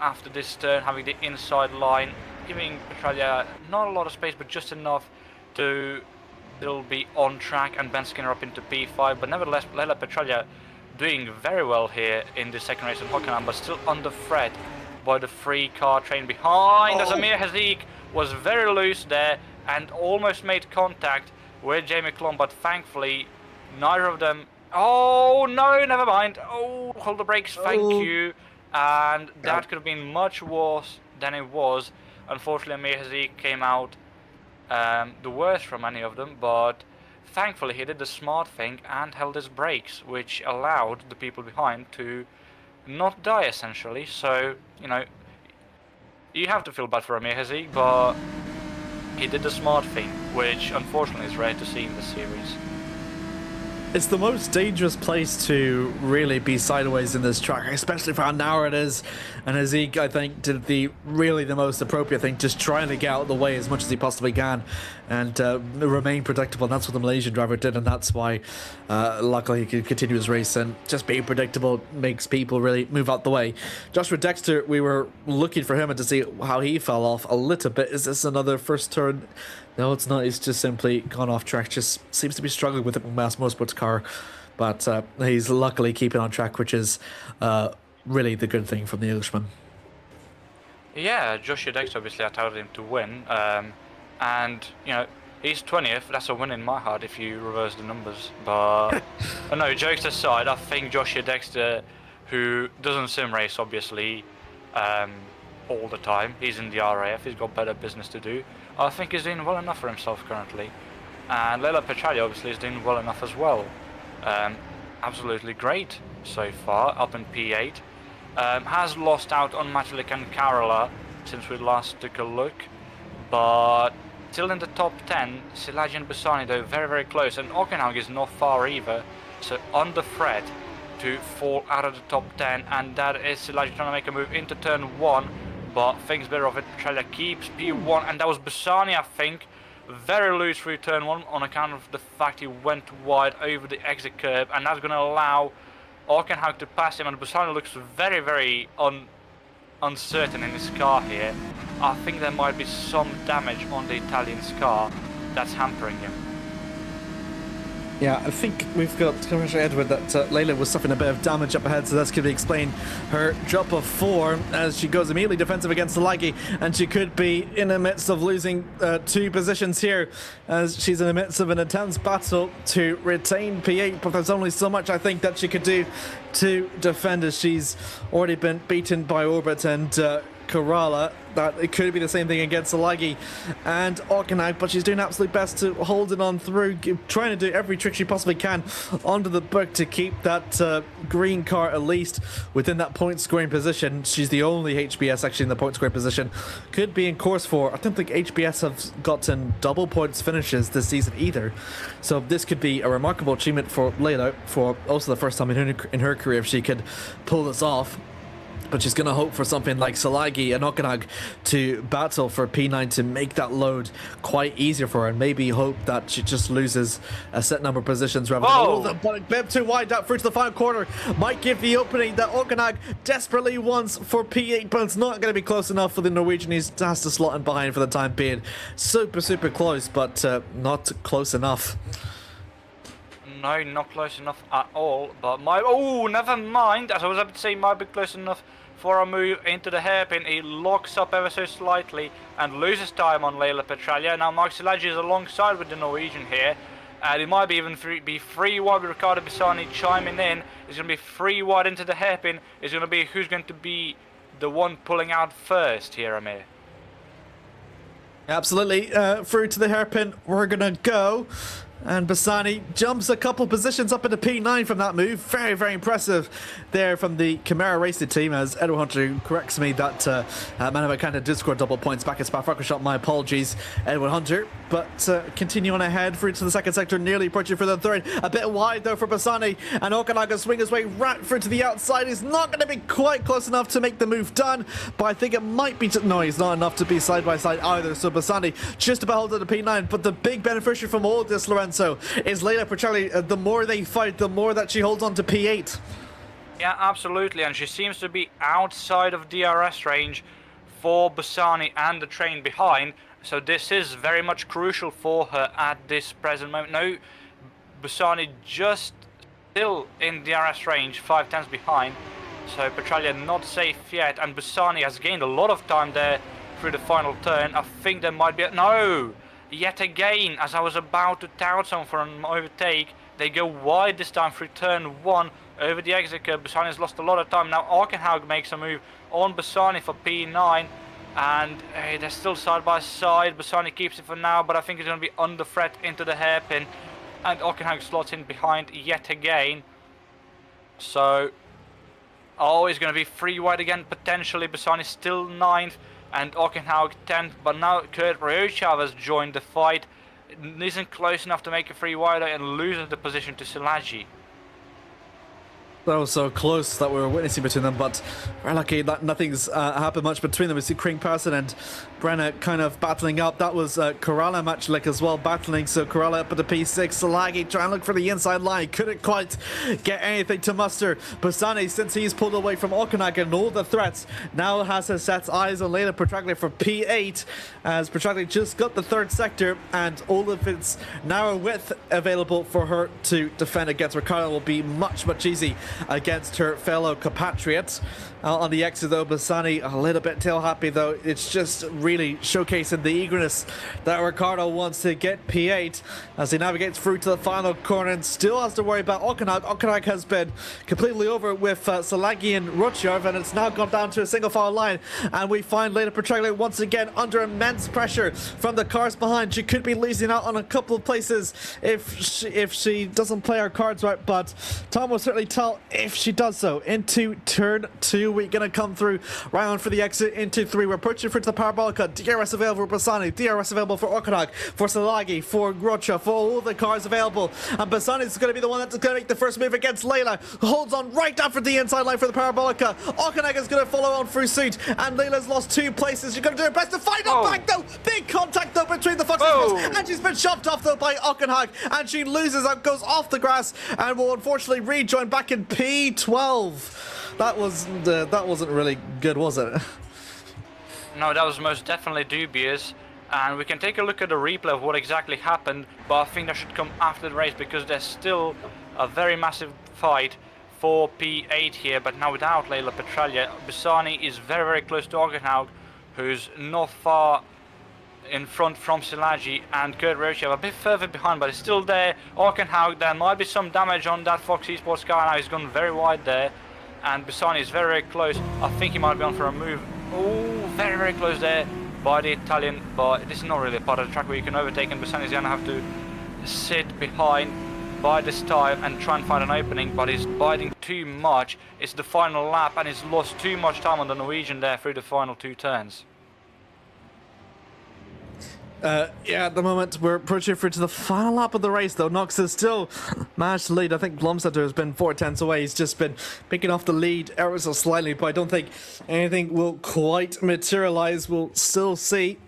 [SPEAKER 2] after this turn, having the inside line, giving Petraglia not a lot of space, but just enough to still be on track, and Ben Skinner up into P5. But nevertheless, Leila Petraglia doing very well here in the second race of Hockenheim, but still under threat by the 3-car train behind, as Amir was very loose there and almost made contact with Jamie Klump, but thankfully neither of them... Oh, no, never mind. Oh, hold the brakes, thank you. And that could have been much worse than it was. Unfortunately, Amir came out the worst from any of them, but thankfully he did the smart thing and held his brakes, which allowed the people behind to not die, essentially. So, you know, you have to feel bad for Amir, but he did the smart thing, which unfortunately is rare to see in this series.
[SPEAKER 1] It's the most dangerous place to really be sideways in this track, especially for how narrow it is. And Zeeuw, I think, did the most appropriate thing, just trying to get out of the way as much as he possibly can and remain predictable. And that's what the Malaysian driver did, and that's why, luckily, he could continue his race. And just being predictable makes people really move out the way. Joshua Dexter, we were looking for him and to see how he fell off a little bit. Is this another first turn? No, it's not. He's just simply gone off track. Just seems to be struggling with it with Mass Motorsports car. But he's luckily keeping on track, which is really the good thing from the Englishman.
[SPEAKER 2] Yeah, Joshua Dexter, obviously, I touted him to win. And, you know, he's 20th. That's a win in my heart if you reverse the numbers. But, no, jokes aside, I think Joshua Dexter, who doesn't sim race, obviously, all the time. He's in the RAF. He's got better business to do. I think he's doing well enough for himself currently. And Leila Petralia obviously is doing well enough as well. Absolutely great so far, up in P8. Has lost out on Matulik and Karola since we last took a look. But still in the top 10, Silaj and Bassani though very, very close. And Hockenheimring is not far either. So on the threat to fall out of the top 10. And that is Silaj trying to make a move into turn 1. But things better of it, Petralia keeps P1, and that was Bassani, I think, very loose through turn 1 on account of the fact he went wide over the exit curb, and that's going to allow Hockenheimring to pass him, and Bassani looks very, very uncertain in his car here. I think there might be some damage on the Italian's car that's hampering him.
[SPEAKER 1] Yeah, I think we've got Commissioner Edward that Leila was suffering a bit of damage up ahead, so that's going to explain her drop of 4 as she goes immediately defensive against Salagi, and she could be in the midst of losing 2 positions here as she's in the midst of an intense battle to retain P8, but there's only so much I think that she could do to defend as she's already been beaten by Orbit and Kerala. That it could be the same thing against Salagi and Hockenheimring, but she's doing absolute best to hold it on through, trying to do every trick she possibly can onto the book to keep that green car at least within that point scoring position. She's the only HBS actually in the point scoring position. Could be in course for, I don't think HBS have gotten double points finishes this season either, so this could be a remarkable achievement for Leila, for also the first time in her career if she could pull this off. But she's going to hope for something like Salagi and Hockenheimring to battle for P9 to make that load quite easier for her, and maybe hope that she just loses a set number of positions rather than a bit too wide out through to the final corner. Might give the opening that Hockenheimring desperately wants for P8, but it's not going to be close enough for the Norwegian. He has to slot in behind for the time being. Super, super close, but not close enough.
[SPEAKER 2] No, not close enough at all, but never mind, as I was about to say, might be close enough for a move into the hairpin. He locks up ever so slightly and loses time on Leila Petralia. Now Mark Silagi is alongside with the Norwegian here, and it might be even be free wide with Riccardo Bassani chiming in. It's going to be free wide into the hairpin. It's going to be who's going to be the one pulling out first here, Amir.
[SPEAKER 1] Absolutely, through to the hairpin we're going to go. And Bassani jumps a couple positions up into P9 from that move. Very, very impressive there from the Camera Racing team, as Edward Hunter corrects me that Manama kind of did score double points back at Spa-Francorchamps. My apologies, Edward Hunter. But continue on ahead through to the second sector, nearly approaching for the third. A bit wide though for Bassani, and Hockenheimring swing his way right through to the outside. He's not going to be quite close enough to make the move done, but I think it might be. No, he's not enough to be side by side either. So Bassani just about holding the P9, but the big beneficiary from all this, Lorenzo, is Leila Petralia. The more they fight, the more that she holds on to P8.
[SPEAKER 2] Yeah, absolutely, and she seems to be outside of DRS range for Bassani and the train behind, so this is very much crucial for her at this present moment. No, Bassani just still in DRS range, 5 tenths behind, so Petralia not safe yet, and Bassani has gained a lot of time there through the final turn. I think there might be no! Yet again, as I was about to tout someone for an overtake, They go wide this time through turn 1 over the exit curve. Bassani's lost a lot of time. Now Hockenheimring makes a move on Bassani for P9. And they're still side by side. Bassani keeps it for now, but I think he's going to be under threat into the hairpin. And Hockenheimring slots in behind yet again. So, he's going to be 3 wide again, potentially. Bassani still 9th, and Hockenheimring 10th. But now Eterovic-Funcic has joined the fight. Isn't close enough to make a 3 wider and loses the position to Silagi.
[SPEAKER 1] That was so close that we were witnessing between them, but we're lucky that nothing's happened much between them. We see Kring Persson and Brenner kind of battling up. That was Coralla Matchlik as well battling, so Coralla up at the P6. Silagi trying to look for the inside line, couldn't quite get anything to muster. Bassani, since he's pulled away from Hockenheimring and all the threats, now has his set eyes on Leila Petraglia for P8, as Petraglia just got the 3rd sector and all of its narrow width available for her to defend against. Ricardo will be much easy against her fellow compatriots. On the exit though, Bassani a little bit tail happy though. It's just really showcasing the eagerness that Ricardo wants to get P8 as he navigates through to the final corner and still has to worry about Hockenheimring. Hockenheimring has been completely over with Silagi and Rutjov, and it's now gone down to a single file line, and we find Leila Petraglia once again under immense pressure from the cars behind. She could be losing out on a couple of places if she doesn't play her cards right, but Tom will certainly tell if she does so. Into turn 2, we're going to come through round for the exit into 3. We're pushing through to the Parabolica. DRS available for Bassani, DRS available for Hockenheimring, for Silagi, for Rocha, for all the cars available. And Bassani is going to be the one that's going to make the first move against Leila. Holds on right after the inside line for the Parabolica. Hockenheimring is going to follow on through suit, and Leila's lost 2 places. She's going to do her best to fight her back though. Big contact though between the Foxes, and she's been shoved off though by Hockenheimring, and she loses and goes off the grass and will unfortunately rejoin back in P12. That wasn't really good, was it?
[SPEAKER 2] No, that was most definitely dubious, and we can take a look at the replay of what exactly happened, but I think that should come after the race because there's still a very massive fight for P8 here, but now without Leila Petraglia. Bassani is very close to Hockenheimring, who's not far in front from Silagi, and Kurt Roche a bit further behind, but it's still there. Hockenheimring, there might be some damage on that Fox Esports car now. He's gone very wide there, and Bassani is very close. I think he might be on for a move. Oh, very close there by the Italian, but this is not really a part of the track where you can overtake, and Bassani is going to have to sit behind by this time and try and find an opening, but he's biting too much. It's the final lap, and he's lost too much time on the Norwegian there through the final 2 turns.
[SPEAKER 1] Yeah, at the moment we're approaching through to the final lap of the race though. Knox has still managed to lead. I think Glomsetter has been 4 tenths away. He's just been picking off the lead ever so slightly, but I don't think anything will quite materialize. We'll still see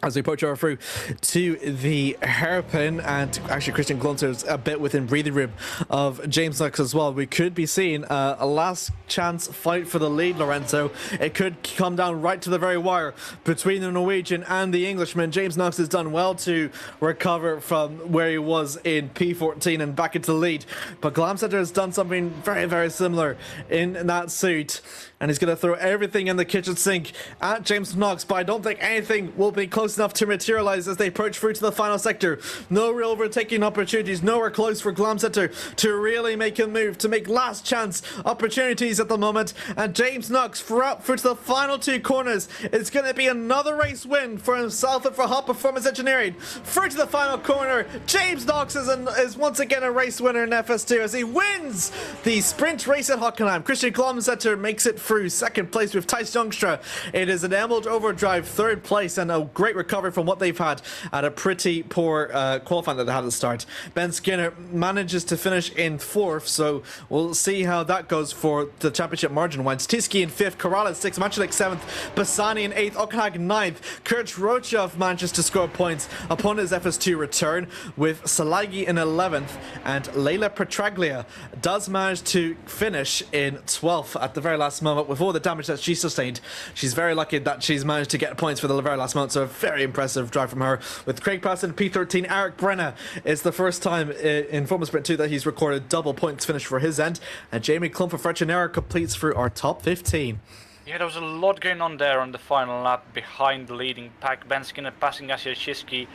[SPEAKER 1] as we approach our through to the hairpin, and actually Christian Glomsetter is a bit within breathing room of James Knox as well. We could be seeing a last chance fight for the lead, Lorenzo. It could come down right to the very wire between the Norwegian and the Englishman. James Knox has done well to recover from where he was in P14 and back into the lead, but Glomsetter has done something very similar in that suit, and he's going to throw everything in the kitchen sink at James Knox, but I don't think anything will be close enough to materialize as they approach through to the final sector. No real overtaking opportunities, nowhere close for Glomsetter to really make a move, to make last chance opportunities at the moment, and James Knox through to the final 2 corners. It's going to be another race win for himself and for Hot Performance Engineering. Through to the final corner, James Knox is once again a race winner in FS2 as he wins the sprint race at Hockenheim. Christian Glomsetter makes it through 2nd place with Thijs Jongstra. It is an Emerald Overdrive 3rd place, and a great recovery from what they've had at a pretty poor qualifying that they had at the start. Ben Skinner manages to finish in 4th, so we'll see how that goes for the championship margin wise. Tiski in 5th, Corral in 6th, Matchalik 7th, Bassani in 8th, Hockenheimring 9th. Kurt Rochov manages to score points upon his FS2 return with Silagi in 11th, and Leila Petraglia does manage to finish in 12th at the very last moment with all the damage that she sustained. She's very lucky that she's managed to get points for the very last moment, so a very impressive drive from her. With Craig Passon P13, Eric Brenner is the first time in Formula Sprint 2 that he's recorded double points finish for his end, and Jamie Clump for Frechenera completes through our top 15.
[SPEAKER 2] Yeah, there was a lot going on there on the final lap behind the leading pack. Ben Skinner passing Yasir Shiski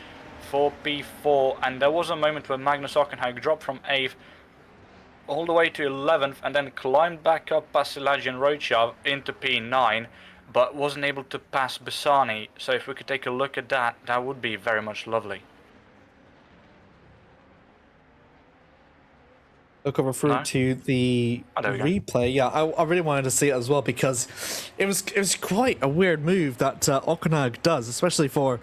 [SPEAKER 2] for P4, and there was a moment where Magnus Hockenheimring dropped from 8th all the way to 11th and then climbed back up past Silagi and Roichav into P9, but wasn't able to pass Bassani. So if we could take a look at that, that would be very much lovely.
[SPEAKER 1] Look over through to the replay. Yeah, I really wanted to see it as well because it was quite a weird move that Hockenheimring does, especially for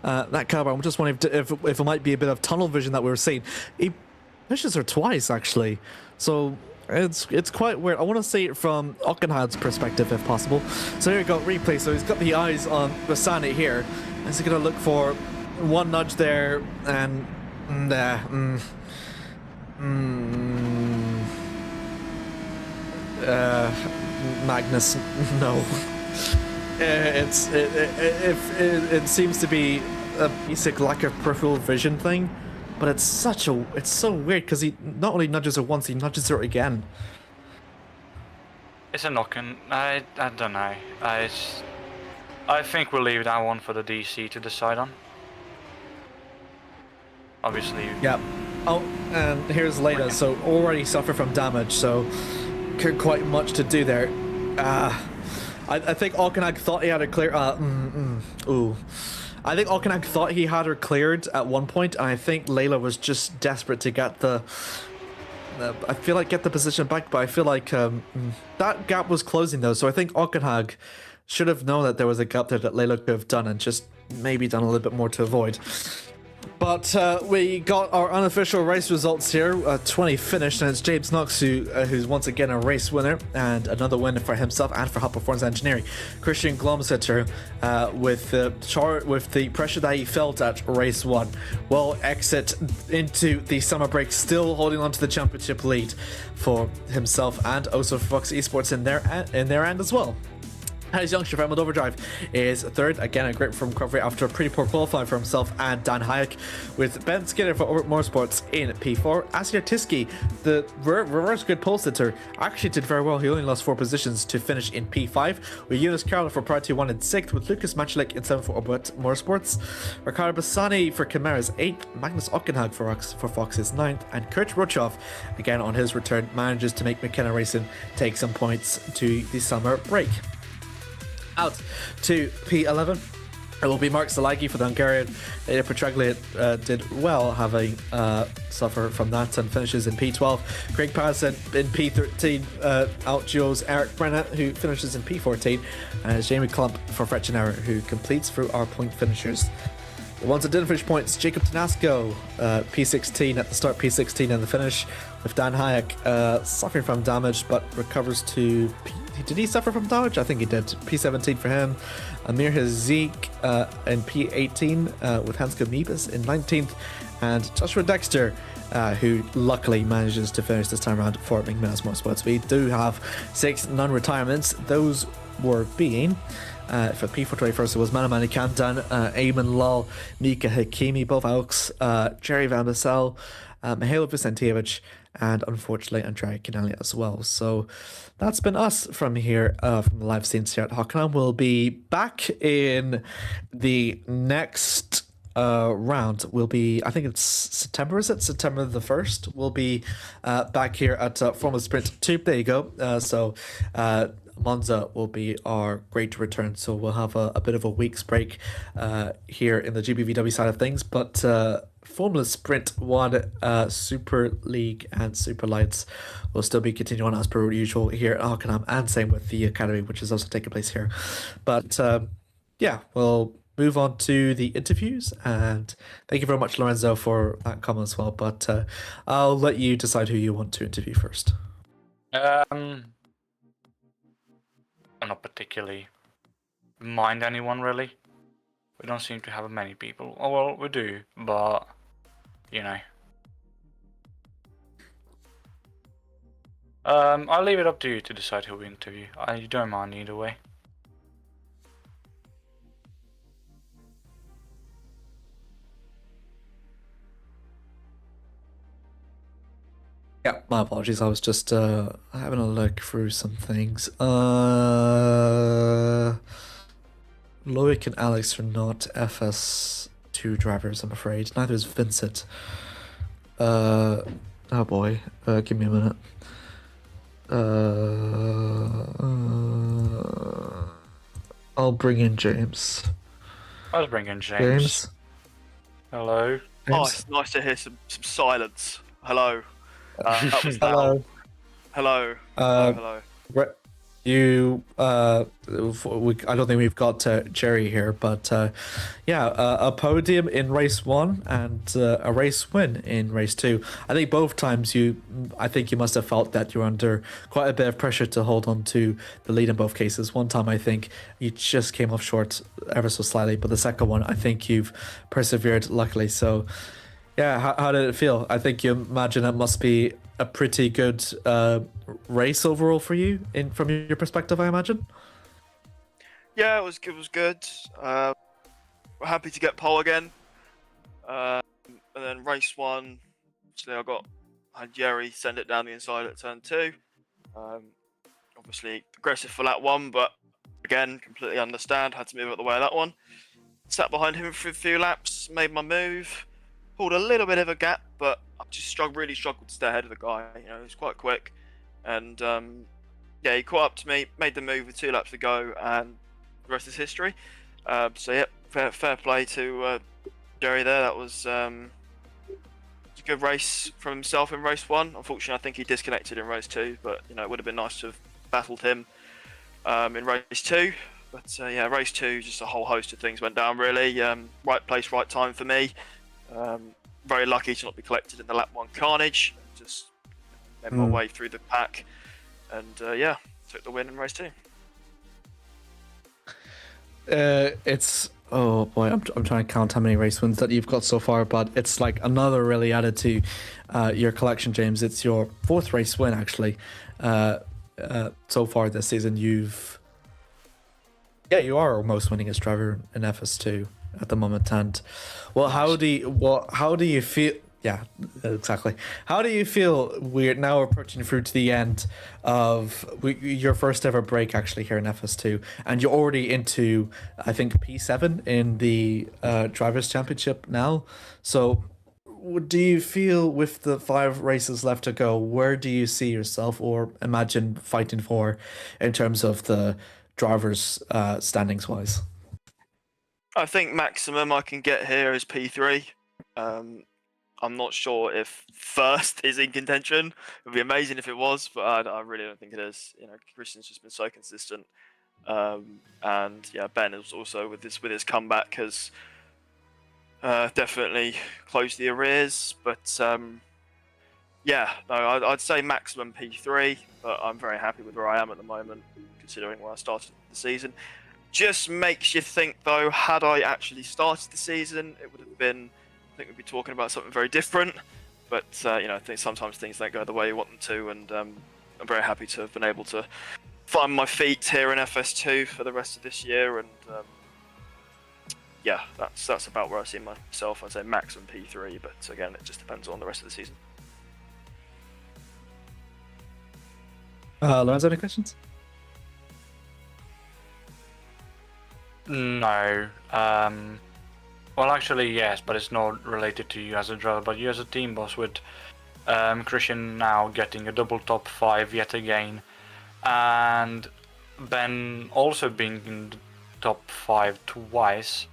[SPEAKER 1] that car. I'm just wondering if it might be a bit of tunnel vision that we were seeing. He pushes her twice actually, so it's quite weird. I want to see it from Hockenheimring's perspective if possible. So here we go, replay. So he's got the eyes on Bassani here. Is he going to look for one nudge there and Magnus, no. It seems to be a basic lack of peripheral vision thing, but it's so weird because he not only nudges her once, he nudges her again.
[SPEAKER 2] It's a knock-in. I don't know. I think we'll leave that one for the DC to decide on. Obviously.
[SPEAKER 1] Yeah. Oh, and here's Leda, so already suffer from damage, so quite much to do there. I think Hockenheimring thought he had her clear. I think Hockenheimring thought he had her cleared at one point, and I think Layla was just desperate to get the. Get the position back, but I feel like that gap was closing though, so I think Hockenheimring should have known that there was a gap there that Layla could have done and just maybe done a little bit more to avoid. But we got our unofficial race results here. 20 finished, and it's James Knox who's once again a race winner, and another win for himself and for Hot Performance Engineering. Christian Glomsetter, with the pressure that he felt at race 1, will exit into the summer break, still holding on to the championship lead for himself and also for Fox Esports in their end as well. His youngster from Overdrive is third. Again, a great from recovery after a pretty poor qualifying for himself and Dan Hayek, with Ben Skinner for Orbit Motorsports in P4. Asir Tiski, the reverse grid pole sitter, actually did very well. He only lost 4 positions to finish in P5, with Eunice Carroll for Priority 1 in 6th, with Lucas Machulik in 7th for Orbit Motorsports, Ricardo Bassani for Chimera's 8th, Magnus Hockenheimring for Fox's 9th, and Kurt Rochov, again on his return, manages to make McKenna Racing take some points to the summer break. Out to P11, it will be Mark Zalagi for the Hungarian. Petraglia did well, having suffered from that, and finishes in P12. Craig Patterson in P13 outduels Eric Brenner, who finishes in P14, and Jamie Klump for Fretchenauer, who completes through our point finishers. The ones that didn't finish points: Jacob Tanasco, P16 at the start, P16 in the finish, with Dan Hayek suffering from damage but recovers to did he suffer from damage? I think he did. P17 for him. Amir Zeeuw in P18 with Hansko Mebus in 19th, and Joshua Dexter, who luckily manages to finish this time around for McMillan's Motorsports. We do have 6 non-retirements. Those were being for P421st, it was Manamani Kandan, Eamon Lull, Mika Hakimi, both Elks, Jerry Van Bassel, Mihailo Vicentievich, and unfortunately Andrea Canelli as well. So that's been us from here, from the live scenes here at Hockenheim. We'll be back in the next round. We'll be, I think it's September, is it? September the 1st. We'll be back here at Formula Sprint 2. There you go. So Monza will be our great return, so we'll have a bit of a week's break here in the GPVW side of things, but Formula Sprint 1, Super League and Super Lights will still be continuing on as per usual here at Hockenheim, and same with the Academy, which is also taking place here. But yeah, we'll move on to the interviews, and thank you very much, Lorenzo, for that comment as well, but I'll let you decide who you want to interview first.
[SPEAKER 2] I'm not particularly mind anyone, really. We don't seem to have many people. Oh well, we do, but you know. I'll leave it up to you to decide who we interview. I don't mind either way.
[SPEAKER 1] Yeah, my apologies. I was just having a look through some things. Loic and Alex are not FS2 two drivers, I'm afraid. Neither is Vincent. Oh boy. Give me a minute. I'll bring in James.
[SPEAKER 2] I was bringing James.
[SPEAKER 1] James?
[SPEAKER 2] Hello.
[SPEAKER 8] Oh,
[SPEAKER 1] James?
[SPEAKER 8] it's nice to hear some silence. Hello. That was
[SPEAKER 1] Hello.
[SPEAKER 8] loud. Hello.
[SPEAKER 1] Um,
[SPEAKER 8] Hello.
[SPEAKER 1] You, I don't think we've got Jerry here, but a podium in race 1 and a race win in race 2. I think both times I think you must have felt that you're under quite a bit of pressure to hold on to the lead in both cases. One time I think you just came off short ever so slightly, but the second one I think you've persevered luckily. So yeah, how did it feel? I think you imagine it must be a pretty good race overall for you, from your perspective, I imagine.
[SPEAKER 8] Yeah, it was good. We're happy to get pole again. And then race 1, actually I had Jerry send it down the inside at turn 2. Obviously aggressive for lap 1, but again, completely understand. Had to move out the way of that one. Sat behind him for a few laps, made my move. Pulled a little bit of a gap, but I just really struggled to stay ahead of the guy. You know, he was quite quick, and he caught up to me, made the move with 2 laps to go, and the rest is history. So yeah, fair play to Jerry there. That was a good race from himself in race 1. Unfortunately, I think he disconnected in race 2, but you know, it would have been nice to have battled him in race 2. But race 2, just a whole host of things went down really. Right place, right time for me. Very lucky to not be collected in the lap 1 carnage. Just made my way through the pack, and took the win in race 2.
[SPEAKER 1] It's oh boy, I'm trying to count how many race wins that you've got so far, but it's like another really added to your collection, James. It's your 4th race win actually so far this season. You are almost winningest driver in FS2 at the moment. And how do you feel? Yeah, exactly. How do you feel? We're now approaching through to the end of your first ever break actually here in FS2, and you're already into, I think, P7 in the Drivers' Championship now. So do you feel, with the 5 races left to go, where do you see yourself or imagine fighting for in terms of the drivers' standings wise?
[SPEAKER 8] I think maximum I can get here is P3. I'm not sure if first is in contention. It would be amazing if it was, but I really don't think it is. You know, Christian's just been so consistent, and yeah, Ben is also with his comeback has definitely closed the arrears. But I'd say maximum P3, but I'm very happy with where I am at the moment, considering where I started the season. Just makes you think, though, had I actually started the season, it would have been, I think we'd be talking about something very different. But, I think sometimes things don't go the way you want them to, and I'm very happy to have been able to find my feet here in FS2 for the rest of this year. And, that's about where I see myself. I'd say maximum P3, but again, it just depends on the rest of the season.
[SPEAKER 1] Lorenzo, any questions?
[SPEAKER 2] No. Well, actually, yes, but it's not related to you as a driver, but you as a team boss, with Christian now getting a double top 5 yet again, and Ben also being in the top 5 twice,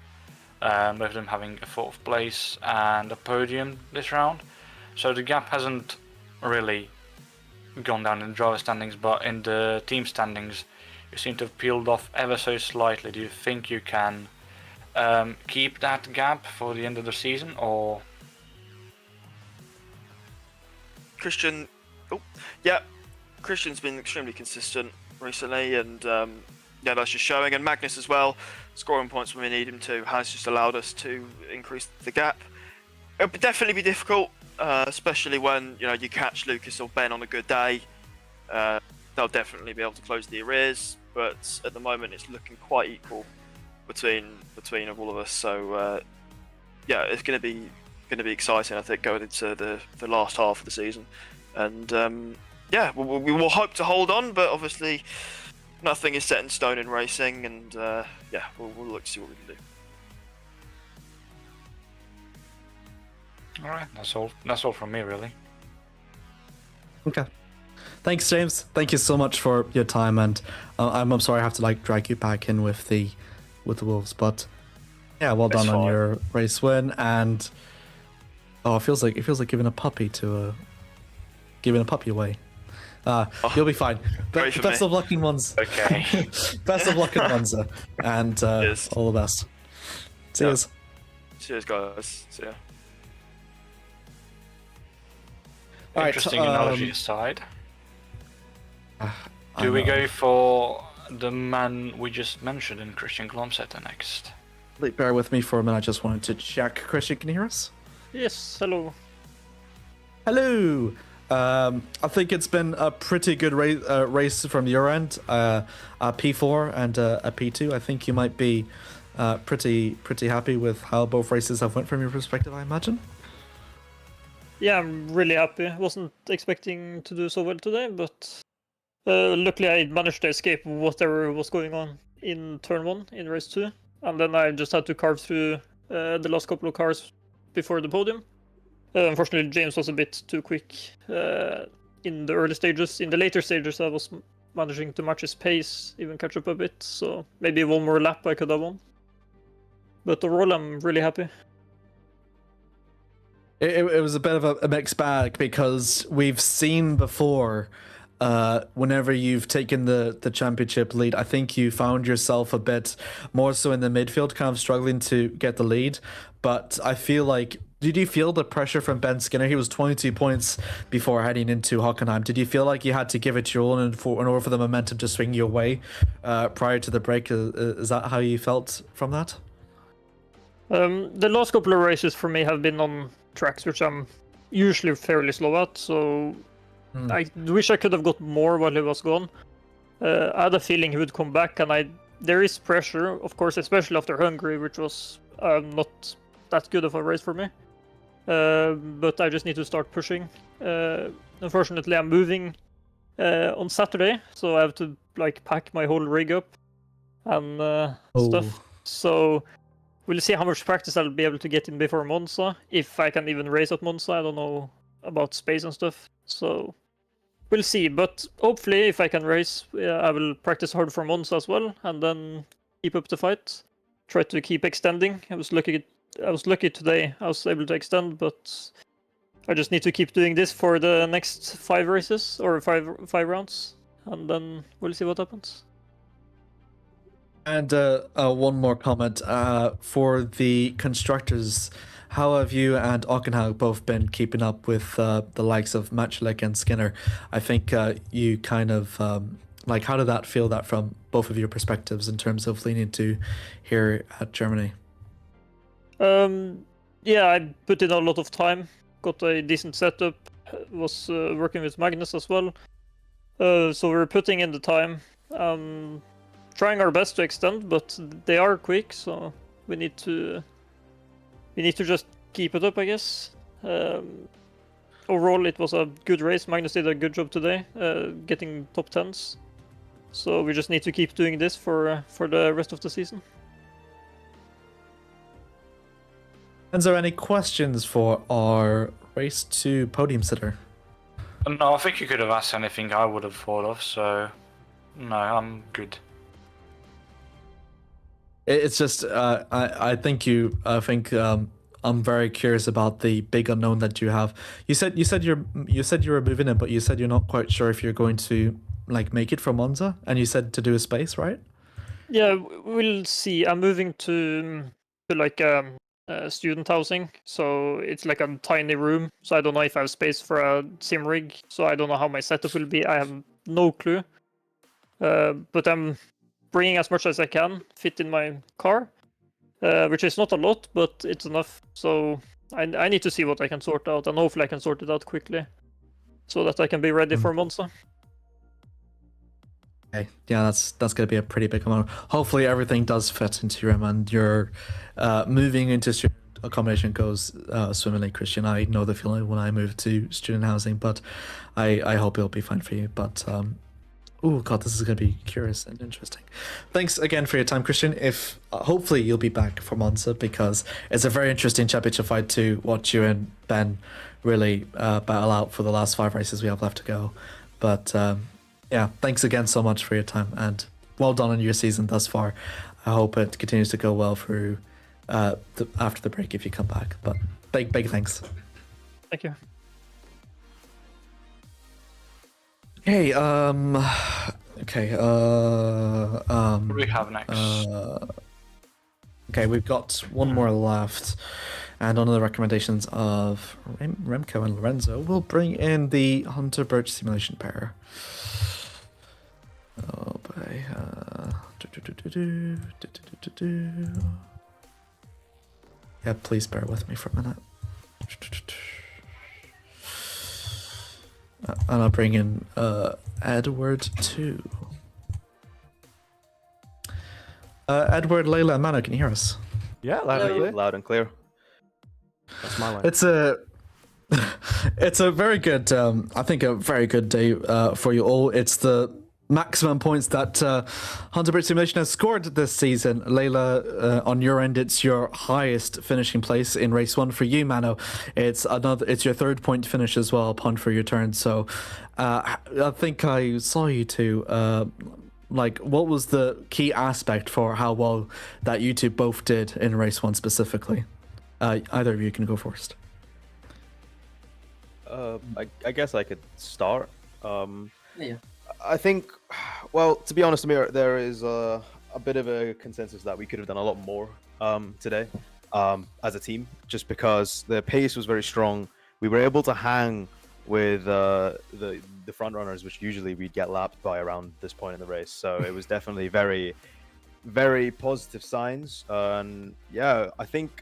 [SPEAKER 2] with them having a 4th place and a podium this round. So the gap hasn't really gone down in the driver standings, but in the team standings, you seem to have peeled off ever so slightly. Do you think you can keep that gap for the end of the season, or?
[SPEAKER 8] Christian's been extremely consistent recently, and that's just showing. And Magnus as well, scoring points when we need him to, has just allowed us to increase the gap. It'll definitely be difficult, especially when you catch Lucas or Ben on a good day. They'll definitely be able to close the arrears, but at the moment it's looking quite equal between all of us. So it's going to be exciting, I think, going into the last half of the season. And we will hope to hold on, but obviously nothing is set in stone in racing, and we'll look to see what we can do.
[SPEAKER 2] All right, that's all. That's all from me, really.
[SPEAKER 1] Okay. Thanks, James. Thank you so much for your time, and I'm sorry I have to like drag you back in with the Wolves, but yeah, well done on your race win. And it feels like giving a puppy away. You'll be fine. Best of luck in Monza.
[SPEAKER 2] Okay.
[SPEAKER 1] Best of luck in Monza, and all the best. Cheers.
[SPEAKER 8] Cheers, guys. See ya.
[SPEAKER 2] Interesting analogy aside. Do we go for the man we just mentioned in Christian Glomsetter next?
[SPEAKER 1] Bear with me for a minute. I just wanted to check. Christian, can you hear us?
[SPEAKER 9] Yes, hello.
[SPEAKER 1] Hello. I think it's been a pretty good race from your end. A P4 and a P2. I think you might be pretty happy with how both races have went from your perspective, I imagine.
[SPEAKER 9] Yeah, I'm really happy. I wasn't expecting to do so well today, but luckily I managed to escape whatever was going on in turn 1 in race 2. And then I just had to carve through the last couple of cars before the podium. Unfortunately, James was a bit too quick in the early stages. In the later stages, I was managing to match his pace, even catch up a bit. So maybe one more lap I could have won. But overall, I'm really happy.
[SPEAKER 1] It was a bit of a mixed bag because we've seen before whenever you've taken the championship lead, I think you found yourself a bit more so in the midfield, kind of struggling to get the lead. But I feel like, did you feel the pressure from Ben Skinner? He was 22 points before heading into Hockenheim. Did you feel like you had to give it your all in order for the momentum to swing your way prior to the break? Is that how you felt from that?
[SPEAKER 9] The last couple of races for me have been on tracks which I'm usually fairly slow at, so I wish I could have got more while he was gone. I had a feeling he would come back, and there is pressure, of course, especially after Hungary, which was not that good of a race for me. But I just need to start pushing. Unfortunately, I'm moving on Saturday, so I have to like pack my whole rig up and stuff. So we'll see how much practice I'll be able to get in before Monza. If I can even race at Monza, I don't know about space and stuff. So we'll see. But hopefully, if I can race, I will practice hard for Monza as well, and then keep up the fight. Try to keep extending. I was lucky today. I was able to extend, but I just need to keep doing this for the next 5 races or five rounds, and then we'll see what happens.
[SPEAKER 1] And one more comment for the constructors. How have you and Hockenheimring both been keeping up with the likes of Machulik and Skinner? I think you kind of how did that feel that from both of your perspectives in terms of leaning to here at Germany?
[SPEAKER 9] Yeah, I put in a lot of time, got a decent setup, was working with Magnus as well. So we're putting in the time, trying our best to extend, but they are quick, so we need to just keep it up, I guess. Overall, it was a good race. Magnus did a good job today, getting top 10s. So we just need to keep doing this for the rest of the season.
[SPEAKER 1] Is there any questions for our race to podium sitter?
[SPEAKER 2] No, I think you could have asked anything I would have thought of, so no, I'm good.
[SPEAKER 1] It's just I think I'm very curious about the big unknown that you have. You said you were moving in, but you said you're not quite sure if you're going to like make it from Monza, and you said to do a space, right?
[SPEAKER 9] Yeah, we'll see. I'm moving to like student housing, so it's like a tiny room. So I don't know if I have space for a sim rig. So I don't know how my setup will be. I have no clue. But I'm bringing as much as I can fit in my car, which is not a lot, but it's enough. So I need to see what I can sort out, and hopefully I can sort it out quickly, so that I can be ready for Monza.
[SPEAKER 1] Okay, yeah, that's going to be a pretty big amount. Hopefully everything does fit into your and your moving into student accommodation goes swimmingly, Christian. I know the feeling when I moved to student housing, but I hope it'll be fine for you. But Oh god, this is going to be curious and interesting. Thanks again for your time, Christian. If hopefully you'll be back for Monza, because it's a very interesting championship fight to watch you and Ben really battle out for the last 5 races we have left to go. But yeah, thanks again so much for your time, and well done on your season thus far. I hope it continues to go well through after the break if you come back. But big thanks.
[SPEAKER 9] Thank you.
[SPEAKER 1] Okay,
[SPEAKER 2] What do we have next?
[SPEAKER 1] Okay, we've got one more left, and under the recommendations of Remco and Lorenzo, we'll bring in the Hunter Birch simulation pair. Oh boy. Yeah, please bear with me for a minute. And I'll bring in Edward too. Edward, Layla, and Mano, can you hear us?
[SPEAKER 10] Yeah, loud and clear. That's my line.
[SPEAKER 1] It's a very good, I think a very good day for you all. It's the maximum points that Hunter Birch Simulation has scored this season. Layla, on your end, it's your highest finishing place in race 1. For you, Mano, it's your 3rd point finish as well upon for your turn. So I think I saw you two. What was the key aspect for how well that you two both did in race 1 specifically? Either of you can go first.
[SPEAKER 10] I guess I could start.
[SPEAKER 7] Yeah.
[SPEAKER 10] I think, well, to be honest, Amir, there is a bit of a consensus that we could have done a lot more today as a team, just because the pace was very strong. We were able to hang with the front runners, which usually we'd get lapped by around this point in the race. So it was definitely very, very positive signs. And yeah, I think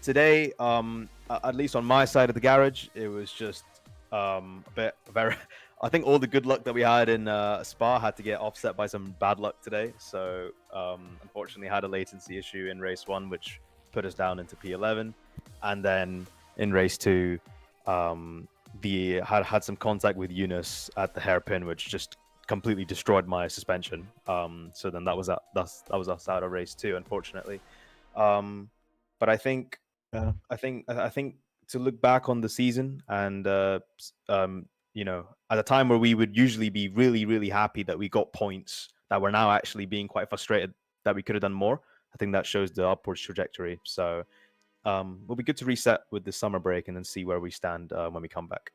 [SPEAKER 10] today, at least on my side of the garage, it was just a bit very. I think all the good luck that we had in Spa had to get offset by some bad luck today. So unfortunately had a latency issue in race 1, which put us down into P11. And then in race 2, had some contact with Eunice at the hairpin, which just completely destroyed my suspension. So then that was us out of race 2, unfortunately. But I think to look back on the season and at a time where we would usually be really, really happy that we got points, that we're now actually being quite frustrated that we could have done more. I think that shows the upwards trajectory. So it'll be good to reset with the summer break and then see where we stand when we come back.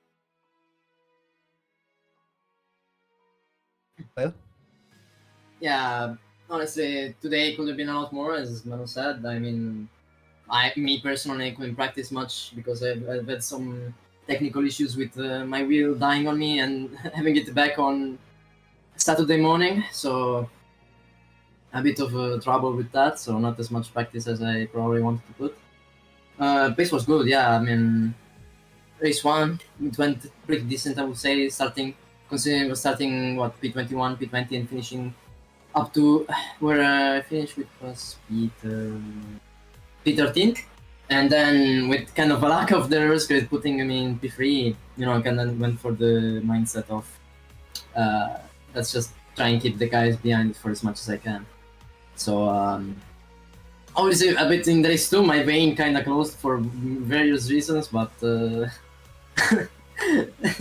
[SPEAKER 7] Yeah, honestly, today could have been a lot more, as Manu said. I mean, me personally couldn't practice much because I've had some technical issues with my wheel dying on me and having it back on Saturday morning. So a bit of trouble with that. So not as much practice as I probably wanted to put. Pace was good, yeah. I mean, race 1, it went pretty decent, I would say, considering we were starting, P21, P20, and finishing up to where I finished, which was P13. And then with kind of a lack of the reverse grid putting me in P3, I kind of went for the mindset of let's just try and keep the guys behind for as much as I can. So obviously a bit in race 2, my vein kind of closed for various reasons, but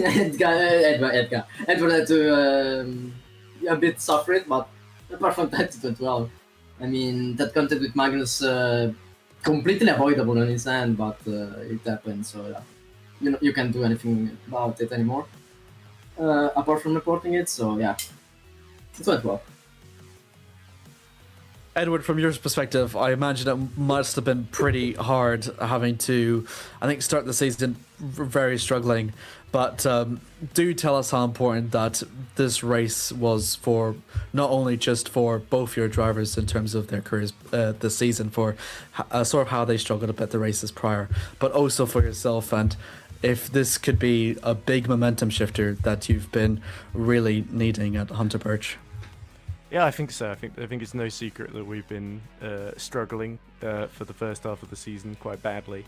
[SPEAKER 7] Edgar had to a bit suffer it, but apart from that it went well. I mean, that contact with Magnus completely avoidable on his end, but it happened, so you can't do anything about it anymore apart from reporting it. So yeah, it went well.
[SPEAKER 1] Edward, from your perspective, I imagine it must have been pretty hard having to, I think, start the season very struggling. But do tell us how important that this race was for, not only just for both your drivers in terms of their careers this season, for sort of how they struggled a bit the races prior, but also for yourself, and if this could be a big momentum shifter that you've been really needing at Hunter Birch.
[SPEAKER 11] Yeah, I think so. I think it's no secret that we've been struggling for the first half of the season quite badly.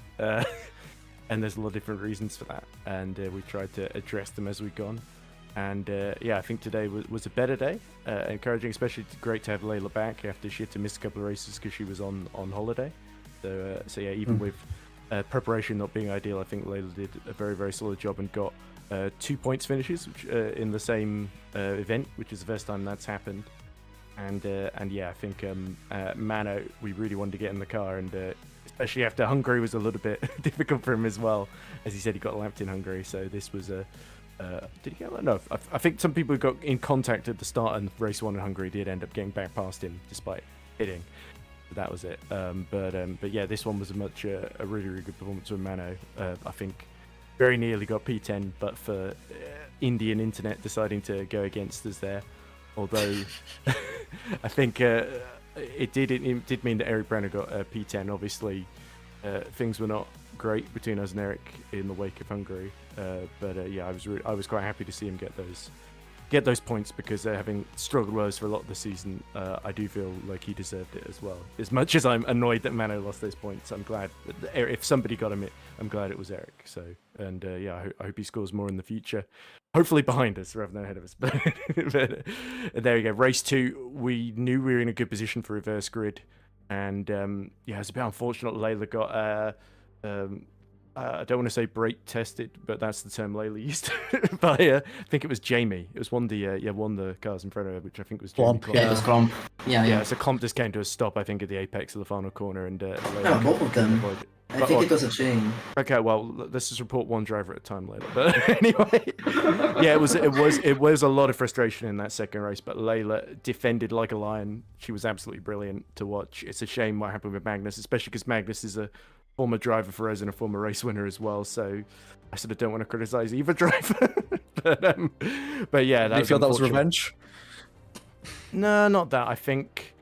[SPEAKER 11] And there's a lot of different reasons for that, and we've tried to address them as we've gone. And yeah, I think today was a better day. Encouraging, especially great to have Layla back after she had to miss a couple of races because she was on holiday. So yeah, even with preparation not being ideal, I think Layla did a very, very solid job and got 2 points finishes in the same event, which is the first time that's happened. And yeah, I think Mano, we really wanted to get in the car, and especially after Hungary was a little bit difficult for him as well. As he said, he got lapped in Hungary, so this was a did he get that? No, I think some people who got in contact at the start and race 1 in Hungary did end up getting back past him despite hitting. That was it. But yeah, this one was a really, really good performance from Mano. I think very nearly got P10, but for Indian internet deciding to go against us there. Although I think it did mean that Eric Brenner got P10. Obviously, things were not great between us and Eric in the wake of Hungary. But yeah, I was quite happy to see him get those points because having struggled with us for a lot of the season, I do feel like he deserved it as well. As much as I'm annoyed that Mano lost those points, I'm glad that if somebody got him, I'm glad it was Eric. So, and yeah, I hope he scores more in the future. Hopefully behind us rather than ahead of us. But there you go. Race 2, we knew we were in a good position for reverse grid, and yeah, it's a bit unfortunate Layla got. I don't want to say brake tested, but that's the term Layla used by I think it was Jamie. It was one of the cars in front of her, which I think was Jamie.
[SPEAKER 7] Yeah, it was Clump. Yeah.
[SPEAKER 11] So Clump just came to a stop, I think, at the apex of the final corner, and
[SPEAKER 7] no, both of them. I think it was a chain.
[SPEAKER 11] Okay, well, let's just report one driver at a time later. But anyway, yeah, it was a lot of frustration in that second race, but Layla defended like a lion. She was absolutely brilliant to watch. It's a shame what happened with Magnus, especially because Magnus is a former driver for us and a former race winner as well, so I sort of don't want to criticize either driver. but yeah,
[SPEAKER 1] do you feel that was revenge?
[SPEAKER 11] No, not that. I think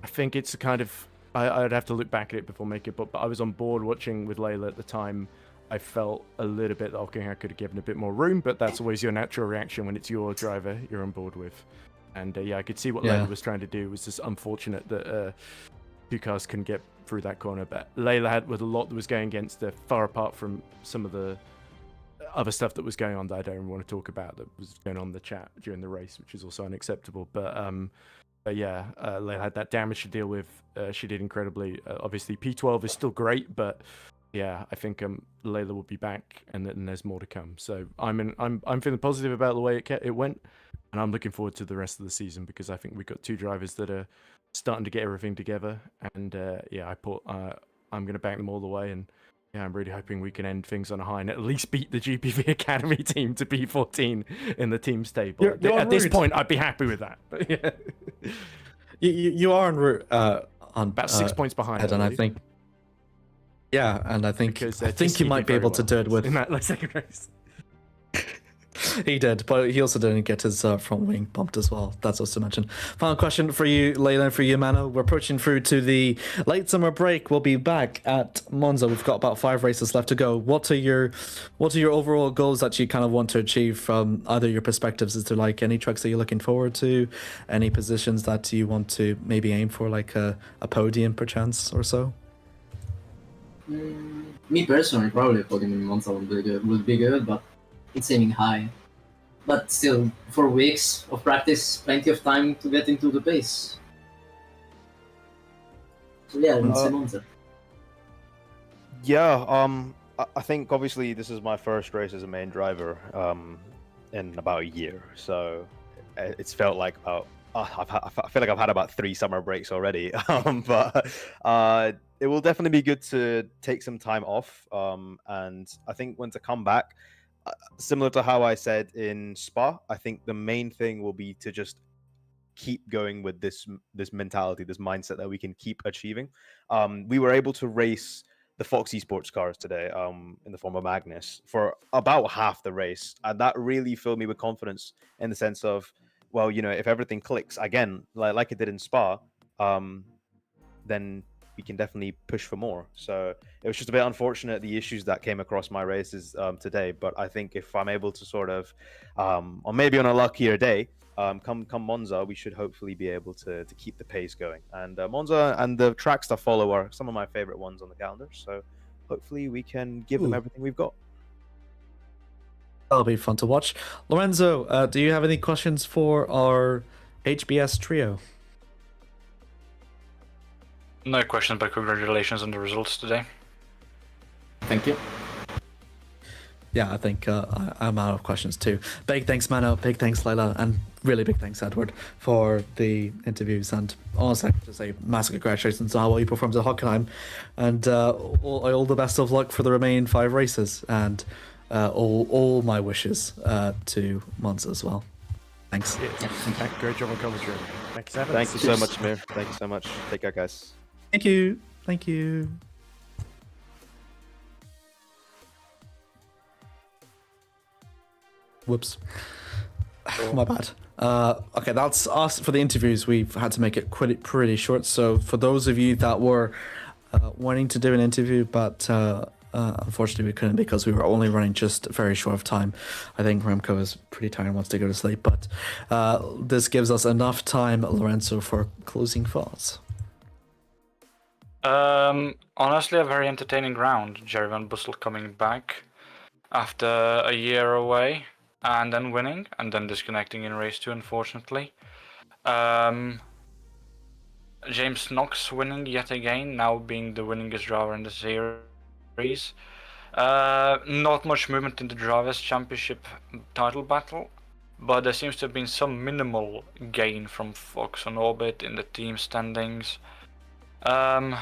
[SPEAKER 11] it's a kind of I'd have to look back at it before making it, but I was on board watching with Layla at the time. I felt a little bit that Hockenheimring could have given a bit more room, but that's always your natural reaction when it's your driver you're on board with. And yeah, I could see what Layla was trying to do. It was just unfortunate that two cars couldn't get through that corner, but Layla had with a lot that was going against her, far apart from some of the other stuff that was going on that I don't even want to talk about that was going on in the chat during the race, which is also unacceptable. But yeah, Layla had that damage to deal with. She did incredibly. Obviously, P12 is still great, but yeah, I think Layla will be back, and then there's more to come. So I'm feeling positive about the way it went, and I'm looking forward to the rest of the season because I think we've got two drivers that are starting to get everything together, and yeah, I'm going to back them all the way, and yeah, I'm really hoping we can end things on a high and at least beat the GPV Academy team to P14 in the team stable. At this point, I'd be happy with that. But yeah,
[SPEAKER 1] you are en route on
[SPEAKER 11] about 6 points behind,
[SPEAKER 1] and I think. Yeah, and I think you might be able to do it with
[SPEAKER 11] in that second race.
[SPEAKER 1] He did, but he also didn't get his front wing bumped as well. That's also mentioned. Final question for you, Layla, and for you, Mano. We're approaching through to the late summer break. We'll be back at Monza. We've got about 5 races left to go. What are your overall goals that you kind of want to achieve from either your perspectives? Is there like any tracks that you're looking forward to? Any positions that you want to maybe aim for, like a podium perchance or so?
[SPEAKER 7] Me personally, probably a podium in Monza would be good, but it's aiming high. But still, 4 weeks of practice, plenty of time to get into the pace. So yeah, I would say Monza.
[SPEAKER 10] Yeah, I think obviously this is my first race as a main driver in about a year, so it's felt like I feel like I've had about 3 summer breaks already. But it will definitely be good to take some time off, and I think when to come back, similar to how I said in Spa, I think the main thing will be to just keep going with this mentality, this mindset that we can keep achieving. We were able to race the Fox Esports cars today in the form of Magnus for about half the race, and that really filled me with confidence in the sense of, well, you know, if everything clicks again like it did in Spa, then we can definitely push for more. So it was just a bit unfortunate the issues that came across my races today, but I think if I'm able to sort of, or maybe on a luckier day, come Monza, we should hopefully be able to keep the pace going. And Monza and the tracks that follow are some of my favorite ones on the calendar, so hopefully we can give them everything we've got.
[SPEAKER 1] That'll be fun to watch. Lorenzo, do you have any questions for our HBS trio?
[SPEAKER 2] No questions, but congratulations on the results today.
[SPEAKER 5] Thank you.
[SPEAKER 1] Yeah, I think I'm out of questions too. Big thanks, Mano. Big thanks, Layla. And really big thanks, Edward, for the interviews. And honestly, I have to say massive congratulations on how well you performed at Hockenheim. And all the best of luck for the remaining 5 races. And all my wishes to Monza as well. Thanks.
[SPEAKER 11] Great job on commentary. Thanks, Evan.
[SPEAKER 10] Thank you so much, Amir. Thank you so much. Take care, guys.
[SPEAKER 1] Thank you. Thank you. Whoops. My bad. Okay, that's us for the interviews. We've had to make it pretty short. So for those of you that were wanting to do an interview, but unfortunately we couldn't because we were only running just a very short of time. I think Remco is pretty tired and wants to go to sleep. But this gives us enough time, Lorenzo, for closing thoughts.
[SPEAKER 2] Honestly, a very entertaining round. Jerry Van Bussel coming back after a year away. And then winning, and then disconnecting in race 2, unfortunately. James Knox winning yet again, now being the winningest driver in the series. Not much movement in the Drivers' Championship title battle, but there seems to have been some minimal gain from Fox on Orbit in the team standings. I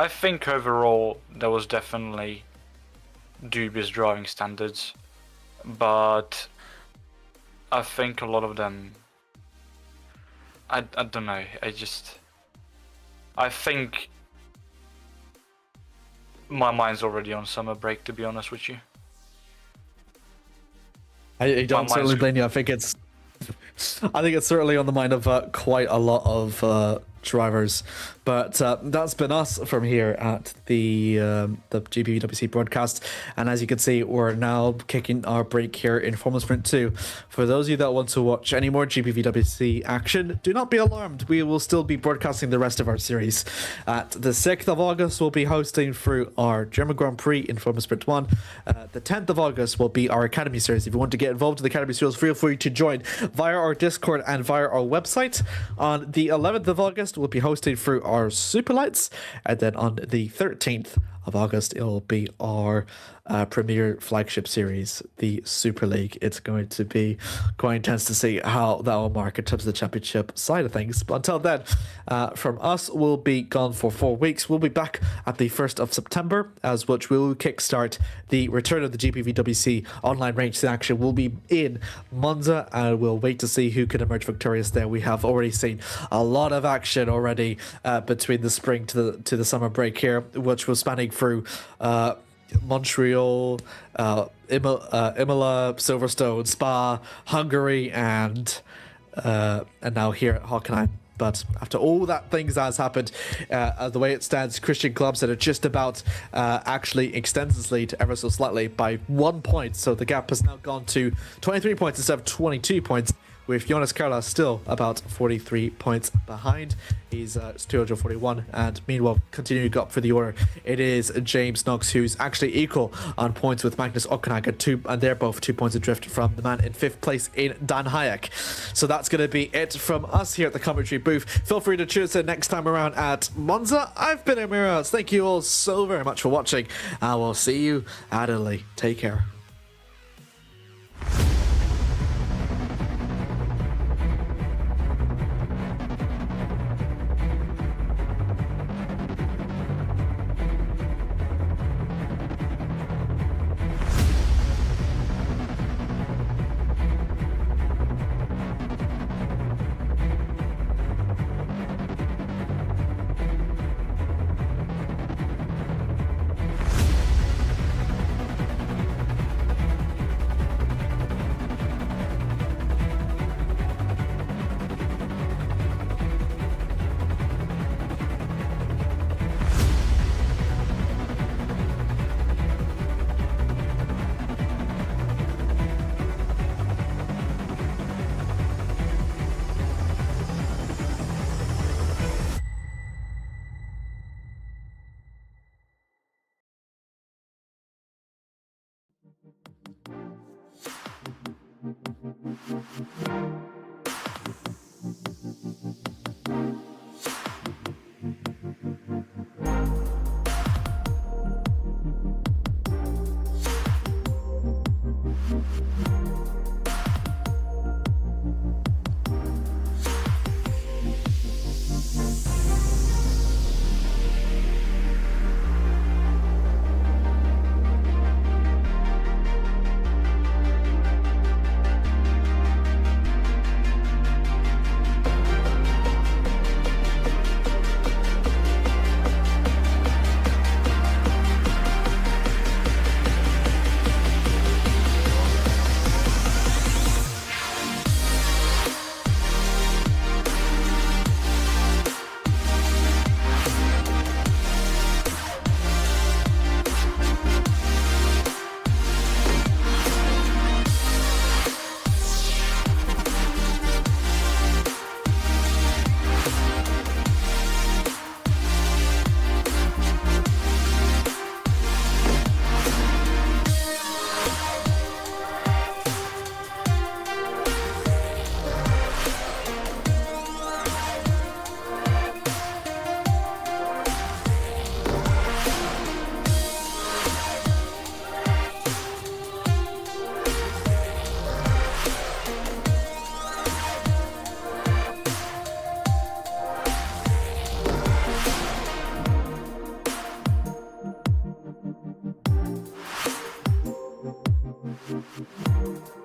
[SPEAKER 2] think overall there was definitely dubious driving standards, but I think a lot of them, I don't know, I think my mind's already on summer break, to be honest with you.
[SPEAKER 1] I don't certainly blame you. I think it's certainly on the mind of quite a lot of drivers, but that's been us from here at the GPVWC broadcast. And as you can see, we're now kicking our break here in Formula Sprint 2. For those of you that want to watch any more GPVWC action, do not be alarmed. We will still be broadcasting the rest of our series. At the 6th of August, we'll be hosting through our German Grand Prix in Formula Sprint 1. The 10th of August will be our Academy series. If you want to get involved in the Academy series, feel free to join via our Discord and via our website. On the 11th of August, we'll be hosting through our Superlights, and then on the 13th of August, it will be our premier flagship series, the Super League. It's going to be quite intense to see how that will mark in terms of the championship side of things. But until then, from us, we'll be gone for 4 weeks. We'll be back at the 1st of September, as which will kickstart the return of the GPVWC online race action. We'll be in Monza, and we'll wait to see who can emerge victorious there. We have already seen a lot of action already between the spring to the summer break here, which was spanning through Montreal, Imola, Silverstone, Spa, Hungary, and now here at Hockenheim. But after all that things that has happened, the way it stands, Christian Klumstedt just about actually extends his lead ever so slightly by 1 point. So the gap has now gone to 23 points instead of 22 points, with Jonas Karla still about 43 points behind. He's 241, and meanwhile, continuing up for the order, it is James Knox, who's actually equal on points with Magnus Ockhagen, and they're both 2 points adrift from the man in 5th place in Dan Hayek. So that's going to be it from us here at the commentary booth. Feel free to tune us in next time around at Monza. I've been Amir. Thank you all so very much for watching, and we'll see you at Italy. Take care.
[SPEAKER 3] Thank you.